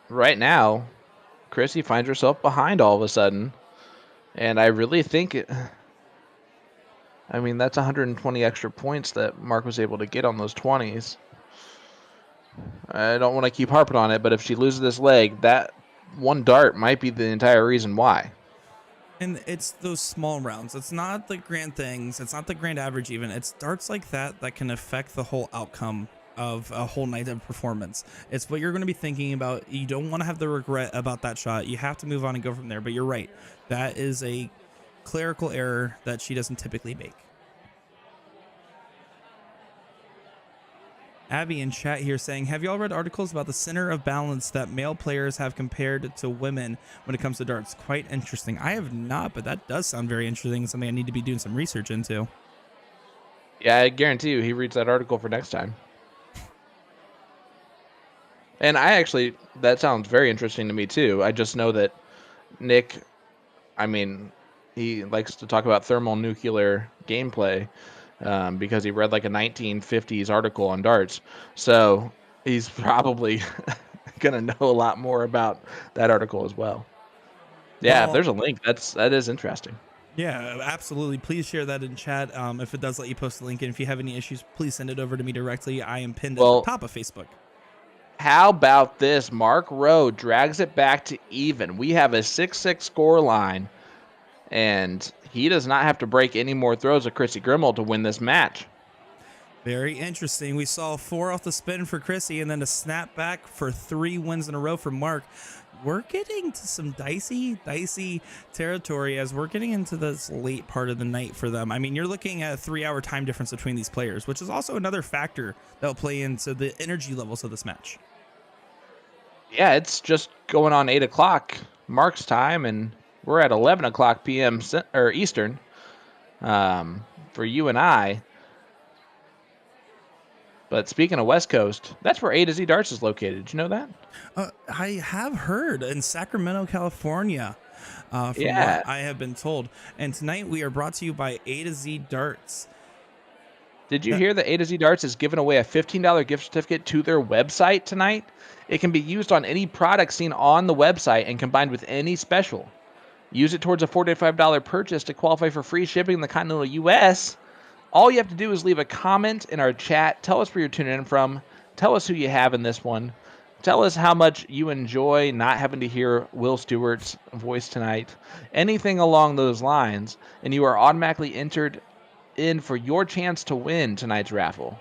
right now, Chrissy finds herself behind all of a sudden. And I really think that's 120 extra points that Mark was able to get on those 20s. I don't want to keep harping on it, but if she loses this leg, that one dart might be the entire reason why. And it's those small rounds. It's not the grand things. It's not the grand average even. It's darts like that that can affect the whole outcome of a whole night of performance. It's what you're going to be thinking about. You don't want to have the regret about that shot. You have to move on and go from there. But you're right. That is a clerical error that she doesn't typically make. Abby in chat here saying, have you all read articles about the center of balance that male players have compared to women when it comes to darts? Quite interesting. I have not, but that does sound very interesting. Something I need to be doing some research into. Yeah, I guarantee you he reads that article for next time. And that sounds very interesting to me too. I just know that Nick, he likes to talk about thermonuclear gameplay. Because he read like a 1950s article on darts. So he's probably going to know a lot more about that article as well. Yeah, Well, if there's a link, that is interesting. Yeah, absolutely. Please share that in chat. If it does let you post the link, and if you have any issues, please send it over to me directly. I am pinned at the top of Facebook. How about this? Mark Rowe drags it back to even. We have a 6-6 score line, and he does not have to break any more throws of Chrissy Grimal to win this match. Very interesting. We saw 4 off the spin for Chrissy and then a snap back for 3 wins in a row for Mark. We're getting to some dicey territory as we're getting into this late part of the night for them. I mean, you're looking at a 3-hour time difference between these players, which is also another factor that will play into the energy levels of this match. Yeah, it's just going on 8 o'clock Mark's time, and we're at 11 o'clock p.m. or Eastern for you and I. But speaking of West Coast, that's where A to Z Darts is located. Did you know that? I have heard in Sacramento, California, from what I have been told. And tonight we are brought to you by A to Z Darts. Did you hear that A to Z Darts is giving away a $15 gift certificate to their website tonight? It can be used on any product seen on the website and combined with any special. Use it towards a $45 purchase to qualify for free shipping in the continental U.S. All you have to do is leave a comment in our chat. Tell us where you're tuning in from. Tell us who you have in this one. Tell us how much you enjoy not having to hear Will Stewart's voice tonight. Anything along those lines, and you are automatically entered in for your chance to win tonight's raffle.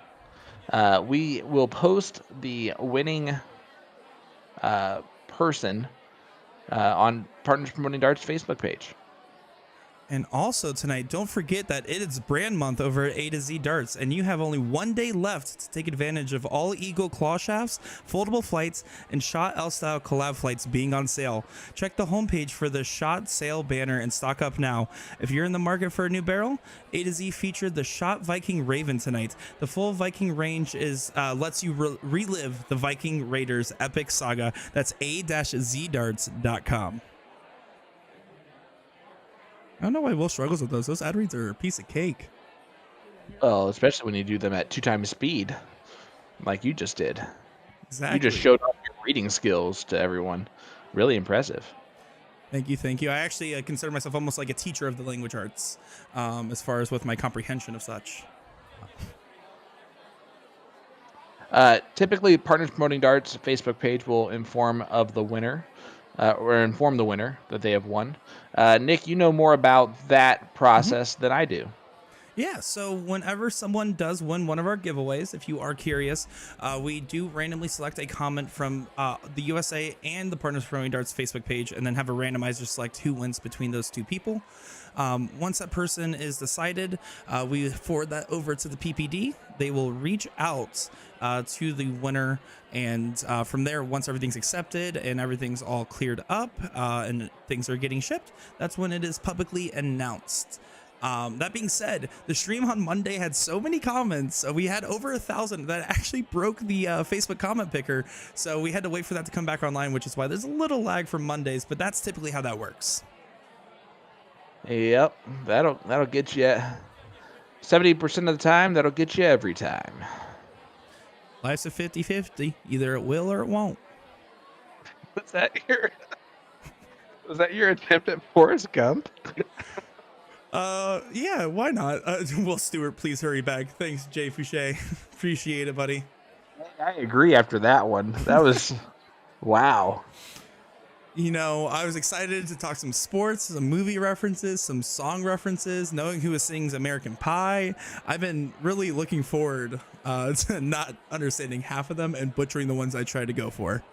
We will post the winning person on Partners Promoting Darts Facebook page. And also tonight, don't forget that it is brand month over at A to Z Darts, and you have only 1 day left to take advantage of all Eagle claw shafts, foldable flights, and Shot L-Style collab flights being on sale. Check the homepage for the Shot sale banner and stock up now. If you're in the market for a new barrel, A to Z featured the Shot Viking Raven tonight. The full Viking range is lets you relive the Viking Raiders epic saga. That's a-zdarts.com. I don't know why Will struggles with those. Those ad reads are a piece of cake. Well, especially when you do them at 2 times speed, like you just did. Exactly. You just showed off your reading skills to everyone. Really impressive. Thank you. I actually consider myself almost like a teacher of the language arts, as far as with my comprehension of such. Typically, Partners Promoting Darts Facebook page will inform the winner that they have won. Nick, you know more about that process than I do. Yeah, so whenever someone does win one of our giveaways, if you are curious, we do randomly select a comment from the USA and the Partners Throwing Darts Facebook page, and then have a randomizer select who wins between those two people. Once that person is decided, we forward that over to the PPD. They will reach out to the winner, and from there, once everything's accepted and everything's all cleared up and things are getting shipped, that's when it is publicly announced. That being said, the stream on Monday had so many comments. We had over 1,000 that actually broke the Facebook comment picker. So we had to wait for that to come back online, which is why there's a little lag from Mondays, but that's typically how that works. Yep, that'll get you 70% of the time. That'll get you every time. Life's a 50-50. Either it will or it won't. Was that your attempt at Forrest Gump? Yeah, why not? Will Stewart, please hurry back. Thanks, Jay Fouché. Appreciate it, buddy. I agree after that one. That was, wow. You know, I was excited to talk some sports, some movie references, some song references, knowing who sings American Pie. I've been really looking forward to not understanding half of them and butchering the ones I try to go for.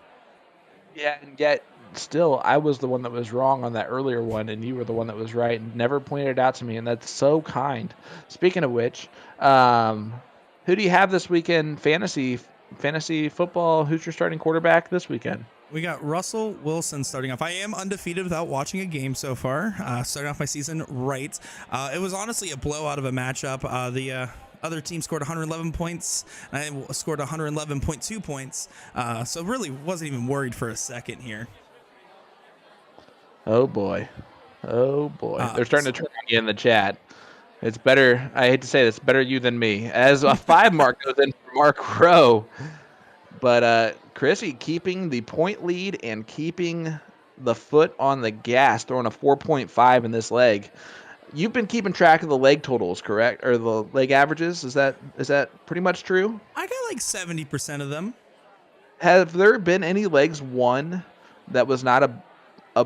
Yeah, and yet still, I was the one that was wrong on that earlier one, and you were the one that was right and never pointed it out to me, and that's so kind. Speaking of which, who do you have this weekend? Fantasy football. Who's your starting quarterback this weekend? We got Russell Wilson starting off. I am undefeated without watching a game so far. Starting off my season right. It was honestly a blowout of a matchup. The other team scored 111 points. I scored 111.2 points. So really wasn't even worried for a second here. Oh boy. They're starting to turn on you in the chat. It's better. I hate to say this, better you than me. As a 5 mark goes in for Mark Rowe. But Chrissy keeping the point lead and keeping the foot on the gas, throwing a 4.5 in this leg. You've been keeping track of the leg totals, correct? Or the leg averages? Is that pretty much true? I got like 70% of them. Have there been any legs won that was not above a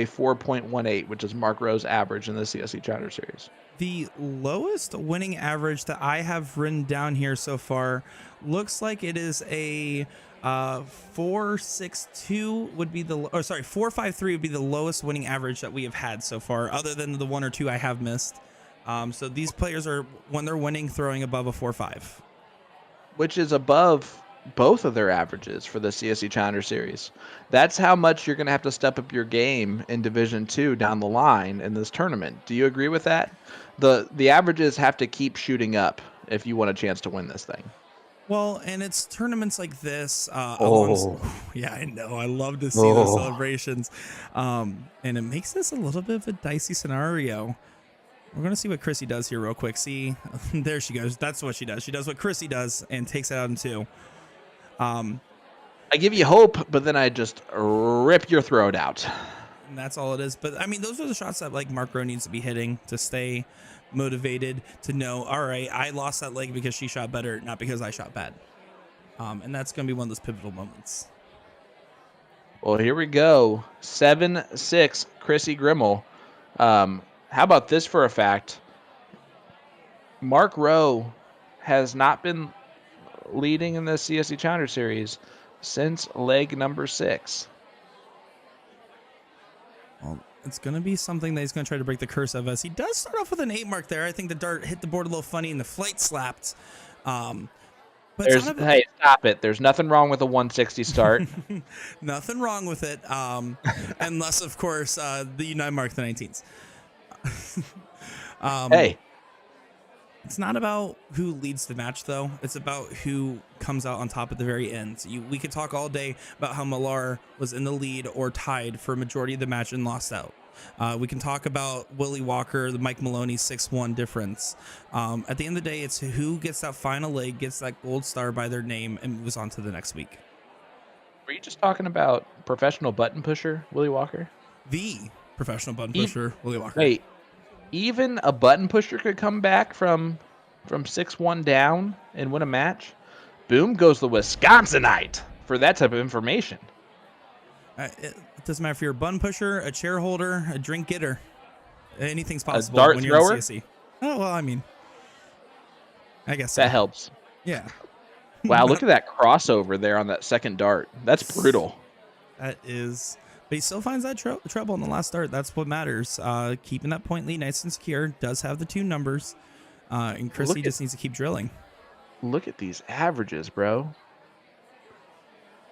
4.18, which is Mark Rowe's average in the CSC Challenger Series? The lowest winning average that I have written down here so far looks like it is a 4.62 would be 4.53 would be the lowest winning average that we have had so far, other than the 1 or 2 I have missed. So these players are, when they're winning, throwing above a 4.5, which is above both of their averages for the CSC Challenger Series. That's how much you're going to have to step up your game in Division 2 down the line in this tournament. Do you agree with that? The averages have to keep shooting up if you want a chance to win this thing. Well, and it's tournaments like this. Yeah, I know. I love to see those celebrations. And it makes this a little bit of a dicey scenario. We're going to see what Chrissy does here real quick. See, there she goes. That's what she does. She does what Chrissy does and takes it out in 2. I give you hope, but then I just rip your throat out. And that's all it is. But I mean, those are the shots that like Mark Rowe needs to be hitting to stay motivated, to know, all right, I lost that leg because she shot better, not because I shot bad. And that's going to be one of those pivotal moments. Well, here we go. 7-6, Chrissy Grimal. How about this for a fact? Mark Rowe has not been leading in the CSC Challenger Series since leg number 6. Well, it's going to be something that he's going to try to break the curse of, as he does start off with an 8 mark there. I think the dart hit the board a little funny and the flight slapped. But hey, stop it. There's nothing wrong with a 160 start. Nothing wrong with it. Unless, of course, the 9 mark the 19s. Hey. It's not about who leads the match, though. It's about who comes out on top at the very end. We could talk all day about how Millar was in the lead or tied for a majority of the match and lost out. We can talk about Willie Walker, the Mike Maloney 6-1 difference. At the end of the day, it's who gets that final leg, gets that gold star by their name, and moves on to the next week. Were you just talking about professional button pusher, Willie Walker? The professional button pusher, Willie Walker. Wait. Even a button pusher could come back from 6-1 down and win a match. Boom goes the Wisconsinite for that type of information. It doesn't matter if you're a button pusher, a chair holder, a drink getter. Anything's possible a dart when thrower? you're in CSC. Oh, well, I mean, I guess so. That helps. Yeah. Wow, look at that crossover there on that second dart. That's brutal. That is, but he still finds that trouble in the last dart. That's what matters. Keeping that point lead nice and secure. Does have the 2 numbers. And Chrissy just needs to keep drilling. Look at these averages, bro.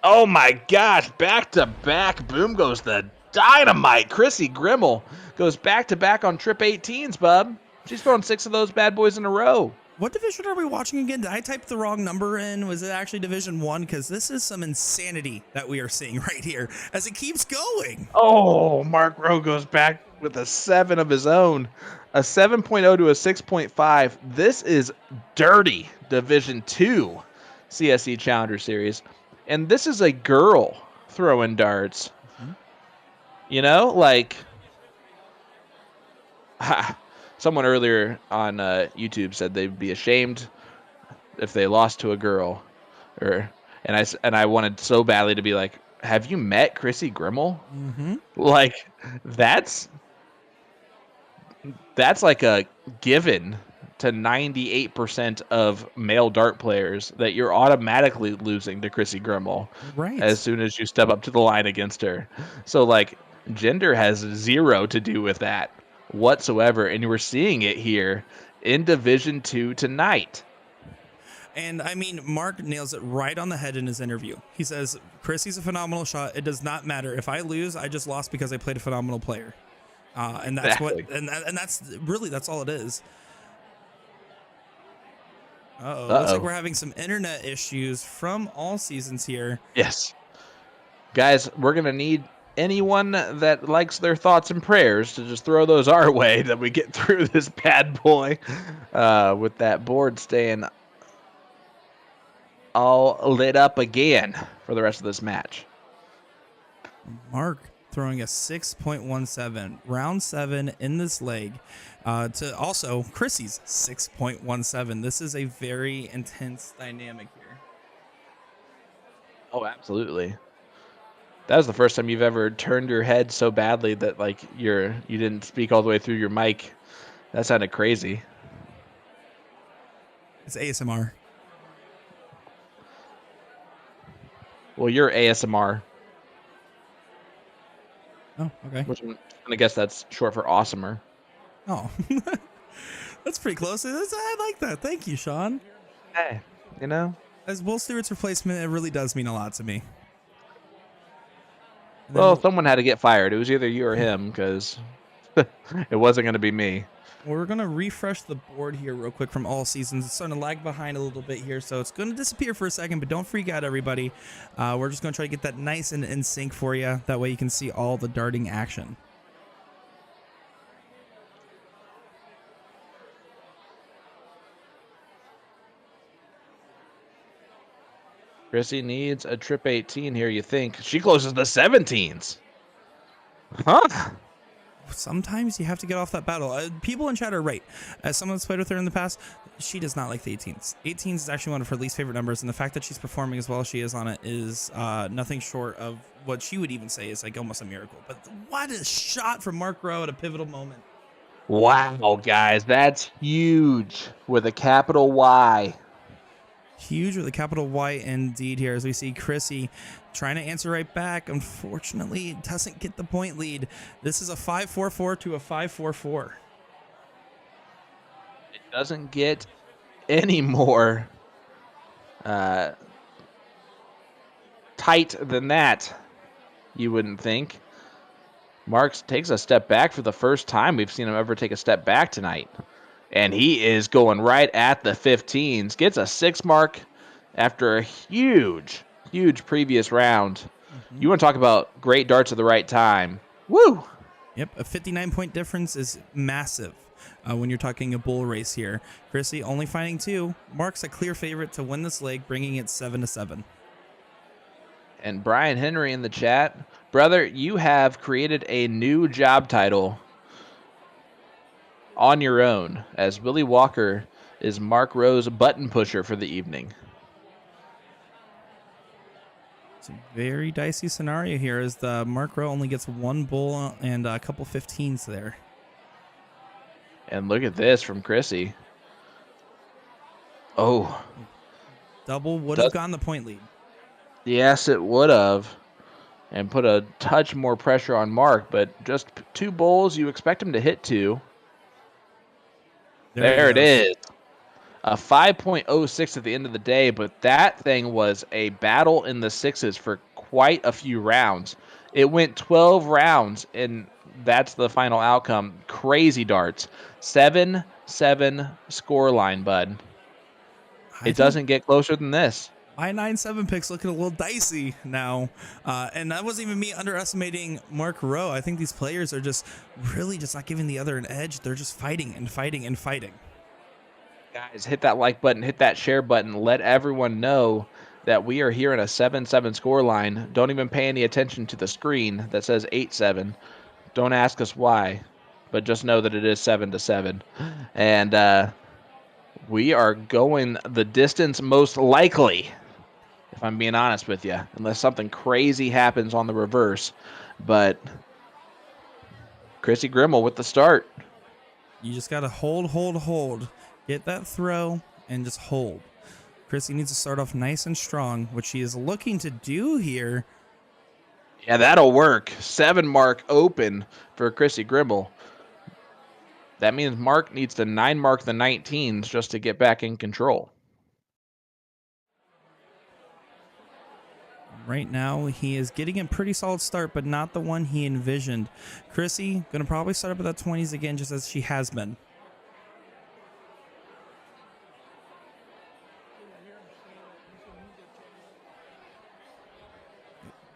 Oh my gosh, back to back. Boom goes the dynamite. Chrissy Grimal goes back to back on trip 18s, bub. She's throwing 6 of those bad boys in a row. What division are we watching again? Did I type the wrong number in? Was it actually Division 1? Because this is some insanity that we are seeing right here as it keeps going. Oh, Mark Rowe goes back with a 7 of his own. A 7.0 to a 6.5. This is dirty Division 2 CSC Challenger Series. And this is a girl throwing darts. Mm-hmm. You know, like... Someone earlier on YouTube said they'd be ashamed if they lost to a girl, and I wanted so badly to be like, "Have you met Chrissy Grimal?" Mm-hmm. Like, that's like a given to 98% of male dart players that you're automatically losing to Chrissy Grimal Right. as soon as you step up to the line against her. So, like, gender has 0 to do with that whatsoever, and we're seeing it here in Division 2 tonight. And I mean, Mark nails it right on the head in his interview. He says, Chrissy's a phenomenal shot. It does not matter. If I lose, I just lost because I played a phenomenal player. And that's Exactly. and that's really, that's all it is. Looks like we're having some internet issues from all seasons here. Yes. Guys, we're going to need anyone that likes their thoughts and prayers to just throw those our way that we get through this bad boy with that board staying all lit up again for the rest of this match. Mark throwing a 6.17, round 7 in this leg, to also Chrissy's 6.17. This is a very intense dynamic here. Oh, absolutely. That was the first time you've ever turned your head so badly that like you didn't speak all the way through your mic. That sounded crazy. It's ASMR. Well, you're ASMR. Oh, okay. Which I'm gonna guess that's short for awesomer. Oh, that's pretty close. I like that. Thank you, Sean. Hey, you know. As Will Stewart's replacement, it really does mean a lot to me. Well, someone had to get fired. It was either you or him, because it wasn't going to be me. We're going to refresh the board here real quick from all seasons. It's starting to lag behind a little bit here, so it's going to disappear for a second, but don't freak out, everybody. We're just going to try to get that nice and in sync for you. That way you can see all the darting action. Chrissy needs a trip 18 here, you think. She closes the 17s. Huh? Sometimes you have to get off that battle. People in chat are right. As someone that's played with her in the past, she does not like the 18s. 18s is actually one of her least favorite numbers, and the fact that she's performing as well as she is on it is nothing short of what she would even say is like almost a miracle. But what a shot from Mark Rowe at a pivotal moment. Wow, guys, that's huge with a capital Y. Huge with a capital Y indeed here, as we see Chrissy trying to answer right back. Unfortunately, it doesn't get the point lead. This is a 5-4-4 to a 5-4-4. It doesn't get any more tight than that, you wouldn't think. Marks takes a step back for the first time we've seen him ever take a step back tonight. And he is going right at the 15s. Gets a 6 mark after a huge, huge previous round. Mm-hmm. You want to talk about great darts at the right time. Woo! Yep, a 59-point difference is massive when you're talking a bull race here. Chrissy only finding 2. Mark's a clear favorite to win this leg, bringing it 7-7. And Brian Henry in the chat. Brother, you have created a new job title on your own, as Willie Walker is Mark Rowe's button pusher for the evening. It's a very dicey scenario here, as the Mark Rowe only gets 1 bull and a couple 15s there. And look at this from Chrissy. Oh. Double would have gotten the point lead. Yes, it would have. And put a touch more pressure on Mark, but just 2 bowls, you expect him to hit 2. There it is. A 5.06 at the end of the day, but that thing was a battle in the 6s for quite a few rounds. It went 12 rounds, and that's the final outcome. Crazy darts. 7-7 scoreline, bud. It doesn't get closer than this. My 9-7 pick's looking a little dicey now. And that wasn't even me underestimating Mark Rowe. I think these players are just really just not giving the other an edge. They're just fighting and fighting and fighting. Guys, hit that like button, hit that share button. Let everyone know that we are here in a 7-7 scoreline. Don't even pay any attention to the screen that says 8-7. Don't ask us why, but just know that it is 7-7. And we are going the distance most likely, if I'm being honest with you, unless something crazy happens on the reverse. But Chrissy Grimal with the start. You just got to hold. Get that throw and just hold. Chrissy needs to start off nice and strong, which she is looking to do here. Yeah, that'll work. 7 mark open for Chrissy Grimal. That means Mark needs to 9 mark the 19s just to get back in control. Right now, he is getting a pretty solid start, but not the one he envisioned. Chrissy going to probably start up with that 20s again, just as she has been.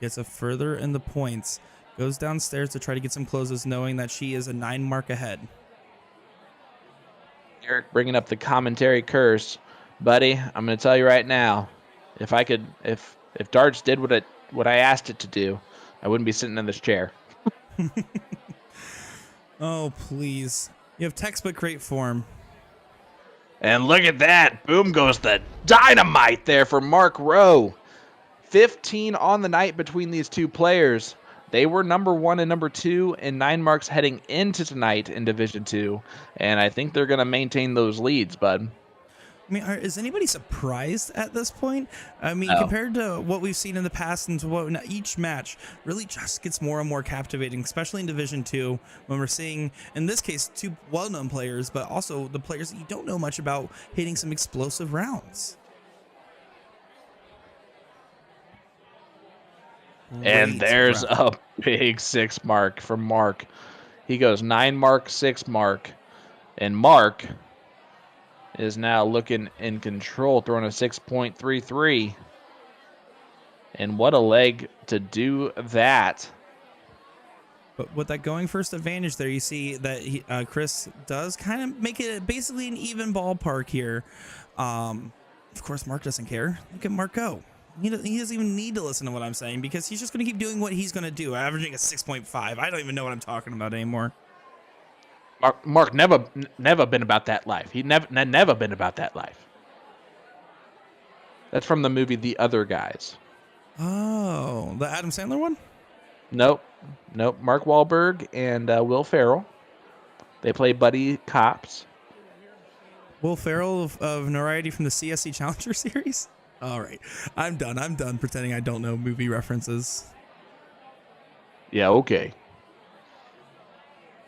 Gets a further in the points. Goes downstairs to try to get some closes, knowing that she is a 9 mark ahead. Eric bringing up the commentary curse. Buddy, I'm going to tell you right now, if darts did what I asked it to do, I wouldn't be sitting in this chair. Oh, please. You have textbook great form. And look at that. Boom goes the dynamite there for Mark Rowe. 15 on the night between these two players. They were number 1 and number 2 in 9 marks heading into tonight in Division 2. And I think they're going to maintain those leads, bud. I mean, is anybody surprised at this point? I mean, No. Compared to what we've seen in the past and to what each match really just gets more and more captivating, especially in Division 2, when we're seeing, in this case, 2 well-known players, but also the players that you don't know much about hitting some explosive rounds. And there's a big 6 mark from Mark. He goes 9 mark, 6 mark. And Mark is now looking in control, throwing a 6.33. And what a leg to do that. But with that going first advantage there, you see that Kris does kind of make it basically an even ballpark here. Of course, Mark doesn't care. Look at Mark go. He doesn't even need to listen to what I'm saying because he's just going to keep doing what he's going to do, averaging a 6.5. I don't even know what I'm talking about anymore. Mark never been about that life. He never been about that life. That's from the movie The Other Guys. Oh, the Adam Sandler one? Nope. Mark Wahlberg and Will Ferrell. They play buddy cops. Will Ferrell of notoriety from the CSC Challenger Series? All right. I'm done pretending I don't know movie references. Yeah, okay.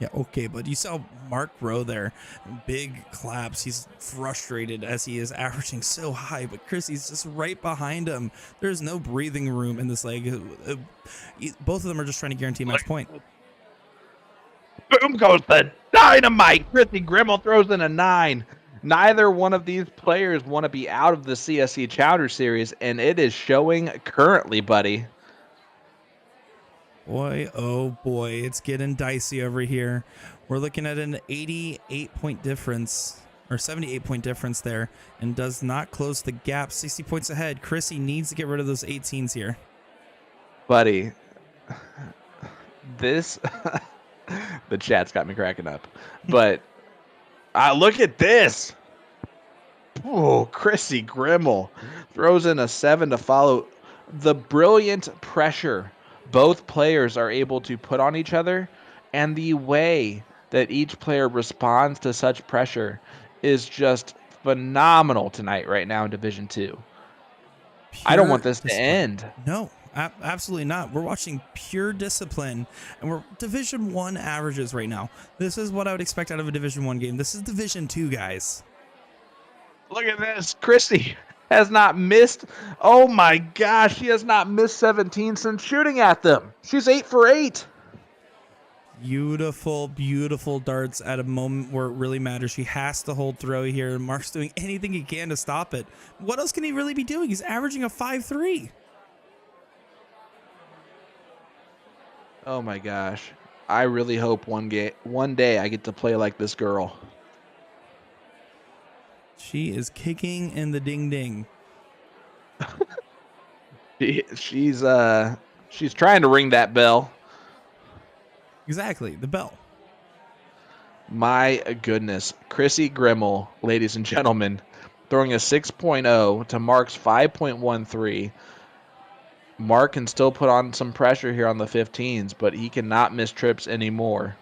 Yeah, okay, but you saw Mark Rowe there. Big claps. He's frustrated as he is averaging so high, but Chrissy's just right behind him. There's no breathing room in this leg. Both of them are just trying to guarantee match point. Boom goes the dynamite. Chrissy Grimal throws in a 9. Neither one of these players want to be out of the CSC Challenger Series, and it is showing currently, buddy. Boy, oh boy, it's getting dicey over here. We're looking at an 88-point difference, or 78-point difference there, and does not close the gap. 60 points ahead. Chrissy needs to get rid of those 18s here. Buddy, this... the chat's got me cracking up. But look at this. Oh, Chrissy Grimal throws in a 7 to follow. The brilliant pressure both players are able to put on each other, and the way that each player responds to such pressure is just phenomenal tonight right now in Division 2. I don't want this to end. No, absolutely not. We're watching pure discipline, and we're Division 1 averages right now. This is what I would expect out of a Division 1 game. This is Division 2, guys. Look at this. Chrissy has not missed. Oh my gosh, she has not missed 17 since shooting at them. She's 8 for 8. Beautiful, beautiful darts at a moment where it really matters. She has to hold throw here, and Mark's doing anything he can to stop it. What else can he really be doing? He's averaging a 5-3. Oh my gosh. I really hope one day I get to play like this girl. She is kicking in the ding ding. She's trying to ring that bell. Exactly, the bell. My goodness. Chrissy Grimal, ladies and gentlemen, throwing a 6.0 to Mark's 5.13. Mark can still put on some pressure here on the 15s, but he cannot miss trips anymore.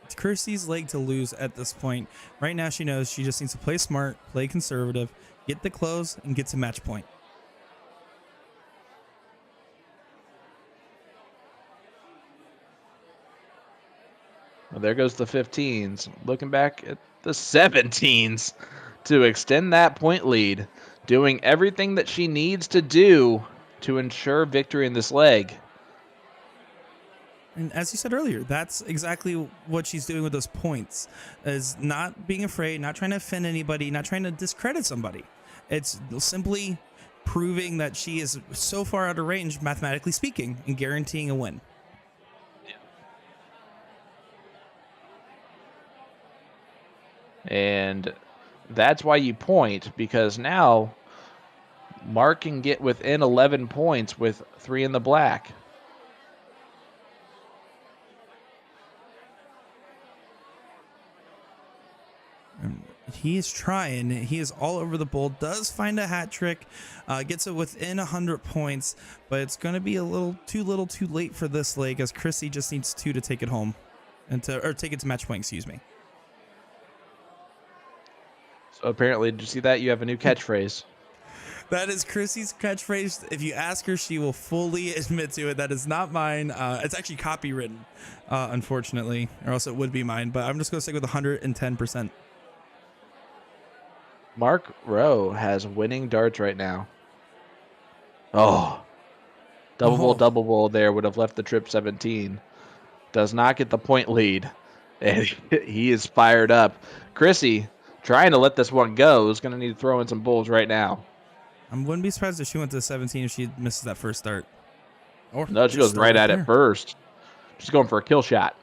It's Kirsty's leg to lose at this point. Right now she knows she just needs to play smart, play conservative, get the close, and get to match point. Well, there goes the 15s. Looking back at the 17s to extend that point lead. Doing everything that she needs to do to ensure victory in this leg. And as you said earlier, that's exactly what she's doing with those points, is not being afraid, not trying to offend anybody, not trying to discredit somebody. It's simply proving that she is so far out of range, mathematically speaking, and guaranteeing a win. And that's why you point, because now Mark can get within 11 points with 3 in the black. He is trying. He is all over the bowl. Does find a hat trick. Gets it within 100 points, but it's going to be a little too late for this leg, as Chrissy just needs 2 to take it home, and take it to match point. Excuse me. So apparently, did you see that? You have a new catchphrase. That is Chrissy's catchphrase. If you ask her, she will fully admit to it. That is not mine. It's actually copywritten, unfortunately, or else it would be mine. But I'm just going to stick with 110%. Mark Rowe has winning darts right now. Oh, double bowl there would have left the trip 17. Does not get the point lead. And he is fired up. Chrissy, trying to let this one go, is going to need to throw in some bulls right now. I wouldn't be surprised if she went to 17 if she misses that first start. Or no, she goes right at it first. She's going for a kill shot.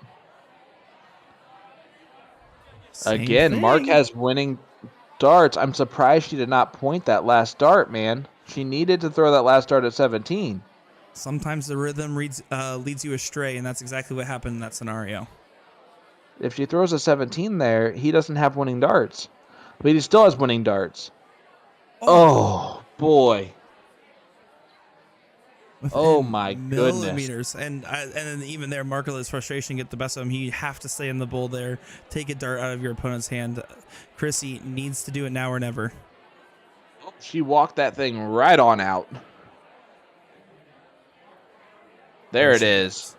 Again, Mark has winning darts. I'm surprised she did not point that last dart, man. She needed to throw that last dart at 17. Sometimes the rhythm leads you astray, and that's exactly what happened in that scenario. If she throws a 17 there, he doesn't have winning darts. But he still has winning darts. Oh boy. Oh my millimeters. goodness. And then even there, Markola's frustration get the best of him. You have to stay in the bowl there. Take a dart out of your opponent's hand. Chrissy needs to do it now or never. She walked that thing right on out. There it is.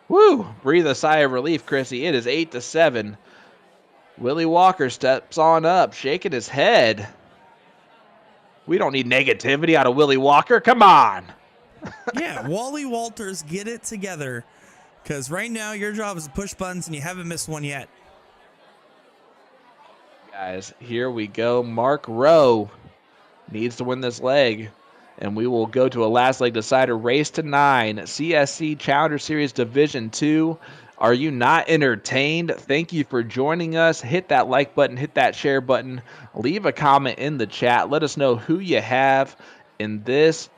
Woo! Breathe a sigh of relief, Chrissy. It is 8-7. Willie Walker steps on up, shaking his head. We don't need negativity out of Willie Walker. Come on. Yeah, Wally Walters, get it together. Because right now, your job is to push buttons, and you haven't missed one yet. Guys, here we go. Mark Rowe needs to win this leg. And we will go to a last leg decider, race to 9, CSC Challenger Series Division 2. Are you not entertained? Thank you for joining us. Hit that like button, hit that share button, leave a comment in the chat. Let us know who you have in this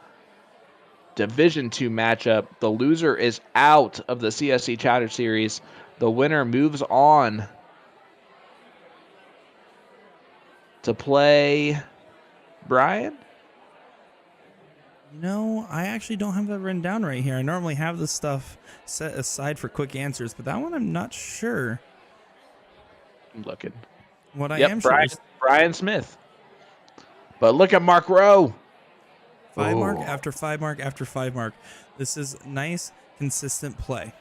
Division 2 matchup. The loser is out of the CSC Challenger Series. The winner moves on to play Brian. No, I actually don't have that written down right here. I normally have this stuff set aside for quick answers, but that one I'm not sure. I'm looking. What I Yep, am sure is Brian Smith. But look at Mark Rowe. 5 mark Ooh. after 5 mark after 5 mark. This is nice, consistent play.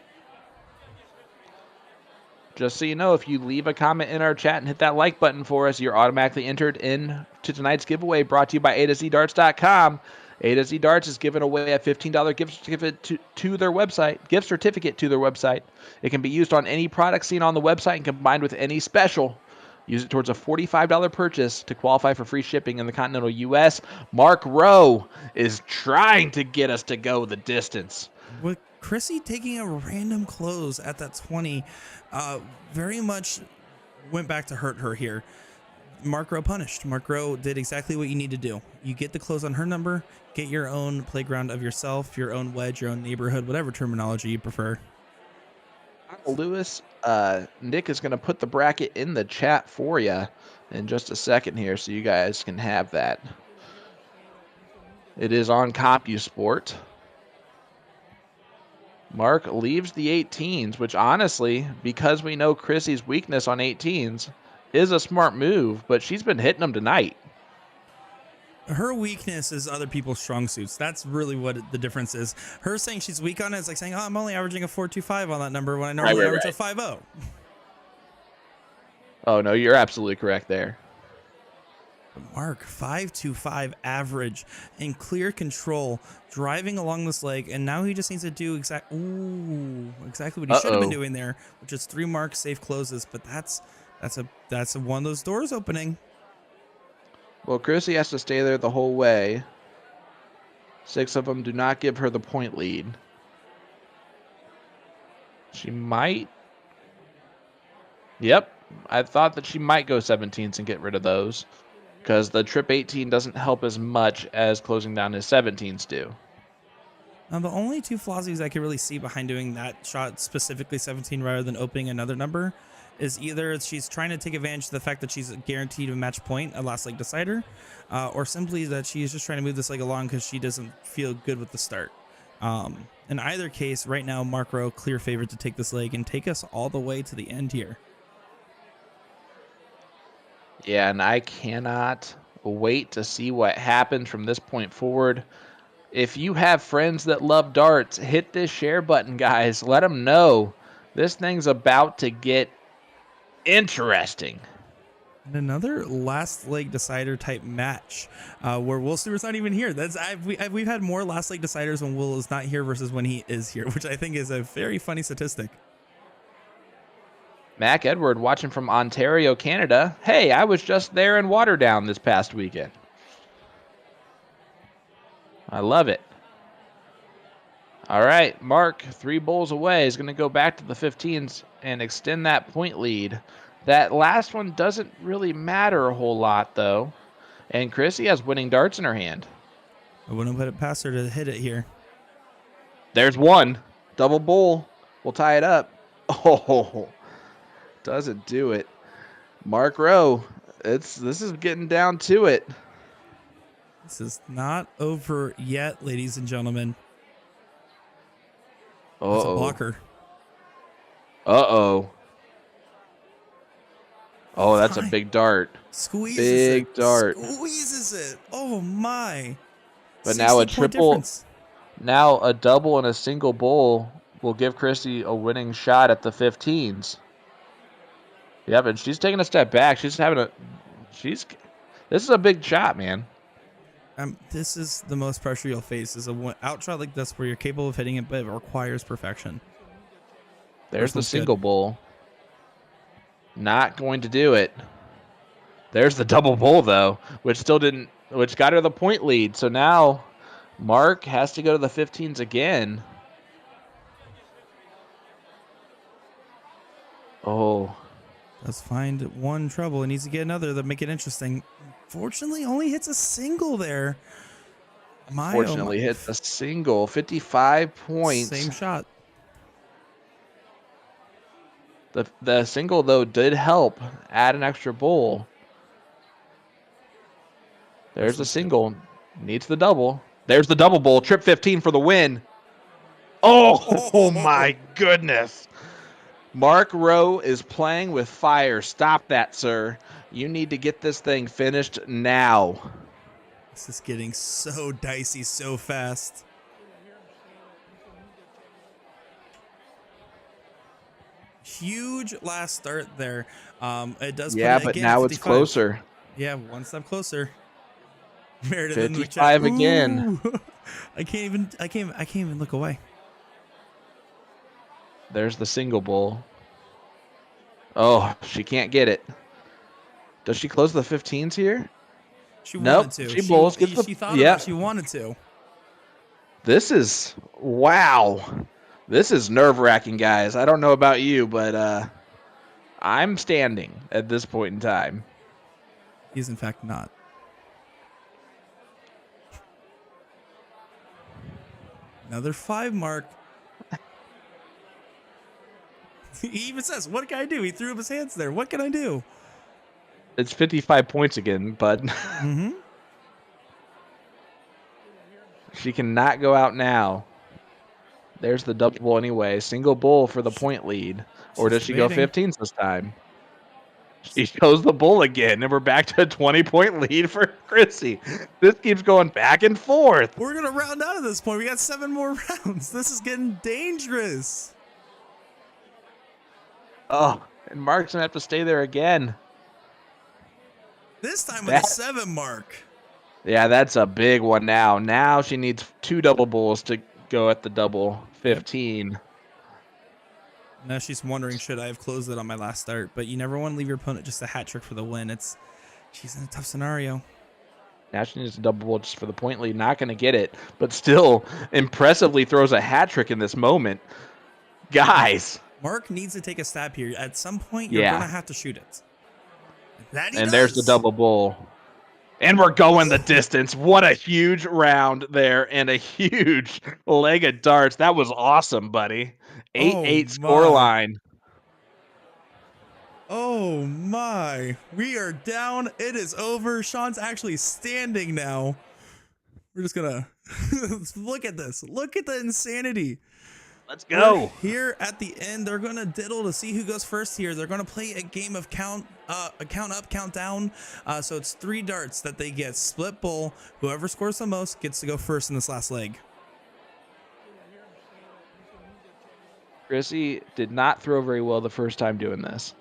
Just so you know, if you leave a comment in our chat and hit that like button for us, you're automatically entered in to tonight's giveaway brought to you by A2ZDarts.com. A to Z Darts is giving away a $15 gift certificate to their website. It can be used on any product seen on the website and combined with any special. Use it towards a $45 purchase to qualify for free shipping in the continental U.S. Mark Rowe is trying to get us to go the distance. With Chrissy taking a random close at that 20, very much went back to hurt her here. Mark Rowe punished. Mark Rowe did exactly what you need to do. You get the close on her number, get your own playground of yourself, your own wedge, your own neighborhood, whatever terminology you prefer. Lewis, Nick is going to put the bracket in the chat for you in just a second here so you guys can have that. It is on CompuSport. Mark leaves the 18s, which honestly, because we know Chrissy's weakness on 18s, is a smart move, but she's been hitting them tonight. Her weakness is other people's strong suits. That's really what the difference is. Her saying she's weak on it is like saying, oh, I'm only averaging a 4.25 on that number when I normally average a 5.0. Oh, no, you're absolutely correct there. Mark, 5.25 average in clear control, driving along this leg, and now he just needs to do exactly what he should have been doing there, which is 3 marks, safe closes. But that's one of those doors opening. Well, Chrissy has to stay there the whole way. 6 of them do not give her the point lead. She might. Yep, I thought that she might go 17s and get rid of those, because the trip 18 doesn't help as much as closing down his 17s do. Now, the only 2 flossies I could really see behind doing that shot, specifically 17 rather than opening another number, is either she's trying to take advantage of the fact that she's guaranteed a match point, a last leg decider, or simply that she's just trying to move this leg along because she doesn't feel good with the start. In either case, right now, Mark Rowe, clear favorite to take this leg and take us all the way to the end here. Yeah, and I cannot wait to see what happens from this point forward. If you have friends that love darts, hit this share button, guys. Let them know this thing's about to get interesting. And another last leg decider type match where Will Stewart's not even here. We've had more last leg deciders when Will is not here versus when he is here, which I think is a very funny statistic. Mac Edward watching from Ontario, Canada. Hey, I was just there in Waterdown this past weekend. I love it. All right, Mark, 3 bowls away, is going to go back to the 15s and extend that point lead. That last one doesn't really matter a whole lot, though. And Chrissy has winning darts in her hand. I wouldn't put it past her to hit it here. There's one. Double bowl. We'll tie it up. Oh, doesn't do it. Mark Rowe, this is getting down to it. This is not over yet, ladies and gentlemen. That's a blocker. Uh-oh. Oh, that's a big dart. Squeezes big it. Dart. Squeezes it. Oh, my. But now a 60-point triple. difference. Now a double and a single bowl will give Chrissy a winning shot at the 15s. Yeah, but she's taking a step back. This is a big shot, man. This is the most pressure you'll face is a out shot like this where you're capable of hitting it, but it requires perfection. There's the single bowl. Not going to do it. There's the double bowl, though, which got her the point lead. So now Mark has to go to the 15s again. Oh. Let's find one trouble. He needs to get another to make it interesting. Fortunately, only hits a single there. Fortunately, hits a single. 55 points. Same shot. The single, though, did help add an extra bowl. There's the single. Needs the double. There's the double bowl. Trip 15 for the win. Oh my goodness. Mark Rowe is playing with fire. Stop that, sir. You need to get this thing finished now. This is getting so dicey so fast. Huge last start there. It does. Yeah, put it but again, now 55. it's closer. Yeah, one step closer. Meredith 55 in the chat. again. Ooh. I can't even look away. There's the single bull. Oh, she can't get it. Does she close the 15s here? She Nope, wanted to. she bowls, gets the- She thought yeah. about it. She wanted to. This is, wow. This is nerve-wracking, guys. I don't know about you, but I'm standing at this point in time. He's in fact not. Another 5 mark. He even says, what can I do? He threw up his hands there. What can I do? It's 55 points again, but Mm-hmm. she cannot go out now. There's the double bull anyway. Single bull for the point lead. Or does she go debating. 15s this time? She shows the bull again, and we're back to a 20-point lead for Chrissy. This keeps going back and forth. We're going to round out at this point. We got 7 more rounds. This is getting dangerous. Oh, and Mark's going to have to stay there again. This time with a 7 mark. Yeah, that's a big one now. Now she needs 2 double bulls to go at the double 15. Now she's wondering, should I have closed it on my last start? But you never want to leave your opponent just a hat trick for the win. She's in a tough scenario. Now she needs a double bull just for the point lead. Not going to get it, but still impressively throws a hat trick in this moment. Guys. Mark needs to take a stab here. At some point, you're going to have to shoot it. There's the double bull. And we're going the distance. What a huge round there and a huge leg of darts. That was awesome, buddy. 8-8 scoreline. Oh, my. We are down. It is over. Sean's actually standing now. We're just going to look at this. Look at the insanity. Let's go. We're here at the end, they're going to diddle to see who goes first here. They're going to play a game of count up, count down. So it's 3 darts that they get. Split bull. Whoever scores the most gets to go first in this last leg. Chrissy did not throw very well the first time doing this.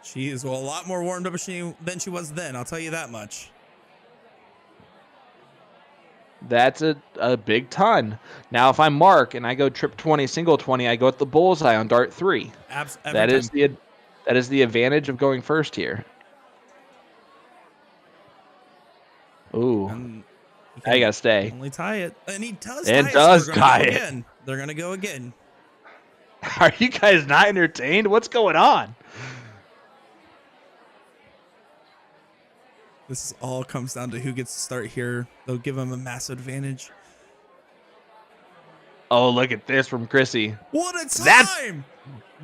She is a lot more warmed up than she was then. I'll tell you that much. That's a big ton. Now, if I'm Mark and I go trip 20, single 20, I go at the bullseye on dart 3. That is the advantage of going first here. Ooh. I gotta stay. Only tie it. And he does tie it. Again. They're going to go again. Are you guys not entertained? What's going on? This all comes down to who gets to start here. They'll give him a massive advantage. Oh, look at this from Chrissy. What a time!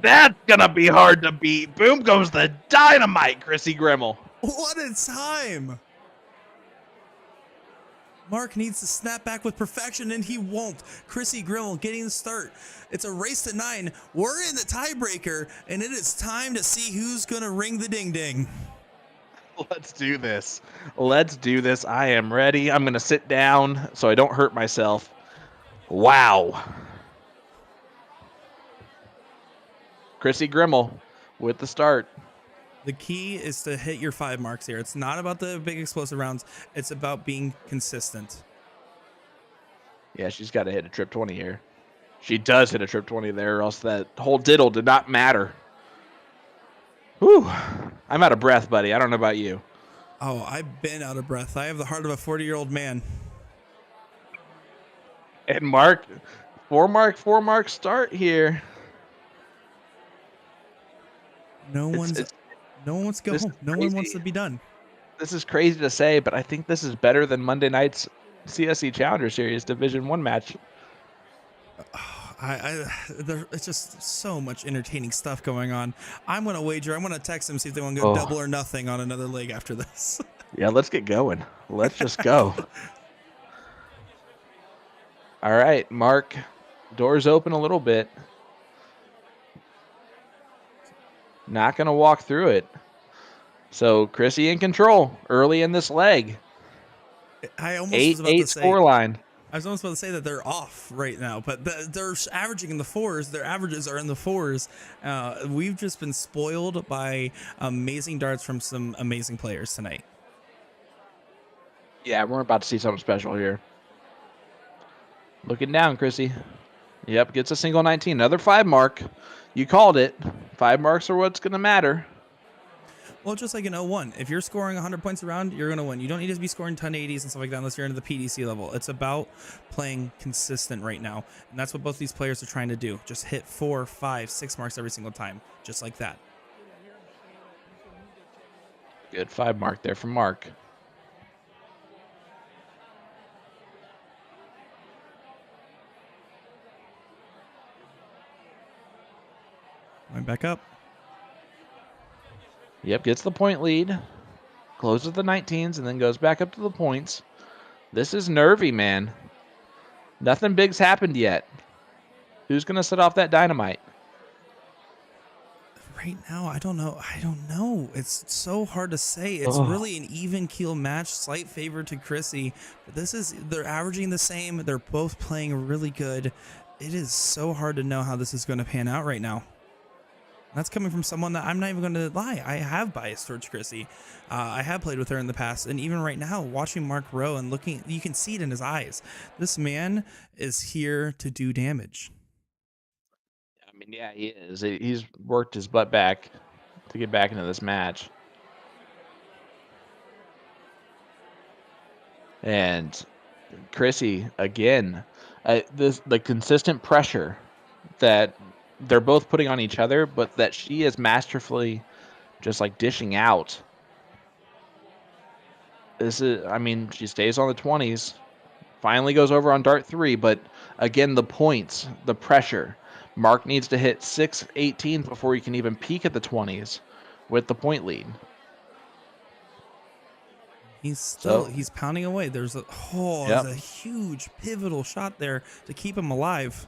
That's gonna be hard to beat. Boom goes the dynamite, Chrissy Grimal. What a time! Mark needs to snap back with perfection, and he won't. Chrissy Grimal getting the start. It's a race to 9. We're in the tiebreaker, and it is time to see who's gonna ring the ding-ding. Let's do this. Let's do this. I am ready. I'm going to sit down so I don't hurt myself. Wow. Chrissy Grimal with the start. The key is to hit your 5 marks here. It's not about the big explosive rounds. It's about being consistent. Yeah, she's got to hit a trip 20 here. She does hit a trip 20 there, or else that whole diddle did not matter. Whew. I'm out of breath, buddy. I don't know about you. Oh, I've been out of breath. I have the heart of a 40-year-old man. And Mark, 4 mark start here. No one wants to go home. No one wants to be done. This is crazy to say, but I think this is better than Monday night's CSC Challenger Series Division 1 match. It's just so much entertaining stuff going on. I'm going to wager. I'm going to text them, see if they want to go double or nothing on another leg after this. Yeah, let's get going. Let's just go. All right, Mark. Doors open a little bit. Not going to walk through it. So Chrissy in control early in this leg. I almost was about 8-8 to say scoreline. I was almost about to say that they're off right now, but they're averaging in the fours. Their averages are in the fours. We've just been spoiled by amazing darts from some amazing players tonight. Yeah, we're about to see something special here. Looking down, Chrissy. Yep, gets a single 19. Another 5 mark. You called it. 5 marks are what's going to matter. Well, just like in 01, if you're scoring 100 points a round, you're going to win. You don't need to be scoring 1080s and stuff like that unless you're into the PDC level. It's about playing consistent right now. And that's what both these players are trying to do. Just hit 4, 5, 6 marks every single time. Just like that. Good 5 mark there from Mark. Right back up. Yep, gets the point lead. Closes the 19s and then goes back up to the points. This is nervy, man. Nothing big's happened yet. Who's going to set off that dynamite? Right now, I don't know. It's so hard to say. It's really an even keel match, slight favor to Chrissy. But they're averaging the same. They're both playing really good. It is so hard to know how this is going to pan out right now. That's coming from someone that I'm not even going to lie. I have bias towards Chrissy. I have played with her in the past. And even right now, watching Mark Rowe and looking, you can see it in his eyes. This man is here to do damage. I mean, yeah, he is. He's worked his butt back to get back into this match. And Chrissy, again, the consistent pressure that they're both putting on each other, but that she is masterfully just like dishing out. She stays on the 20s, finally goes over on dart 3, but again, the points, the pressure. Mark needs to hit 6-18 before he can even peak at the 20s with the point lead. He's pounding away. There's a huge pivotal shot there to keep him alive.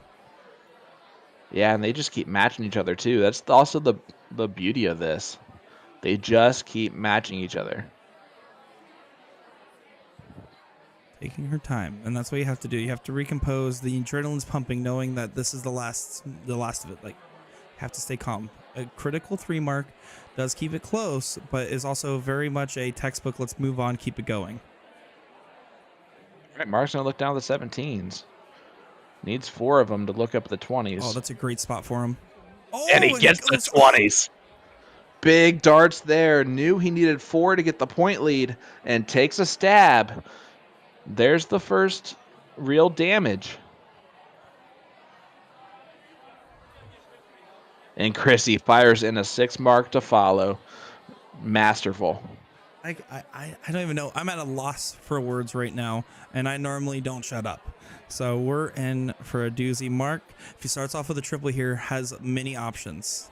Yeah, and they just keep matching each other too. That's also the beauty of this. They just keep matching each other. Taking her time, and that's what you have to do. You have to recompose. The adrenaline's pumping, knowing that this is the last of it. Like, you have to stay calm. A critical 3 mark does keep it close, but is also very much a textbook. Let's move on, keep it going. All right, Mark's gonna look down at the 17s. Needs 4 of them to look up at the 20s. Oh, that's a great spot for him. Oh, and he gets the 20s. Big darts there. Knew he needed 4 to get the point lead and takes a stab. There's the first real damage. And Chrissy fires in a 6 mark to follow. Masterful. I don't even know. I'm at a loss for words right now, and I normally don't shut up. So we're in for a doozy. Mark, if he starts off with a triple here, has many options.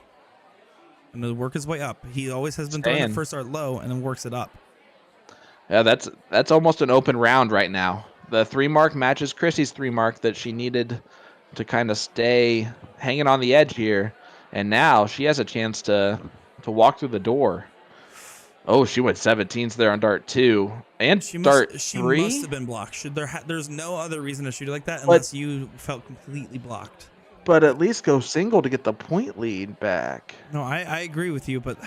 And to work his way up. He always has been throwing the first dart low and then works it up. Yeah, that's almost an open round right now. The 3 mark matches Chrissy's 3 mark that she needed to kind of stay hanging on the edge here. And now she has a chance to walk through the door. Oh, she went 17s there on dart 2 and dart 3. She must have been blocked. There's no other reason to shoot it like that unless you felt completely blocked. But at least go single to get the point lead back. No, I agree with you, but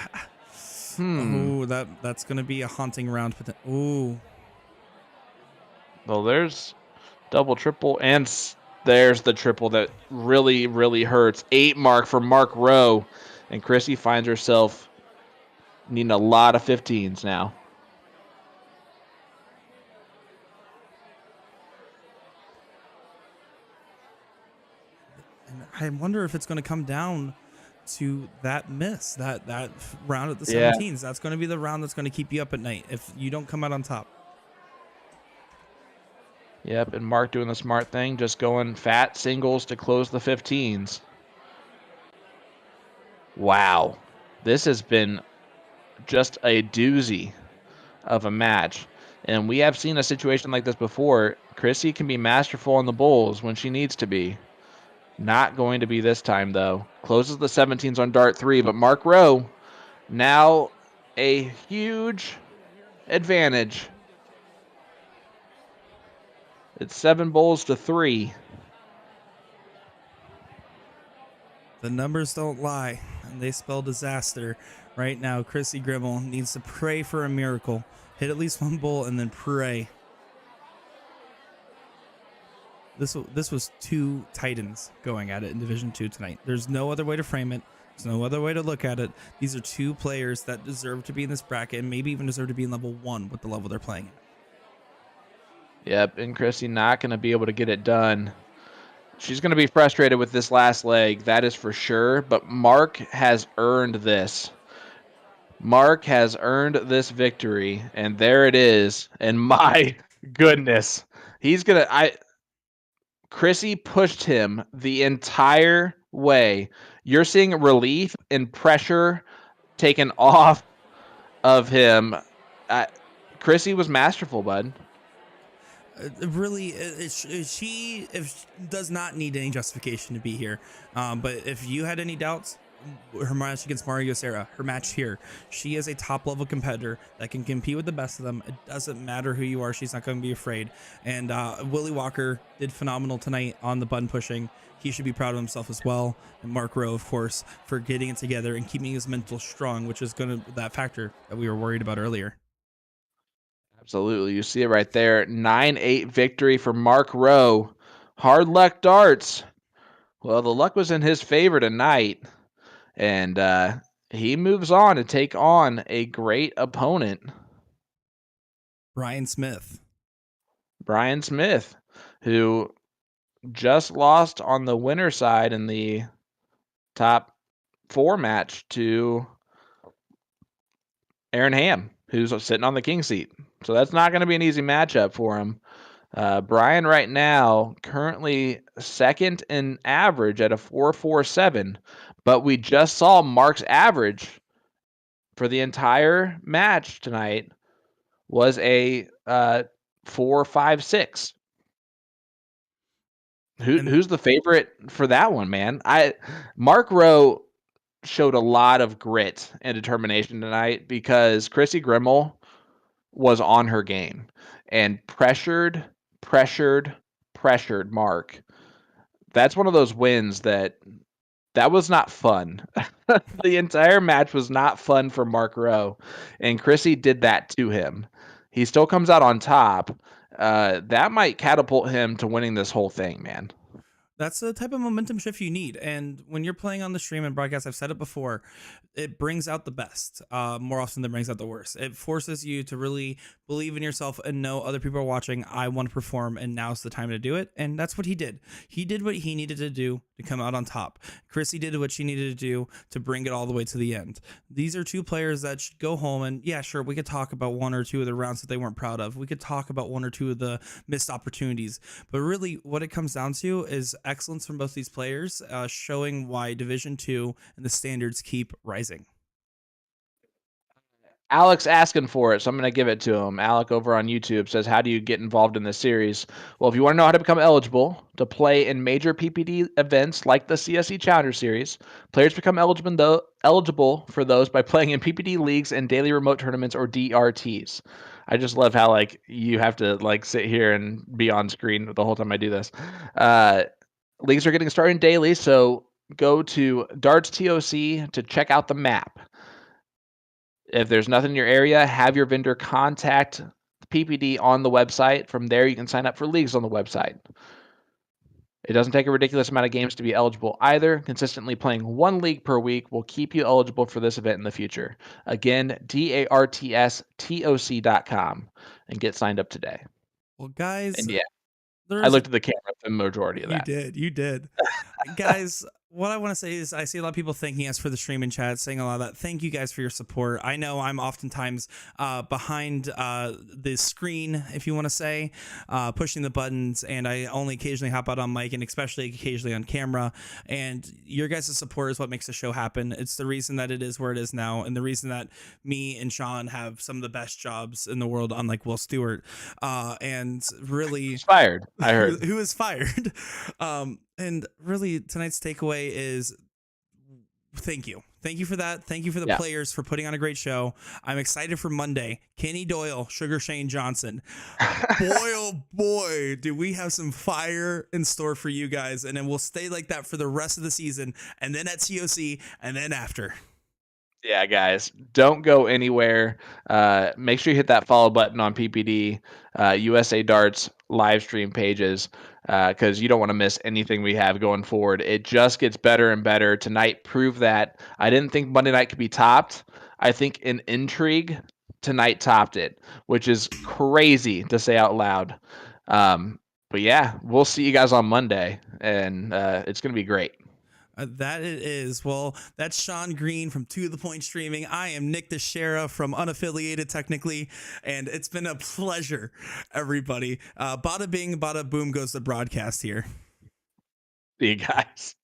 ooh, that's gonna be a haunting round. Ooh. Well, there's double, triple, and there's the triple that really, really hurts. 8 mark for Mark Rowe, and Chrissy finds herself needing a lot of 15s now. And I wonder if it's going to come down to that miss, that round at the 17s. Yeah. That's going to be the round that's going to keep you up at night if you don't come out on top. Yep, and Mark doing the smart thing, just going fat singles to close the 15s. Wow. This has been just a doozy of a match. And we have seen a situation like this before. Chrissy can be masterful on the bulls when she needs to be. Not going to be this time, though. Closes the 17s on dart 3, but Mark Rowe now a huge advantage. It's 7 bowls to 3. The numbers don't lie, and they spell disaster. Right now, Chrissy Grimal needs to pray for a miracle. Hit at least 1 bowl and then pray. This was 2 Titans going at it in Division 2 tonight. There's no other way to frame it. There's no other way to look at it. These are 2 players that deserve to be in this bracket and maybe even deserve to be in level 1 with the level they're playing in. Yep, and Chrissy not going to be able to get it done. She's going to be frustrated with this last leg, that is for sure, but Mark has earned this. Mark has earned this victory, and there it is. And my goodness, he's going to... Chrissy pushed him the entire way. You're seeing relief and pressure taken off of him. Chrissy was masterful, bud. Really, she does not need any justification to be here. But if you had any doubts, her match against Mario Serra, her match here, she is a top level competitor that can compete with the best of them. It doesn't matter who you are, she's not going to be afraid. And Willie Walker did phenomenal tonight on the button pushing. He should be proud of himself as well. And Mark Rowe, of course, for getting it together and keeping his mental strong, which is that factor that we were worried about earlier. Absolutely. You see it right there. 9-8 victory for Mark Rowe. Hard luck darts. Well, the luck was in his favor tonight. And he moves on to take on a great opponent. Brian Smith. Brian Smith, who just lost on the winner side in the top 4 match to Aaron Ham, who's sitting on the king seat. So that's not going to be an easy matchup for him. Brian right now currently second in average at a 4.47, but we just saw Mark's average for the entire match tonight was a 4.56. Who's the favorite for that one, man? Mark Rowe showed a lot of grit and determination tonight because Chrissy Grimal was on her game and pressured Mark. That's one of those wins that was not fun. The entire match was not fun for Mark Rowe, and Chrissy did that to him. He still comes out on top. That might catapult him to winning this whole thing, man. That's the type of momentum shift you need. And when you're playing on the stream and broadcast, I've said it before, it brings out the best more often than brings out the worst. It forces you to really believe in yourself and know other people are watching. I want to perform, and now's the time to do it. And that's what he did. He did what he needed to do to come out on top. Chrissy did what she needed to do to bring it all the way to the end. These are 2 players that should go home and, yeah, sure, we could talk about 1 or 2 of the rounds that they weren't proud of. We could talk about 1 or 2 of the missed opportunities. But really, what it comes down to is excellence from both these players, showing why Division 2 and the standards keep rising. Alex asking for it, so I'm going to give it to him. Alec over on YouTube says, how do you get involved in this series? Well, if you want to know how to become eligible to play in major PPD events like the CSC Challenger Series, players become eligible for those by playing in PPD leagues and daily remote tournaments, or DRTs. I just love how you have to sit here and be on screen the whole time I do this. Leagues are getting started daily, so go to Darts TOC to check out the map. If there's nothing in your area, have your vendor contact PPD on the website. From there, you can sign up for leagues on the website. It doesn't take a ridiculous amount of games to be eligible either. Consistently playing 1 league per week will keep you eligible for this event in the future. Again, DARTSTOC.com and get signed up today. Well, guys, and yeah, I looked at the camera for the majority of that. You did. Guys, what I want to say is I see a lot of people thanking us for the stream and chat, saying a lot of that. Thank you guys for your support. I know I'm oftentimes behind the screen, if you want to say, pushing the buttons, and I only occasionally hop out on mic and especially occasionally on camera. And your guys' support is what makes the show happen. It's the reason that it is where it is now, and the reason that me and Sean have some of the best jobs in the world, unlike Will Stewart. And really... He's fired, I heard. Who is fired. And really, tonight's takeaway is thank you. Thank you for that. Thank you for the Yeah. players for putting on a great show. I'm excited for Monday. Kenny Doyle, Sugar Shane Johnson. Boy, oh boy, do we have some fire in store for you guys. And then we'll stay like that for the rest of the season. And then at COC and then after. Yeah, guys, don't go anywhere. Make sure you hit that follow button on PPD, USA Darts live stream pages, because you don't want to miss anything we have going forward. It just gets better and better. Tonight proved that. I didn't think Monday night could be topped. I think in intrigue, tonight topped it, which is crazy to say out loud. But yeah, we'll see you guys on Monday, and it's going to be great. That it is. Well, that's Sean Green from To The Point Streaming. I am Nick Teixeira from Unaffiliated, technically, and it's been a pleasure, everybody. Bada bing, bada boom goes the broadcast here. See you guys.